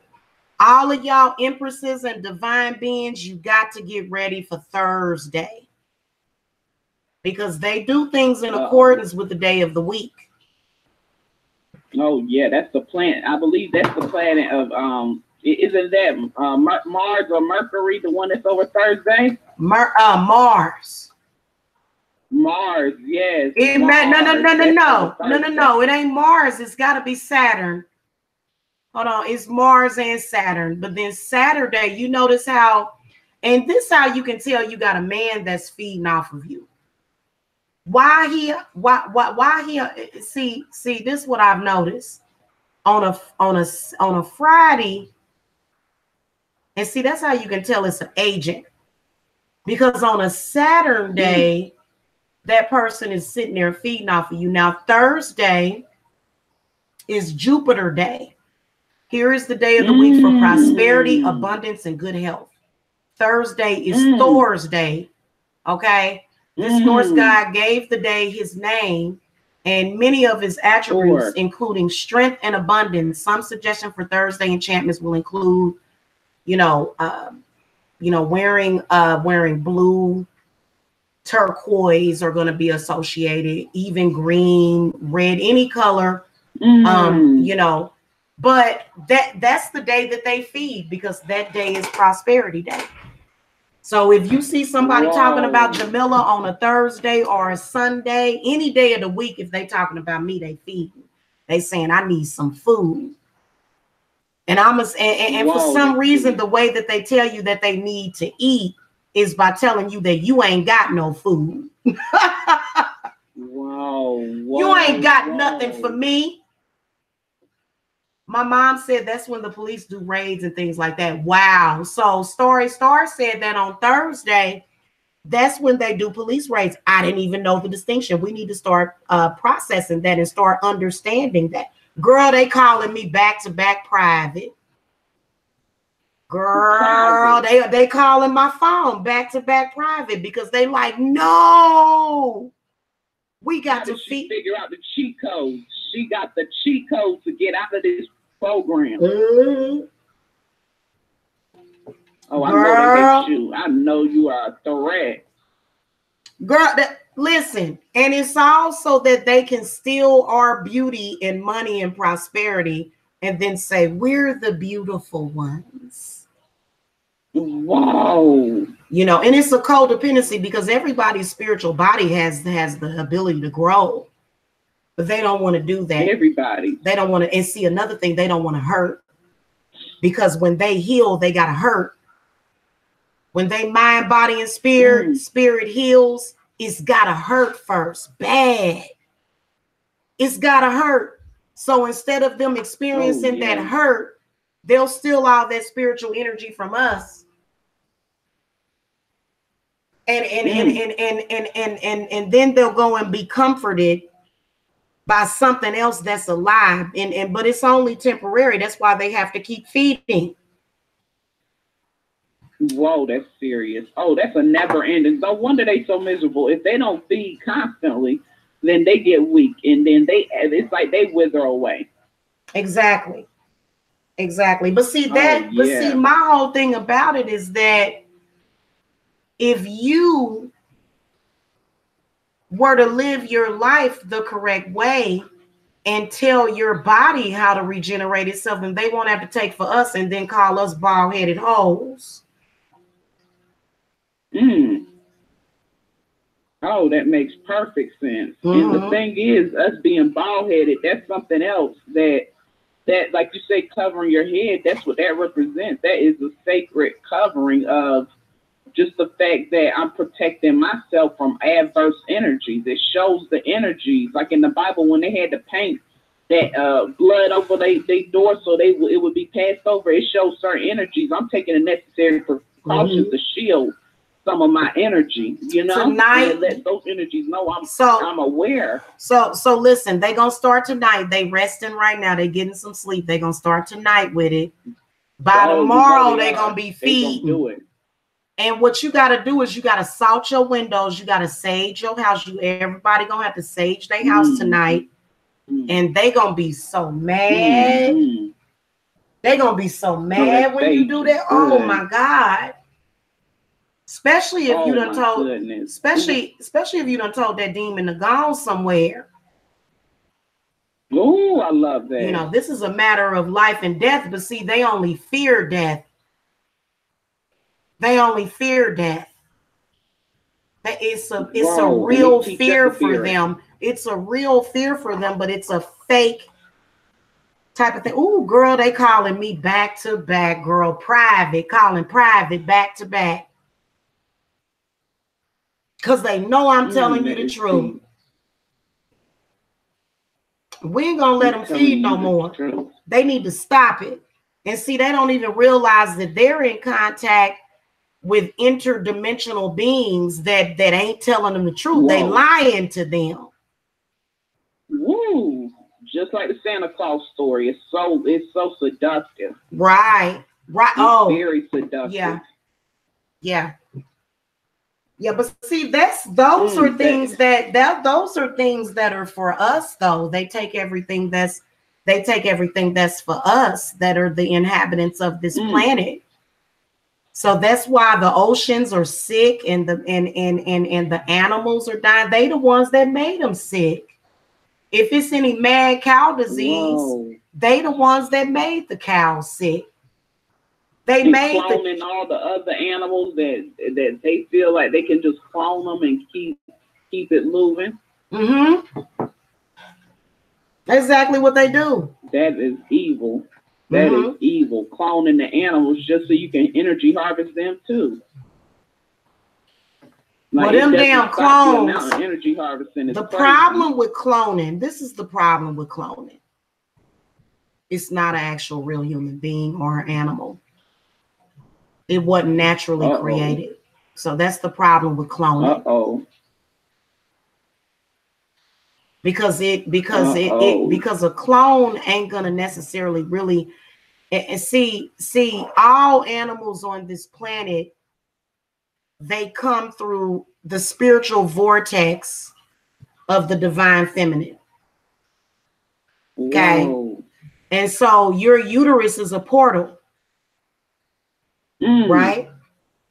All of y'all empresses and divine beings, you got to get ready for Thursday. Because they do things in accordance with the day of the week. Oh yeah, that's the planet. I believe that's the planet of isn't that Mars or Mercury, the one that's over Thursday? Mars. Mars, yes. No. It ain't Mars. It's got to be Saturn. Hold on, it's Mars and Saturn. But then Saturday, you notice how, and this is how you can tell you got a man that's feeding off of you. Why he see this is what I've noticed on a Friday, and see that's how you can tell it's an agent, because on a Saturday that person is sitting there feeding off of you. Now Thursday is Jupiter day. Here is the day of the week for prosperity, abundance, and good health. Thursday is Thor's day. Okay. This Norse god gave the day his name and many of his attributes, including strength and abundance. Some suggestion for Thursday enchantments will include, wearing blue, turquoise are going to be associated, even green, red, any color, but that's the day that they feed, because that day is prosperity day. So if you see somebody talking about Jamila on a Thursday or a Sunday, any day of the week, if they talking about me, they feeding. They saying I need some food. And for some reason, the way that they tell you that they need to eat is by telling you that you ain't got no food. You ain't got nothing for me. My mom said that's when the police do raids and things like that. Wow. So Star said that on Thursday, that's when they do police raids. I didn't even know the distinction. We need to start processing that and start understanding that. Girl, they calling me back-to-back private. Girl, they calling my phone back-to-back private because they like, no, we got to figure out the cheat codes. She got the cheat codes to get out of this program. Oh, I know they you. I know you are a threat. Girl, listen, and it's also that they can steal our beauty and money and prosperity and then say, we're the beautiful ones. Wow. And it's a codependency because everybody's spiritual body has the ability to grow. But they don't want to do that. Everybody. They don't want to. And see, another thing, they don't want to hurt. Because when they heal, they got to hurt. When they mind, body, and spirit heals, it's got to hurt first. Bad. It's got to hurt. So instead of them experiencing that hurt, they'll steal all that spiritual energy from us. And then they'll go and be comforted by something else that's alive. But it's only temporary. That's why they have to keep feeding. Whoa, that's serious. Oh, that's a never ending. No wonder they so miserable. If they don't feed constantly, then they get weak, and then it's like they wither away. Exactly. But see my whole thing about it is that if you were to live your life the correct way and tell your body how to regenerate itself, then they won't have to take for us and then call us bald-headed hoes. Oh, that makes perfect sense. And the thing is, us being bald-headed, that's something else that, like you say, covering your head, that's what that represents. That is a sacred covering of just the fact that I'm protecting myself from adverse energies. It shows the energies, like in the Bible when they had to paint that blood over their door so it would be passed over. It shows certain energies. I'm taking the necessary precautions to shield some of my energy, you know, tonight, and let those energies know I'm aware. So listen, they gonna start tonight. They resting right now. They getting some sleep. They gonna start tonight with it. By tomorrow, they gonna be feeding. Do it. And what you gotta do is you gotta salt your windows. You gotta sage your house. Everybody gonna have to sage their house tonight, and they gonna be so mad. They gonna be so mad when you do that. Oh my God. Especially if you done told, especially if you done told that demon to go somewhere. Oh, I love that. You know, this is a matter of life and death, but see, they only fear death. They only fear death. It's a real fear for them. It's a real fear for them, but it's a fake type of thing. Oh, girl, they calling me back to back, girl, calling private back to back. Because they know I'm telling you the truth. We ain't gonna let them feed no more. They need to stop it. And see, they don't even realize that they're in contact with interdimensional beings that ain't telling them the truth. Whoa. They lying to them. Woo! Just like the Santa Claus story. It's so seductive. Right. It's very seductive. Yeah, but see, those are things that are for us, though. They take everything that's for us, that are the inhabitants of this planet. So that's why the oceans are sick and the animals are dying. They the ones that made them sick. If it's any mad cow disease, they the ones that made the cows sick. They made cloning all the other animals that they feel like they can just clone them and keep it moving. Exactly what they do. That is evil. That is evil. Cloning the animals just so you can energy harvest them too. Like, well, them damn clones. Energy harvesting is the crazy. Problem with cloning. This is the problem with cloning. It's not an actual real human being or an animal. It wasn't naturally created. So that's the problem with cloning. Because a clone ain't gonna necessarily really see all animals on this planet, they come through the spiritual vortex of the divine feminine. Okay. Whoa. And so your uterus is a portal. Right?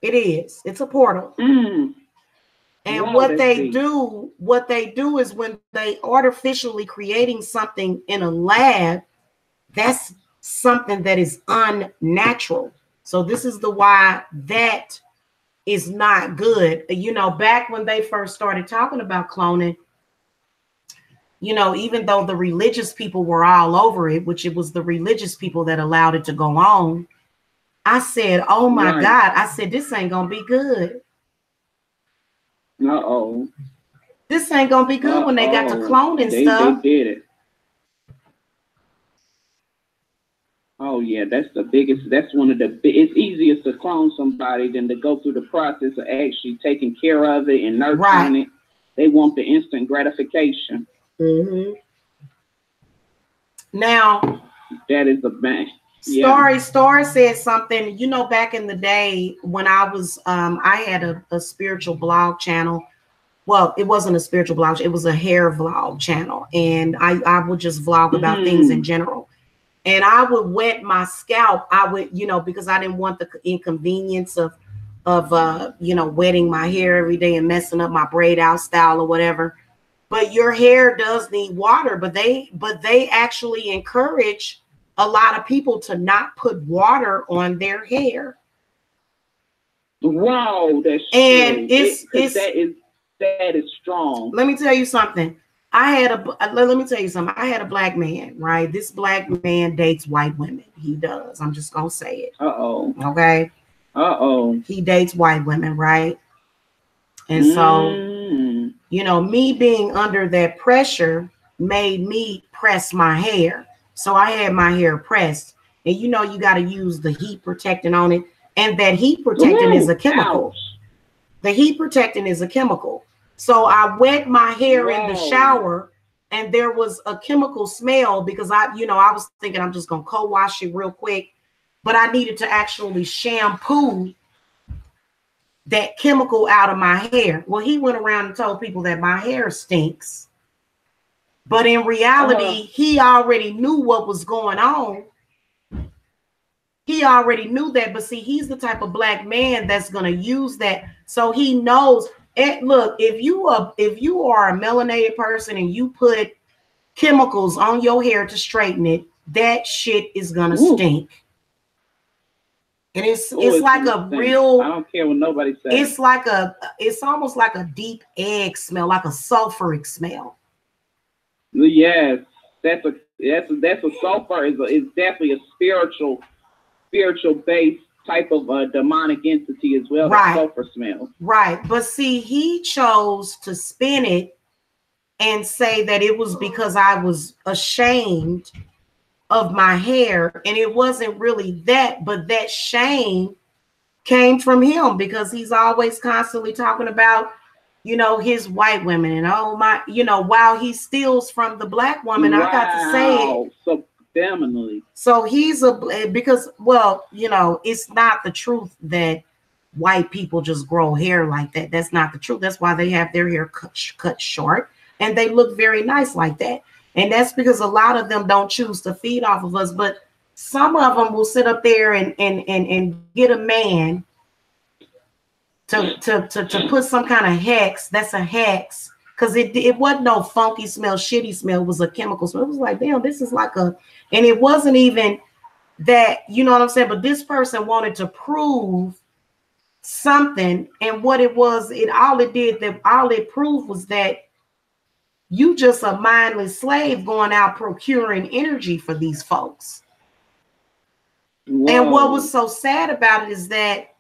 It is. It's a portal. And what they do is when they artificially creating something in a lab, that's something that is unnatural. So this is the why that is not good. You know, back when they first started talking about cloning, you know, even though the religious people were all over it, which it was the religious people that allowed it to go on, I said, oh my God, I said, this ain't gonna be good. This ain't gonna be good when they got to cloning stuff. They did it. Oh yeah, that's the biggest. That's one of the. It's easiest to clone somebody than to go through the process of actually taking care of it and nurturing it. They want the instant gratification. Mm-hmm. Now, that is the bang. Story said something. You know, back in the day when I was, I had a spiritual blog channel. Well, it wasn't a spiritual blog; it was a hair vlog channel, and I would just vlog about things in general. And I would wet my scalp. I would, you know, because I didn't want the inconvenience of you know, wetting my hair every day and messing up my braid out style or whatever. But your hair does need water, but they actually encourage a lot of people to not put water on their hair. Wow, that's and true. That is strong. Let me tell you something. Let me tell you something. I had a black man, right? This black man dates white women. He does. I'm just gonna say it. Uh-oh. Okay. Uh-oh. He dates white women, right? And so, you know, me being under that pressure made me press my hair. So I had my hair pressed. And you know, you got to use the heat protectant on it. And that heat protectant is a chemical. Ouch. The heat protectant is a chemical. So I wet my hair in the shower, and there was a chemical smell because I was thinking I'm just going to co-wash it real quick, but I needed to actually shampoo that chemical out of my hair. Well, he went around and told people that my hair stinks. But in reality, he already knew what was going on. He already knew that, but see, he's the type of black man that's going to use that. So he knows. And look, if you are a melanated person and you put chemicals on your hair to straighten it, that shit is gonna stink. And it's like a real. I don't care what nobody says. It's almost like a deep egg smell, like a sulfuric smell. Yes, that's a sulfur is definitely a spiritual based type of demonic entity as well. Right. The sulfur smell. Right. But see, he chose to spin it and say that it was because I was ashamed of my hair. And it wasn't really that, but that shame came from him because he's always constantly talking about, you know, his white women and oh my, you know, while he steals from the black woman. Wow. I got to say it. So femininely. So he's because, well, you know, it's not the truth that white people just grow hair like that. That's not the truth. That's why they have their hair cut short and they look very nice like that. And that's because a lot of them don't choose to feed off of us. But some of them will sit up there and get a man to put some kind of hex. That's a hex. Because it wasn't no funky smell, shitty smell. It was a chemical smell. It was like, damn, this is like a, and it wasn't even that, you know what I'm saying? But this person wanted to prove something. And what it was, all it proved was that you just a mindless slave going out procuring energy for these folks. Whoa. And what was so sad about it is that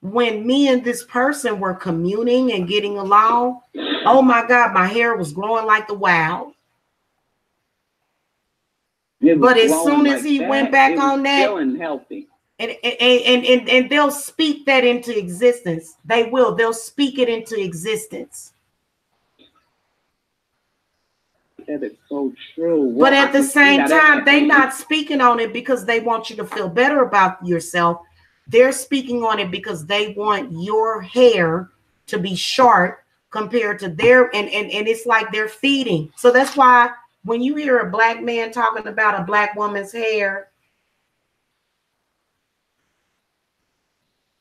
when me and this person were communing and getting along, oh my God, my hair was growing like the wild. But as soon as he went back on that, feeling healthy. And they'll speak that into existence. They will. They'll speak it into existence. That is so true. But at the same time, they're not speaking on it because they want you to feel better about yourself. They're speaking on it because they want your hair to be short compared to their, and it's like they're feeding. So that's why when you hear a black man talking about a black woman's hair,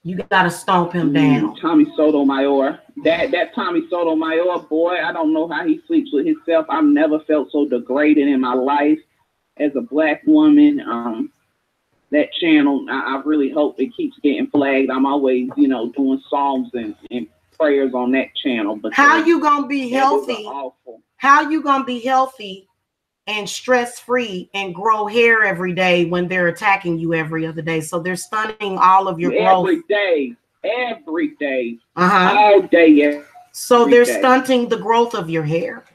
you got to stomp him down. Tommy Sotomayor. That Tommy Sotomayor boy, I don't know how he sleeps with himself. I've never felt so degraded in my life as a black woman. That channel, I really hope it keeps getting flagged. I'm always, you know, doing psalms and prayers on that channel. But how you gonna be healthy? How you gonna be healthy and stress-free and grow hair every day when they're attacking you every other day? So they're stunning all of your growth. Every day. All day. So they're stunting the growth of your hair.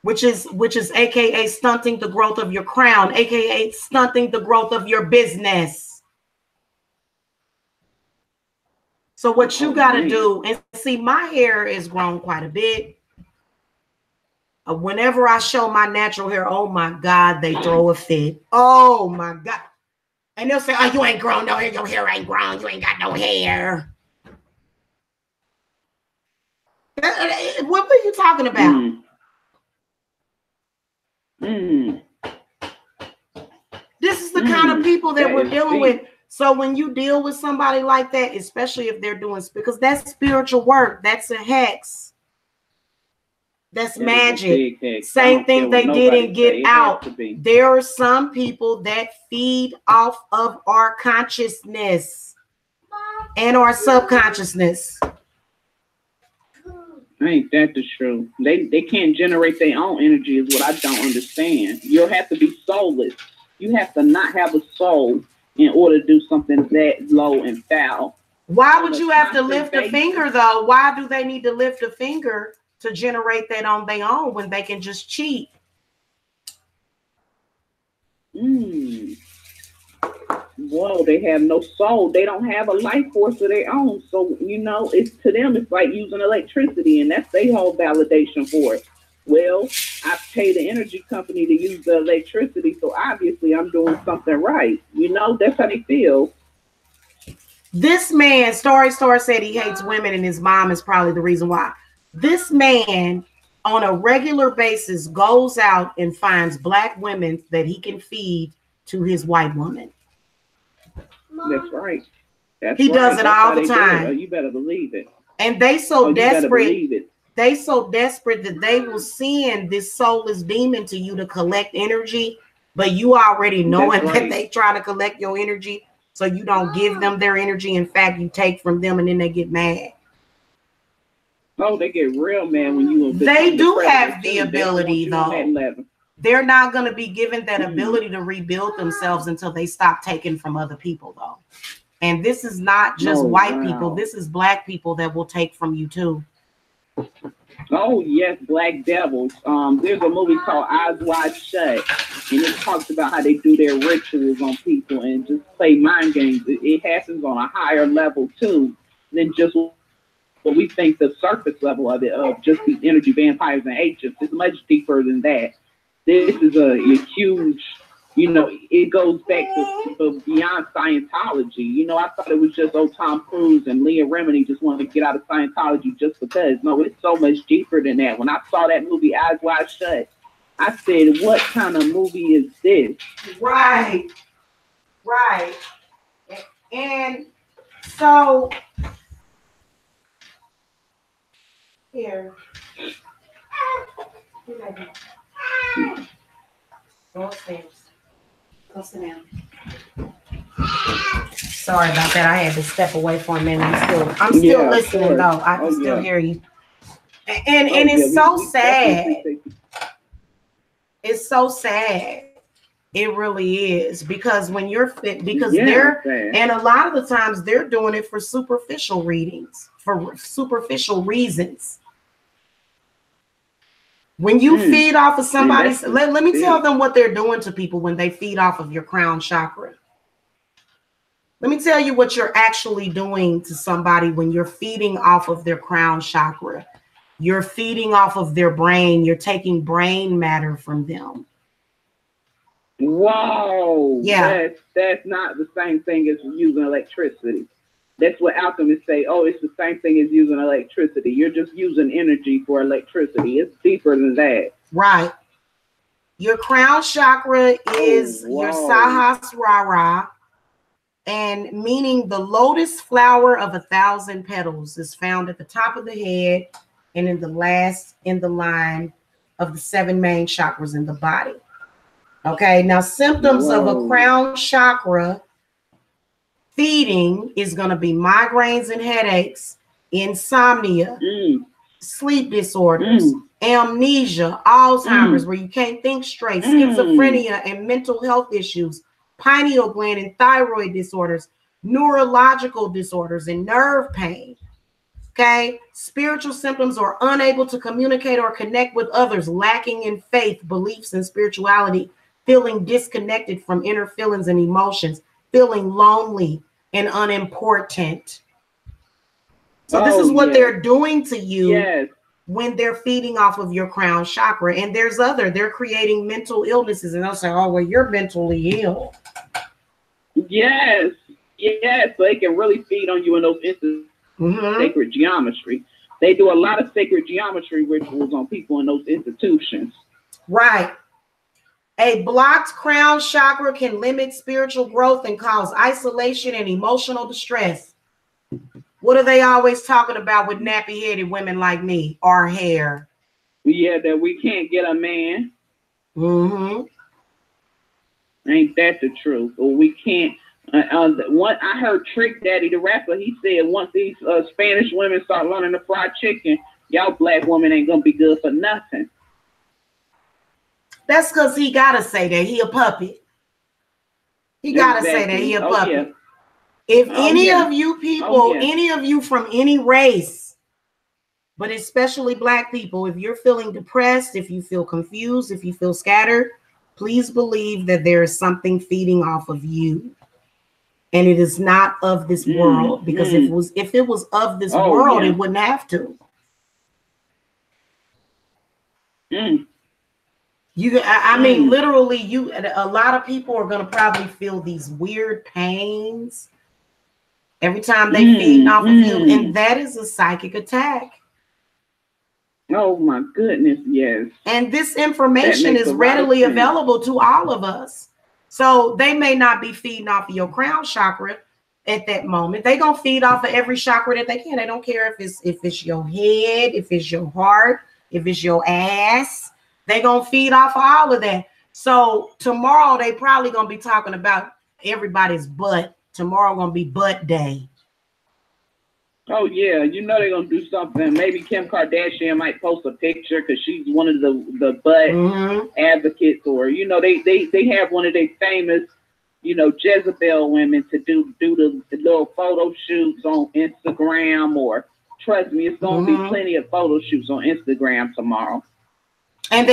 which is AKA stunting the growth of your crown, AKA stunting the growth of your business. So what you got to do, and see, my hair is grown quite a bit. Whenever I show my natural hair, oh my God, they throw a fit. Oh my God. And they'll say, oh, you ain't grown no hair. Your hair ain't grown. You ain't got no hair. What were you talking about? This is the kind of people that we're dealing with. So when you deal with somebody like that, especially if they're doing, because that's spiritual work, that's a hex. That's magic. Same thing they didn't get out. There are some people that feed off of our consciousness and our subconsciousness. Ain't that the truth? They can't generate their own energy is what I don't understand. You'll have to be soulless. You have to not have a soul in order to do something that low and foul. Why would you have to lift a finger though? Why do they need to lift a finger to generate that on their own when they can just cheat? Well, they have no soul. They don't have a life force of their own. So, you know, it's to them, it's like using electricity, and that's their whole validation for it. Well, I pay the energy company to use the electricity, so obviously I'm doing something right. You know, that's how they feel. This man, Story said he hates women, and his mom is probably the reason why. This man on a regular basis goes out and finds black women that he can feed to his white woman. That's right. He does it all the time. You better believe it. And they so desperate. They so desperate that they will send this soulless demon to you to collect energy, but you already knowing that they try to collect your energy, so you don't give them their energy. In fact, you take from them, and then they get mad. Oh, they get real mad when you. They do have the ability, though. They're not going to be given that ability to rebuild themselves until they stop taking from other people, though. And this is not just white people. This is black people that will take from you, too. Oh, yes, Black Devils. There's a movie called Eyes Wide Shut, and it talks about how they do their rituals on people and just play mind games. It happens on a higher level, too, than just what we think the surface level of it, of just the energy vampires and agents. It's much deeper than that. This is a huge, you know, it goes back to beyond Scientology. You know, I thought it was just Tom Cruise and Leah Remini just wanted to get out of Scientology just because. No, it's so much deeper than that. When I saw that movie Eyes Wide Shut, I said, what kind of movie is this? Right. And so here. Go upstairs. Go sit down. Sorry about that. I had to step away for a minute. I'm still listening though. I can still hear you. And it's so sad. It's so sad. It really is, because when you're fit, because and a lot of the times they're doing it for superficial readings, for superficial reasons. When you feed off of somebody's, let me tell them what they're doing to people when they feed off of your crown chakra. Let me tell you what you're actually doing to somebody when you're feeding off of their crown chakra. You're feeding off of their brain. You're taking brain matter from them. Whoa. Yeah. That's not the same thing as using electricity. That's what alchemists say. Oh, it's the same thing as using electricity. You're just using energy for electricity. It's deeper than that. Right. Your crown chakra is your Sahasrara, and meaning the lotus flower of 1,000 petals is found at the top of the head and in the last in the line of the 7 main chakras in the body. Okay. Now, symptoms of a crown chakra feeding is going to be migraines and headaches, insomnia, sleep disorders, amnesia, Alzheimer's, where you can't think straight, schizophrenia and mental health issues, pineal gland and thyroid disorders, neurological disorders, and nerve pain. Okay. Spiritual symptoms are unable to communicate or connect with others, lacking in faith, beliefs, and spirituality, feeling disconnected from inner feelings and emotions, feeling lonely and unimportant. So this is what they're doing to you when they're feeding off of your crown chakra. And they're creating mental illnesses, and they'll say, oh, well, you're mentally ill. Yes. So they can really feed on you in those instances. Sacred geometry. They do a lot of sacred geometry rituals on people in those institutions. Right. A blocked crown chakra can limit spiritual growth and cause isolation and emotional distress. What are they always talking about with nappy-headed women like me? Our hair. Yeah, that we can't get a man. Ain't that the truth? Or we can't. One, I heard Trick Daddy, the rapper, he said once these Spanish women start learning to fry chicken, y'all black women ain't gonna be good for nothing. That's because he gotta say that he a puppet. He gotta say that he a puppet. If any of you people, any of you from any race, but especially black people, if you're feeling depressed, if you feel confused, if you feel scattered, please believe that there is something feeding off of you. And it is not of this world, because if it was of this world, it wouldn't have to. I mean, literally, a lot of people are going to probably feel these weird pains every time they feed off of you, and that is a psychic attack. Oh my goodness, yes. And this information is readily available to all of us. So they may not be feeding off of your crown chakra at that moment. They're gonna feed off of every chakra that they can. They don't care if it's your head, if it's your heart, if it's your ass. They're gonna feed off of all of that. So tomorrow they probably gonna be talking about everybody's butt. Tomorrow gonna be butt day. Oh yeah, you know they're gonna do something. Maybe Kim Kardashian might post a picture because she's one of the butt advocates, or you know they have one of their famous, you know, Jezebel women to do the little photo shoots on Instagram. Or trust me, it's gonna be plenty of photo shoots on Instagram tomorrow. And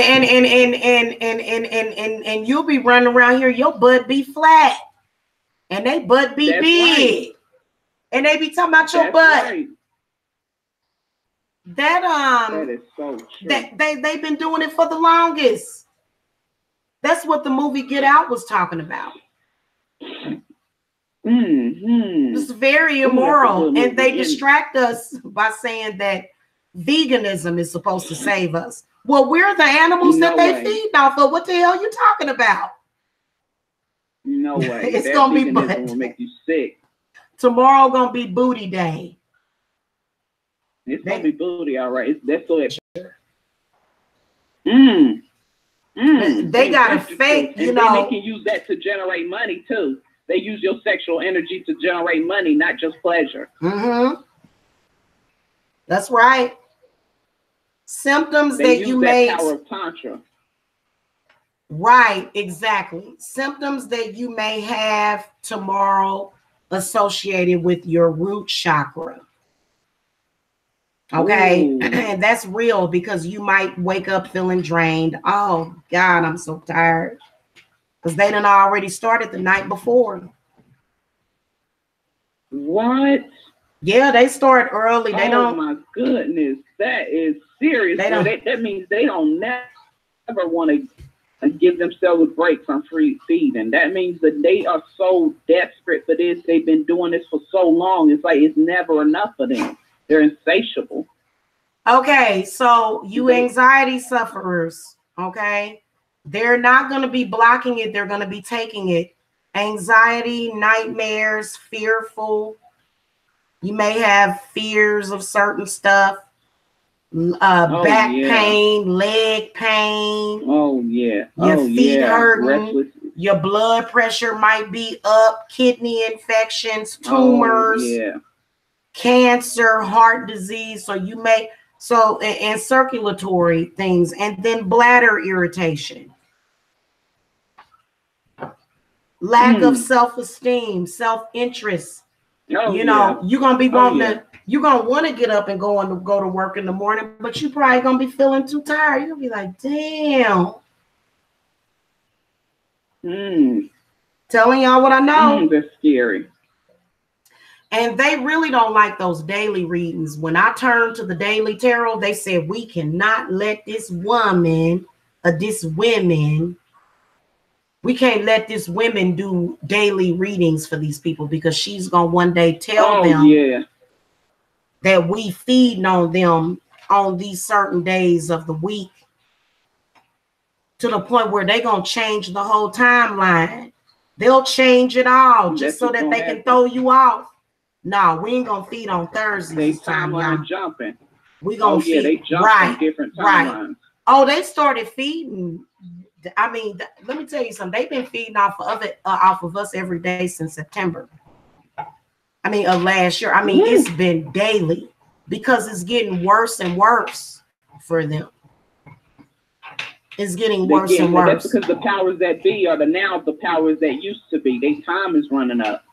you'll be running around here, your butt be flat, and they butt be big. Right. And they be talking about your butt. Right. That is so true. They've been doing it for the longest. That's what the movie Get Out was talking about. It's very immoral, and they distract us by saying that veganism is supposed to save us. Well, we're the animals that they feed off of. What the hell are you talking about? No way. It's gonna be butt. Will make you sick. Tomorrow gonna be booty day. It's gonna be booty, all right. That's so it. They got a fake, you know. They can use that to generate money too. They use your sexual energy to generate money, not just pleasure. That's right. Symptoms that you may. Power of Tantra. Right, exactly. Symptoms that you may have tomorrow associated with your root chakra. Okay, and that's real because you might wake up feeling drained. Oh God, I'm so tired, because they done already started the night before. What? Yeah, they start early. They don't. Oh my goodness, that is serious. That means they don't never want to give themselves a break from free feeding. That means that they are so desperate for this. They've been doing this for so long. It's like it's never enough for them. They're insatiable. Okay, so you anxiety sufferers, okay? They're not going to be blocking it. They're going to be taking it. Anxiety, nightmares, fearful. You may have fears of certain stuff. Back pain, leg pain. Your feet hurting. Restless. Your blood pressure might be up. Kidney infections, tumors, cancer, heart disease. So you may and circulatory things, and then bladder irritation, lack of self-esteem, self-interest. You're gonna be wanting to You're gonna want to get up and go to work in the morning, but you probably gonna be feeling too tired. You're gonna be like, damn. Telling y'all what I know. That's scary. And they really don't like those daily readings. When I turned to the daily tarot, they said we cannot let this women, we can't let this women do daily readings for these people because she's gonna one day tell them that we feeding on them on these certain days of the week to the point where they're gonna change the whole timeline. They'll change it all just so that they can throw you off. No, we ain't gonna feed on Thursdays. They timeline jumping. We gonna feed. They jump on different timelines. Oh, they started feeding. I mean, let me tell you something. They've been feeding off of us every day since September. I mean, of last year. I mean, it's been daily because it's getting worse and worse for them. It's getting worse and worse. That's because the powers that be are now the powers that used to be. Their time is running up.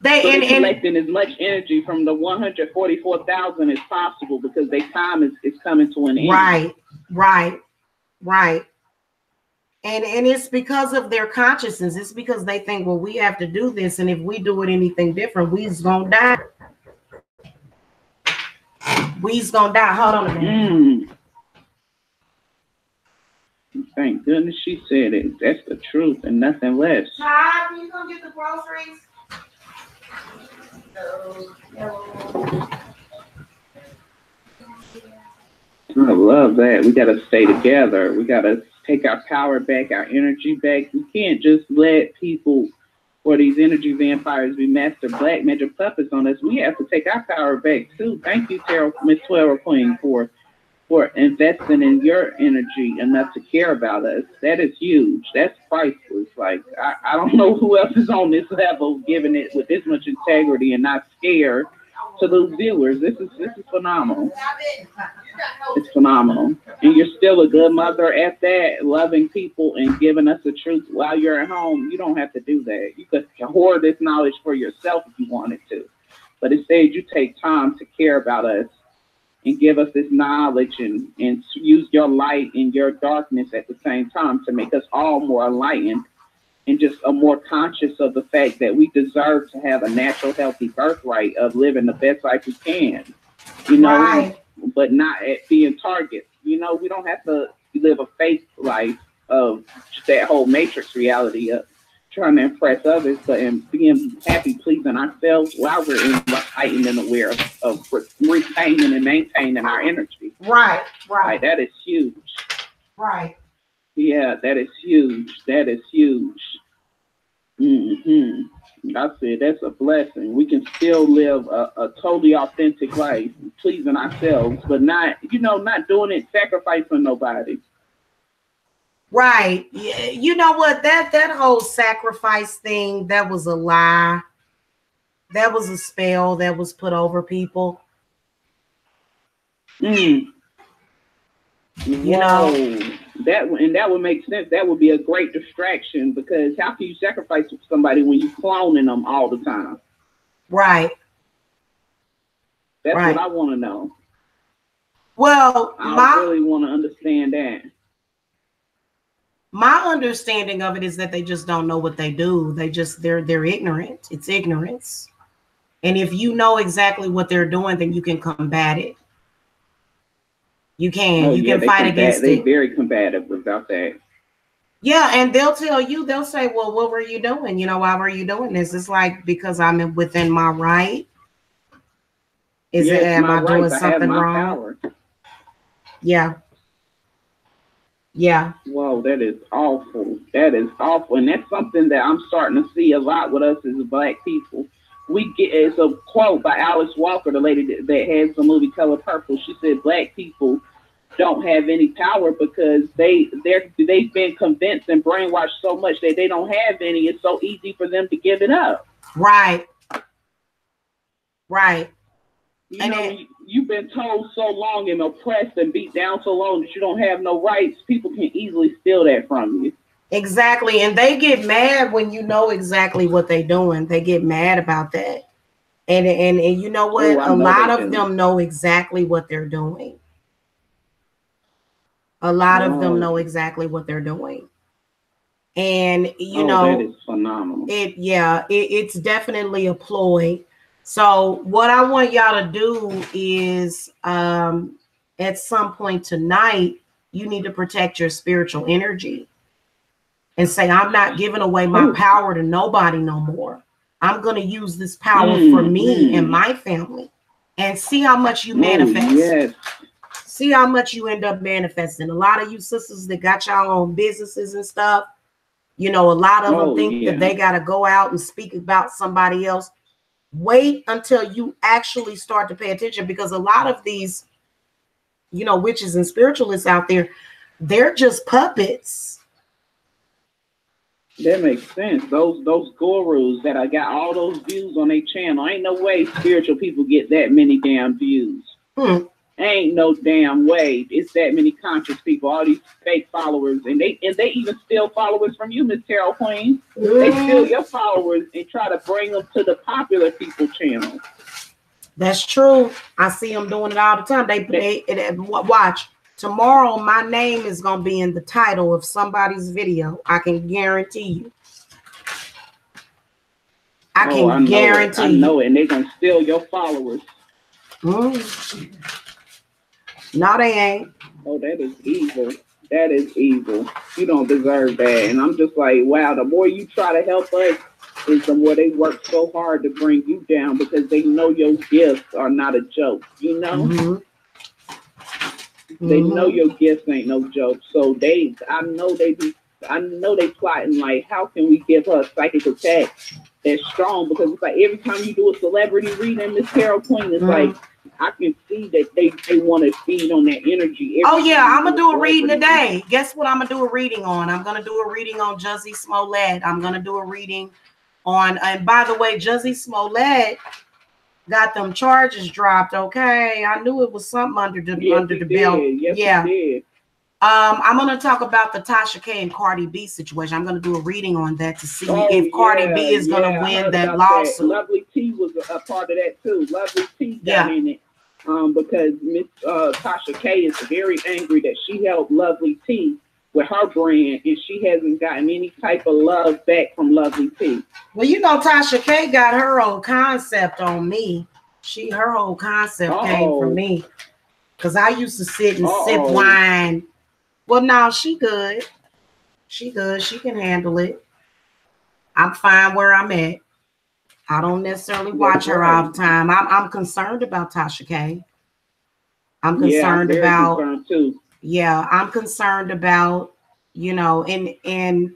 They're collecting as much energy from the 144,000 as possible because their time is coming to an end. Right. And it's because of their consciousness. It's because they think, well, we have to do this, and if we do it anything different, we's gonna die. We's gonna die. Hold on a minute. Thank goodness she said it. That's the truth and nothing less. Todd, you gonna get the groceries? I love that. We got to stay together. We got to take our power back, our energy back. We can't just let people or these energy vampires be master black magic puppets on us. We have to take our power back too. Thank you, Miss Tarot Queen, for investing in your energy enough to care about us. That is huge. That's priceless. Like, I don't know who else is on this level giving it with this much integrity and not scared to lose viewers. This is phenomenal. It's phenomenal. And you're still a good mother at that, loving people and giving us the truth while you're at home. You don't have to do that. You could hoard this knowledge for yourself if you wanted to. But instead, you take time to care about us and give us this knowledge and use your light and your darkness at the same time to make us all more enlightened and just more conscious of the fact that we deserve to have a natural, healthy birthright of living the best life we can, you know, right. But not at being targets. You know, we don't have to live a fake life of that whole matrix reality of trying to impress others, but in being happy, pleasing ourselves while we're enlightened and aware of retaining and maintaining our energy. Right. That is huge. Right. Yeah, that is huge. That is huge. I said that's a blessing. We can still live a totally authentic life, pleasing ourselves, but not doing it sacrificing nobody. Right. You know what? That whole sacrifice thing, that was a lie. That was a spell that was put over people. You know, that would make sense. That would be a great distraction because how can you sacrifice somebody when you're cloning them all the time? Right. That's what I want to know. Well, I really want to understand that. My understanding of it is that they just don't know what they do. They're ignorant. It's ignorance. And if you know exactly what they're doing, then you can combat it. You can fight against it. They're very combative about that. Yeah, and they'll tell you, they'll say, well, what were you doing? You know, why were you doing this? It's like, because I'm within my right. Am I doing something wrong? Power. Yeah. Yeah. Whoa, that is awful. That is awful. And that's something that I'm starting to see a lot with us as Black people. It's a quote by Alice Walker, the lady that has the movie Color Purple. She said Black people don't have any power because they've been convinced and brainwashed so much that they don't have any. It's so easy for them to give it up. Right. You've been told so long and oppressed and beat down so long that you don't have no rights. People can easily steal that from you. Exactly. And they get mad when you know exactly what they're doing. They get mad about that. And you know what? A lot of them know exactly what they're doing. A lot of them know exactly what they're doing. And you know, that is phenomenal. It's definitely a ploy. So what I want y'all to do is at some point tonight, you need to protect your spiritual energy and say, I'm not giving away my power to nobody no more. I'm going to use this power for me and my family, and see how much you manifest. Yes. See how much you end up manifesting. A lot of you sisters that got y'all own businesses and stuff, you know, a lot of them think that they got to go out and speak about somebody else. Wait until you actually start to pay attention, because a lot of these, you know, witches and spiritualists out there, they're just puppets. That makes sense. Those gurus that I got all those views on their channel. Ain't no way spiritual people get that many damn views. Ain't no damn way. It's that many conscious people, all these fake followers, and they even steal followers from you, Miss Tarot Queen. They steal your followers and try to bring them to the popular people channel. That's true. I see them doing it all the time. They watch. Tomorrow, my name is going to be in the title of somebody's video. I can guarantee you. I can guarantee you. I know it. And they're going to steal your followers. No, they ain't. Oh, that is evil. That is evil. You don't deserve that. And I'm just like, wow, the more you try to help us, is the more they work so hard to bring you down, because they know your gifts are not a joke, you know? They know your gifts ain't no joke. So I know they plotting like, how can we give her a psychic attack that's strong? Because it's like every time you do a celebrity reading, Miss Tarot Queen, it's like, I can see that they want to feed on that energy. I'm gonna do a reading today. Guess what I'm gonna do a reading on? I'm gonna do a reading on Jussie Smollett. I'm gonna do a reading on, and by the way, Jussie Smollett got them charges dropped. Okay, I knew it was something under the belt. Yes, he did. I'm gonna talk about the Tasha K and Cardi B situation. I'm gonna do a reading on that to see if Cardi B is gonna win that lawsuit. That. Lovely T was a part of that too. Lovely T got in it because Miss Tasha K is very angry that she helped Lovely T with her brand, and she hasn't gotten any type of love back from Lovely T. Well, you know, Tasha K got her own concept on me. Her whole concept came from me, because I used to sit and sip wine. Well, no, she good. She good. She can handle it. I'm fine where I'm at. I don't necessarily watch her all the time. I'm concerned about Tasha K. I'm concerned about. Concerned too. Yeah, I'm concerned about, you know, and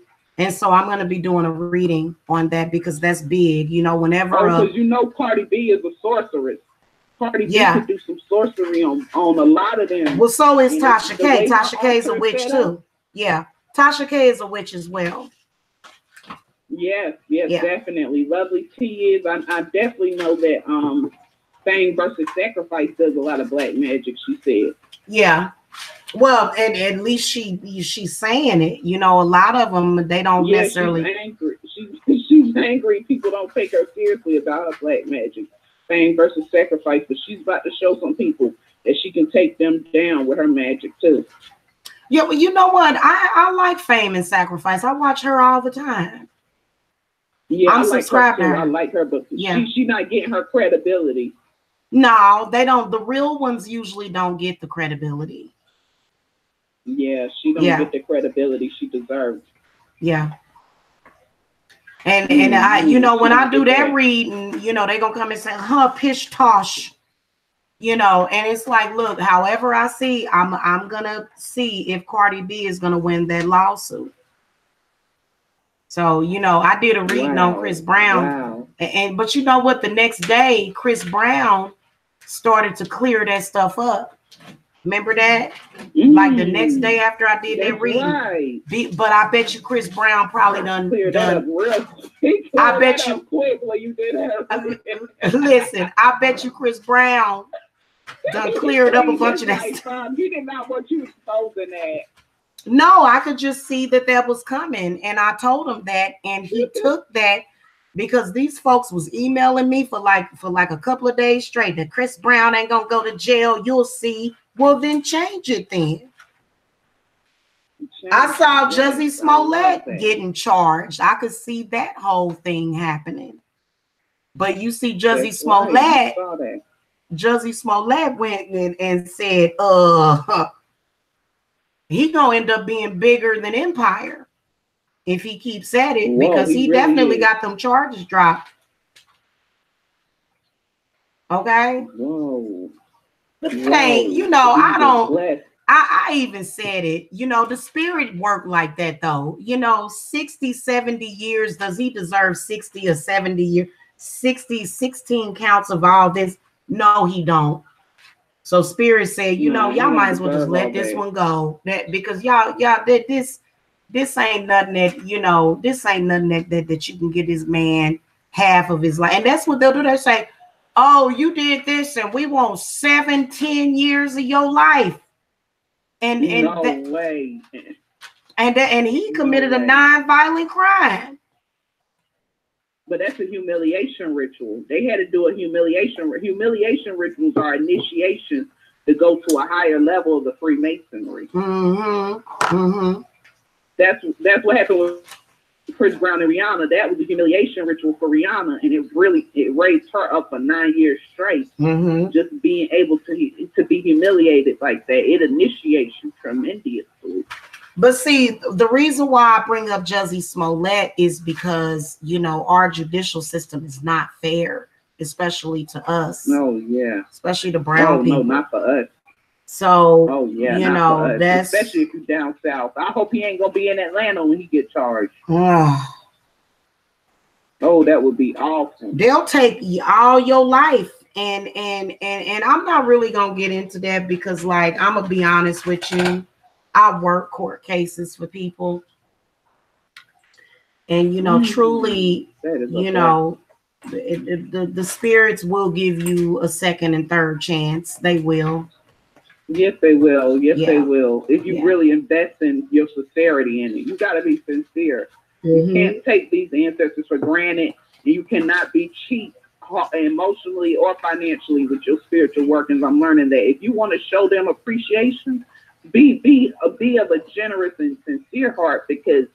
so I'm going to be doing a reading on that, because that's big, you know, whenever. Because you know Cardi B is a sorceress. Cardi B can do some sorcery on a lot of them. Well, so is Tasha K. Tasha K is a witch too. Yeah, Tasha K is a witch as well. Yes, definitely. Lovely T is. I definitely know that Fame versus Sacrifice does a lot of black magic, she said. Yeah. Well, and at least she's saying it. You know, a lot of them, they don't necessarily. She's angry. She's angry. People don't take her seriously about her black magic. Fame versus Sacrifice, but she's about to show some people that she can take them down with her magic too. Yeah, well, you know what? I like Fame and Sacrifice. I watch her all the time. Yeah, I'm subscribed to her. I like her, but she's not getting her credibility. No, they don't. The real ones usually don't get the credibility. Yeah, she don't get the credibility she deserves. Yeah. And I, you know, when I do that reading, you know, they're gonna come and say, pish tosh, you know, and it's like, look, however I see, I'm gonna see if Cardi B is gonna win that lawsuit. So, you know, I did a reading on Chris Brown, but you know what? The next day, Chris Brown started to clear that stuff up. Remember that? Like the next day after I did that reading. Right. But I bet you Chris Brown probably done cleared that up real quick. I bet you quick when you did that. Listen, I bet you Chris Brown done cleared up a bunch of that stuff. He did not want you exposing that. No, I could just see that was coming, and I told him that, and he took that because these folks was emailing me for like a couple of days straight that Chris Brown ain't gonna go to jail. You'll see. Well, then change it then. I saw Jussie Smollett getting charged. I could see that whole thing happening. But you see Jussie Smollett, Jussie Smollett went in and said, he gonna end up being bigger than Empire if he keeps at it, because he really definitely got them charges dropped. Okay. Whoa. The thing, you know, I even said it, you know, the spirit worked like that though. You know, 60, 70 years, does he deserve 60 or 70 years? 60, 16 counts of all this? No, he don't. So spirit said, you know, y'all might as well just let this one go. That because y'all this ain't nothing that, you know, this ain't nothing that you can get this man half of his life. And that's what they'll do. They say, oh, you did this and we want 7-10 years of your life. And no way. And he committed a non-violent crime. But that's a humiliation ritual. They had to do a humiliation. Humiliation rituals are initiation to go to a higher level of the Freemasonry. Mm-hmm. Mm-hmm. That's what happened with Chris Brown and Rihanna. That was a humiliation ritual for Rihanna, and it raised her up for 9 years straight. Mm-hmm. Just being able to be humiliated like that, it initiates you tremendously. But see, the reason why I bring up Jussie Smollett is because, you know, our judicial system is not fair, especially to us. No, yeah. Especially the brown people. No, not for us. So, you know, that's... Especially if you're down south. I hope he ain't going to be in Atlanta when he get charged. Oh, that would be awesome. They'll take all your life. And I'm not really going to get into that because, like, I'm going to be honest with you. I work court cases for people. And, you know, truly, you know, the spirits will give you a second and third chance. They will. Yes, they will. Yes, they will. If you really invest in your sincerity in it, you got to be sincere. You can't take these ancestors for granted. You cannot be cheap emotionally or financially with your spiritual workings. I'm learning that if you want to show them appreciation, be of a generous and sincere heart, because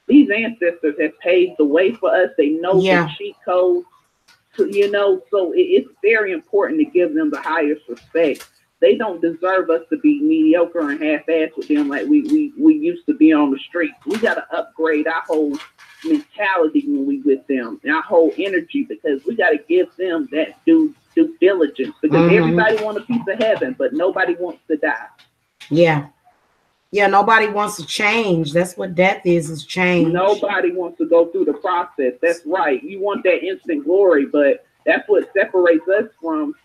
these ancestors have paved the way for us. They know the cheat codes, you know, so it's very important to give them the highest respect. They don't deserve us to be mediocre and half-assed with them like we used to be on the streets. We got to upgrade our whole mentality when we with them, and our whole energy, because we got to give them that due diligence, because everybody wants a piece of heaven, but nobody wants to die. Yeah, nobody wants to change. That's what death is change. Nobody wants to go through the process. That's right. You want that instant glory, but that's what separates us from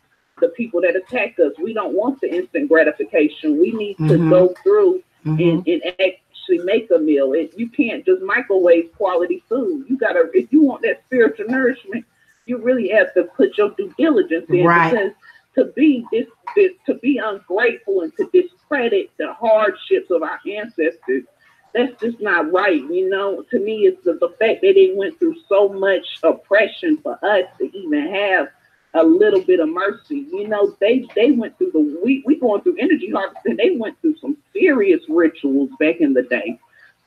the people that attack us. We don't want the instant gratification. We need to go through and actually make a meal. You can't just microwave quality food. You gotta, if you want that spiritual nourishment, you really have to put your due diligence in, because to be ungrateful and to discredit the hardships of our ancestors, that's just not right. You know, to me, it's the fact that they went through so much oppression for us to even have a little bit of mercy. You know, they went through we going through energy harvesting. They went through some serious rituals back in the day.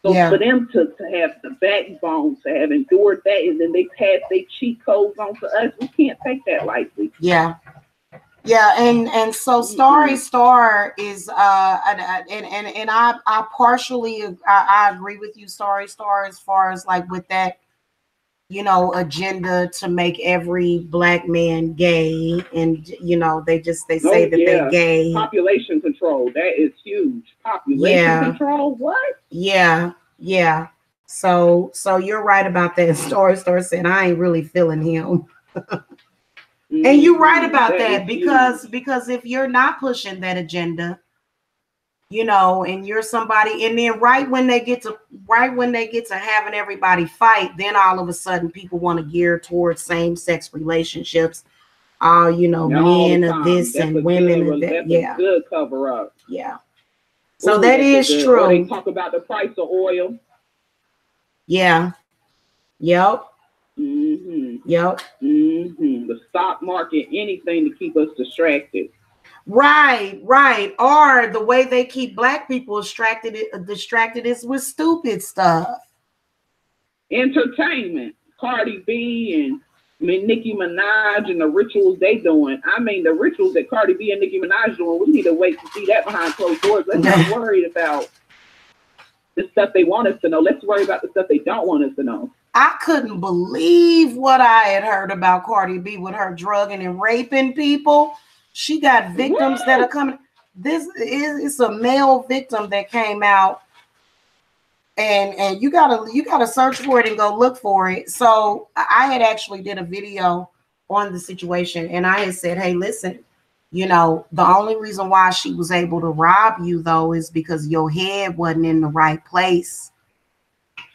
So for them to have the backbone, to have endured that, and then they pass their cheat codes on to us, we can't take that lightly. Yeah, and so Starry Star is and I partially I agree with you, Starry Star, as far as like with that, you know, agenda to make every black man gay, and you know they say that they're gay. Population control, that is huge. Population control, what? Yeah. So you're right about that. Story said I ain't really feeling him. And you're right about that because if you're not pushing that agenda, you know, and you're somebody, and then right when they get to having everybody fight, then all of a sudden people want to gear towards same-sex relationships. You know, men of this and women of that. That's a good cover up. Yeah. So that is true. Or they talk about the price of oil. Yeah. Yep. Mm-hmm. Yep. Mm-hmm. The stock market, anything to keep us distracted. Right, right. Or the way they keep black people distracted is with stupid stuff. Entertainment. Cardi B and Nicki Minaj and the rituals they doing. I mean, the rituals that Cardi B and Nicki Minaj doing, we need to wait to see that behind closed doors. Let's not worry about the stuff they want us to know. Let's worry about the stuff they don't want us to know. I couldn't believe what I had heard about Cardi B with her drugging and raping people. She got victims that are coming. It's a male victim that came out, and you gotta search for it and go look for it. So I had actually did a video on the situation, and I had said, hey, listen, you know, the only reason why she was able to rob you though is because your head wasn't in the right place.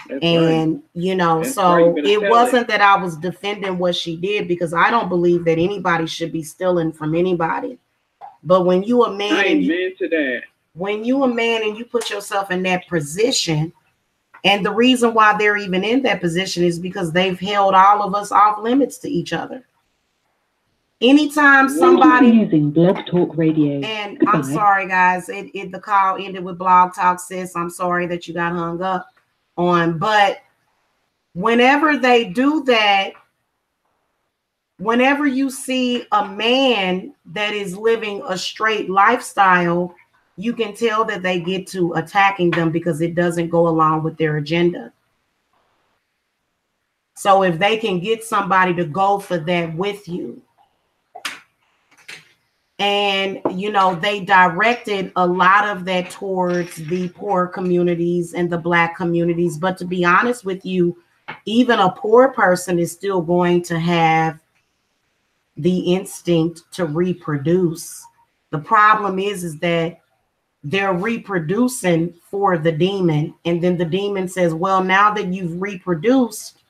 That's and right. You know, that's so right. It wasn't that I was defending what she did, because I don't believe that anybody should be stealing from anybody. But when you a man, when you a man and you put yourself in that position, and the reason why they're even in that position is because they've held all of us off limits to each other. Anytime somebody using Blog Talk Radio, and I'm sorry guys, the call ended with Blog Talk, sis. I'm sorry that you got hung up on, but whenever they do that, whenever you see a man that is living a straight lifestyle, you can tell that they get to attacking them because it doesn't go along with their agenda. So if they can get somebody to go for that with you, and, you know, they directed a lot of that towards the poor communities and the black communities. But to be honest with you, even a poor person is still going to have the instinct to reproduce. The problem is that they're reproducing for the demon. And then the demon says, well, now that you've reproduced,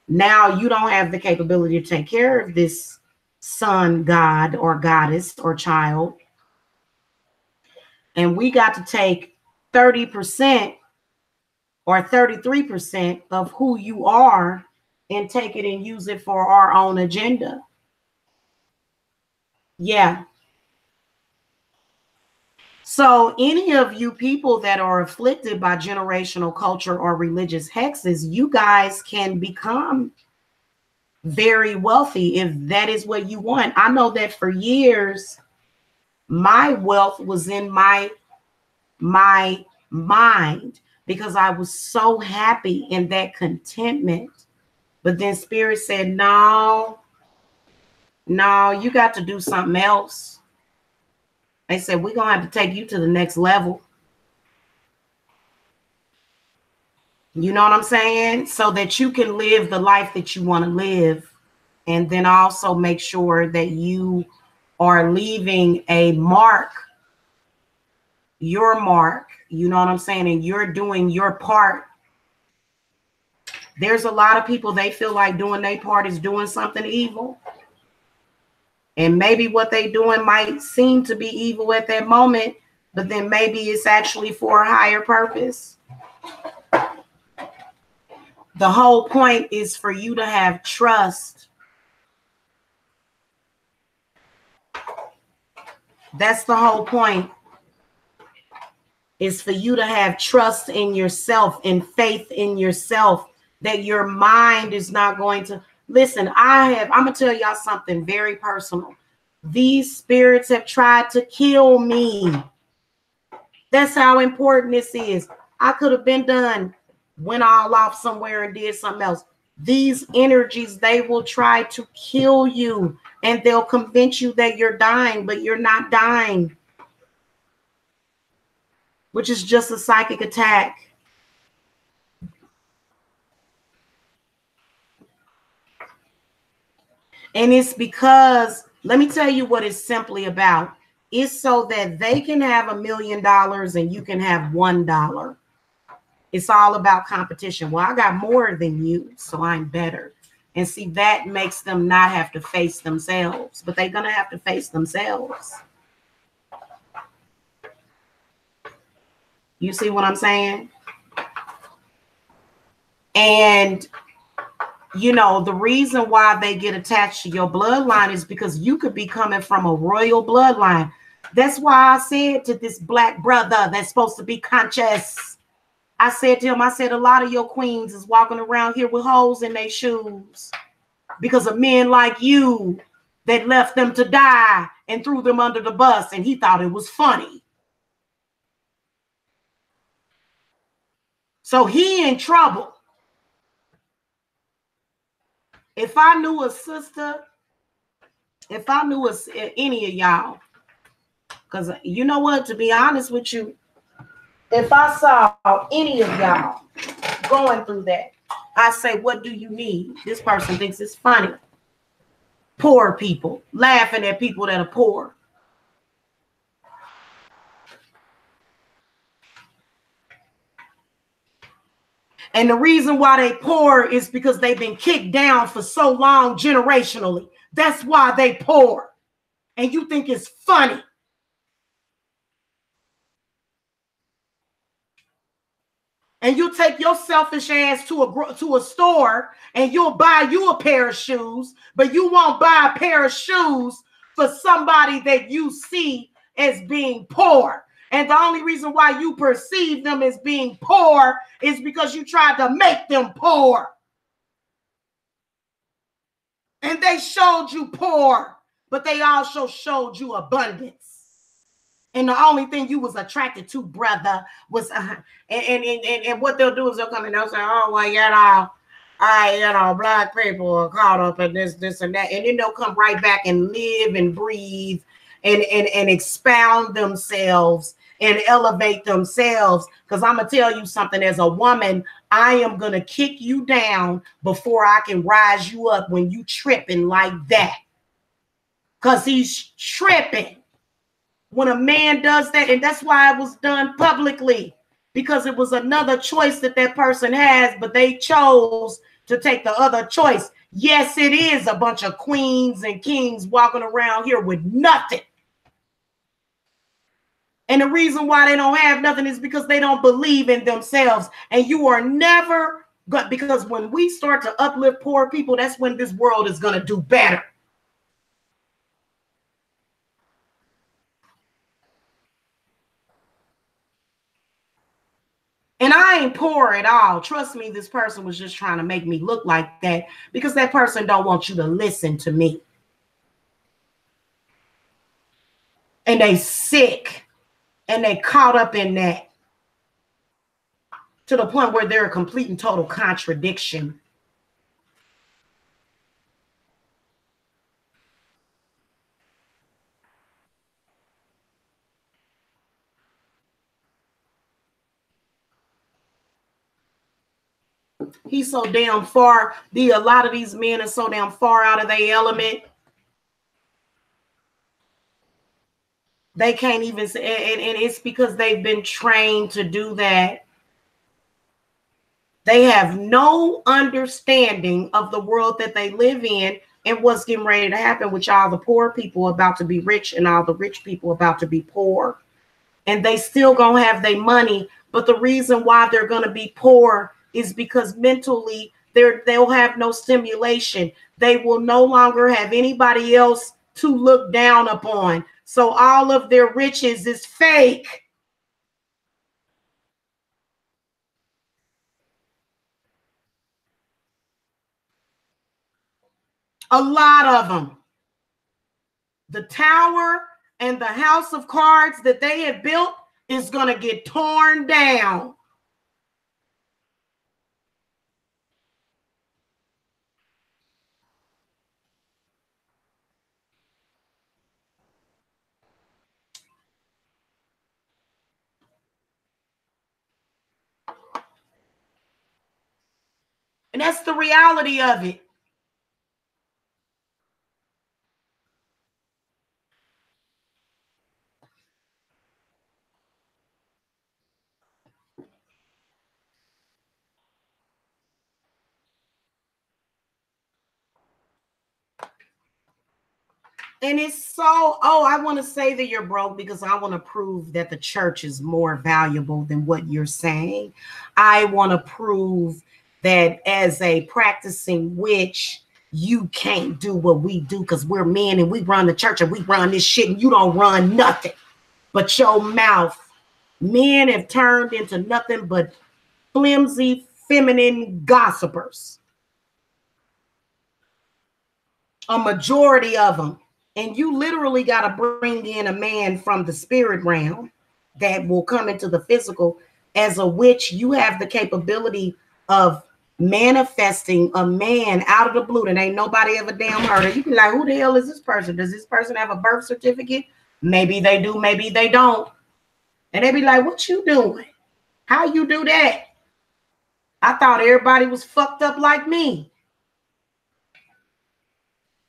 now you don't have the capability to take care of this son, god, or goddess, or child. And we got to take 30% or 33% of who you are and take it and use it for our own agenda. Yeah. So any of you people that are afflicted by generational culture or religious hexes, you guys can become very wealthy if that is what you want. I know that for years, my wealth was in my mind because I was so happy in that contentment. But then Spirit said, no, you got to do something else. They said, we're going to have to take you to the next level. You know what I'm saying? So that you can live the life that you want to live. And then also make sure that you are leaving a mark, your mark. You know what I'm saying? And you're doing your part. There's a lot of people, they feel like doing their part is doing something evil. And maybe what they doing might seem to be evil at that moment, but then maybe it's actually for a higher purpose. The whole point is for you to have trust. That's the whole point. Is for you to have trust in yourself and faith in yourself, that your mind is not going to listen. I'm gonna tell y'all something very personal. These spirits have tried to kill me. That's how important this is. I could have been done, went all off somewhere and did something else. These energies, they will try to kill you, and they'll convince you that you're dying, but you're not dying, which is just a psychic attack. And it's because, let me tell you what it's simply about. It's so that they can have $1 million and you can have $1. It's all about competition. Well, I got more than you, so I'm better. And see, that makes them not have to face themselves, but they're going to have to face themselves. You see what I'm saying? And you know, the reason why they get attached to your bloodline is because you could be coming from a royal bloodline. That's why I said to this black brother that's supposed to be conscious, I said to him, I said, a lot of your queens is walking around here with holes in their shoes because of men like you that left them to die and threw them under the bus, and he thought it was funny. So he in trouble. If I knew a sister, if I knew any of y'all, because you know what, to be honest with you, if I saw any of y'all going through that, I say, what do you need? This person thinks it's funny. Poor people, laughing at people that are poor. And the reason why they poor is because they've been kicked down for so long generationally. That's why they poor. And you think it's funny. And you take your selfish ass to a store and you'll buy you a pair of shoes, but you won't buy a pair of shoes for somebody that you see as being poor. And the only reason why you perceive them as being poor is because you tried to make them poor. And they showed you poor, but they also showed you abundance. And the only thing you was attracted to, brother, was and what they'll do is they'll come and they'll say, oh, well, you know, black people are caught up in this and that. And then they'll come right back and live and breathe and expound themselves and elevate themselves. Because I'm going to tell you something, as a woman, I am going to kick you down before I can rise you up when you tripping like that. Because he's tripping. When a man does that, and that's why it was done publicly, because it was another choice that that person has, but they chose to take the other choice. Yes, it is a bunch of queens and kings walking around here with nothing. And the reason why they don't have nothing is because they don't believe in themselves. And you are never good, because when we start to uplift poor people, that's when this world is going to do better. And I ain't poor at all. Trust me, this person was just trying to make me look like that because that person don't want you to listen to me. And they sick and they caught up in that to the point where they're a complete and total contradiction. He's so damn far. A lot of these men are so damn far out of their element. They can't even say, and it's because they've been trained to do that. They have no understanding of the world that they live in and what's getting ready to happen with all the poor people about to be rich and all the rich people about to be poor. And they still gonna have their money, but the reason why they're gonna be poor is because mentally they'll have no stimulation. They will no longer have anybody else to look down upon. So all of their riches is fake. A lot of them. The tower and the house of cards that they have built is going to get torn down. And that's the reality of it. And it's so, oh, I want to say that you're broke because I want to prove that the church is more valuable than what you're saying. I want to prove that as a practicing witch, you can't do what we do because we're men and we run the church and we run this shit and you don't run nothing but your mouth. Men have turned into nothing but flimsy, feminine gossipers. A majority of them. And you literally got to bring in a man from the spirit realm that will come into the physical. As a witch, you have the capability of manifesting a man out of the blue that ain't nobody ever damn heard of. You be like, who the hell is this person? Does this person have a birth certificate? Maybe they do, maybe they don't. And they be like, what you doing? How you do that? I thought everybody was fucked up like me.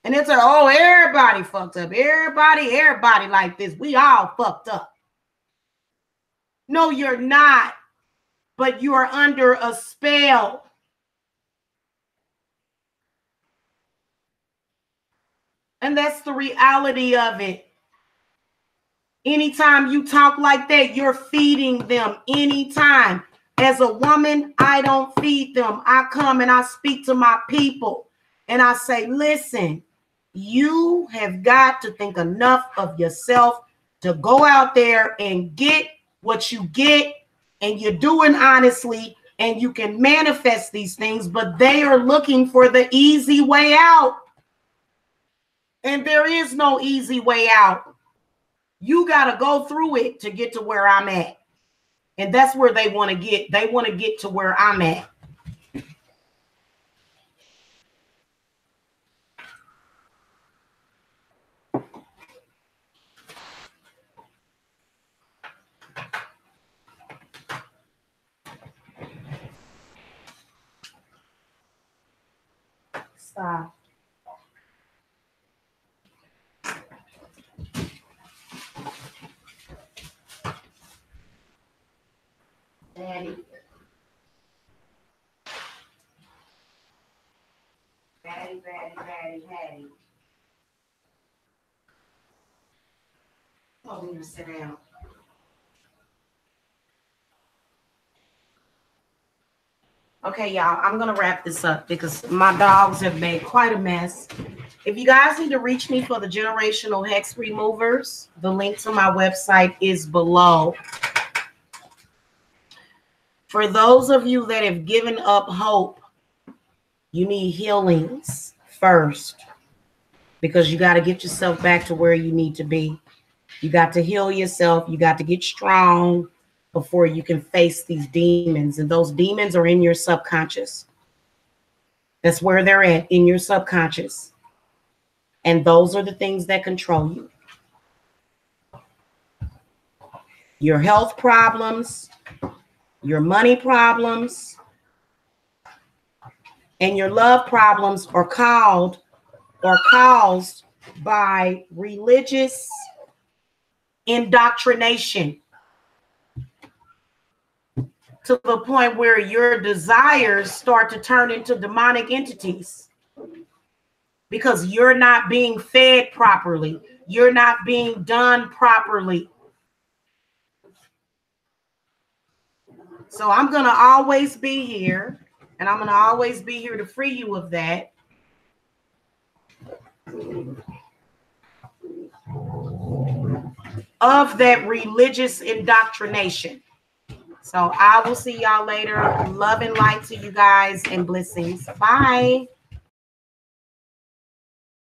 And it's like, oh, everybody fucked up. Everybody like this. We all fucked up. No, you're not. But you are under a spell. And that's the reality of it. Anytime you talk like that, you're feeding them. Anytime. As a woman, I don't feed them. I come and I speak to my people. And I say, listen, you have got to think enough of yourself to go out there and get what you get. And you're doing honestly. And you can manifest these things. But they are looking for the easy way out. And there is no easy way out. You got to go through it to get to where I'm at. And that's where they want to get. They want to get to where I'm at. Stop. Daddy. Daddy. Oh, we need to sit down. Okay, y'all, I'm going to wrap this up because my dogs have made quite a mess. If you guys need to reach me for the generational hex removers, the link to my website is below. For those of you that have given up hope, you need healings first because you got to get yourself back to where you need to be. You got to heal yourself. You got to get strong before you can face these demons. And those demons are in your subconscious. That's where they're at, in your subconscious. And those are the things that control you. Your health problems, your money problems, and your love problems are caused by religious indoctrination to the point where your desires start to turn into demonic entities because you're not being fed properly. You're not being done properly. So I'm going to always be here, and I'm going to always be here to free you of that. Of that religious indoctrination. So I will see y'all later. Love and light to you guys and blessings. Bye.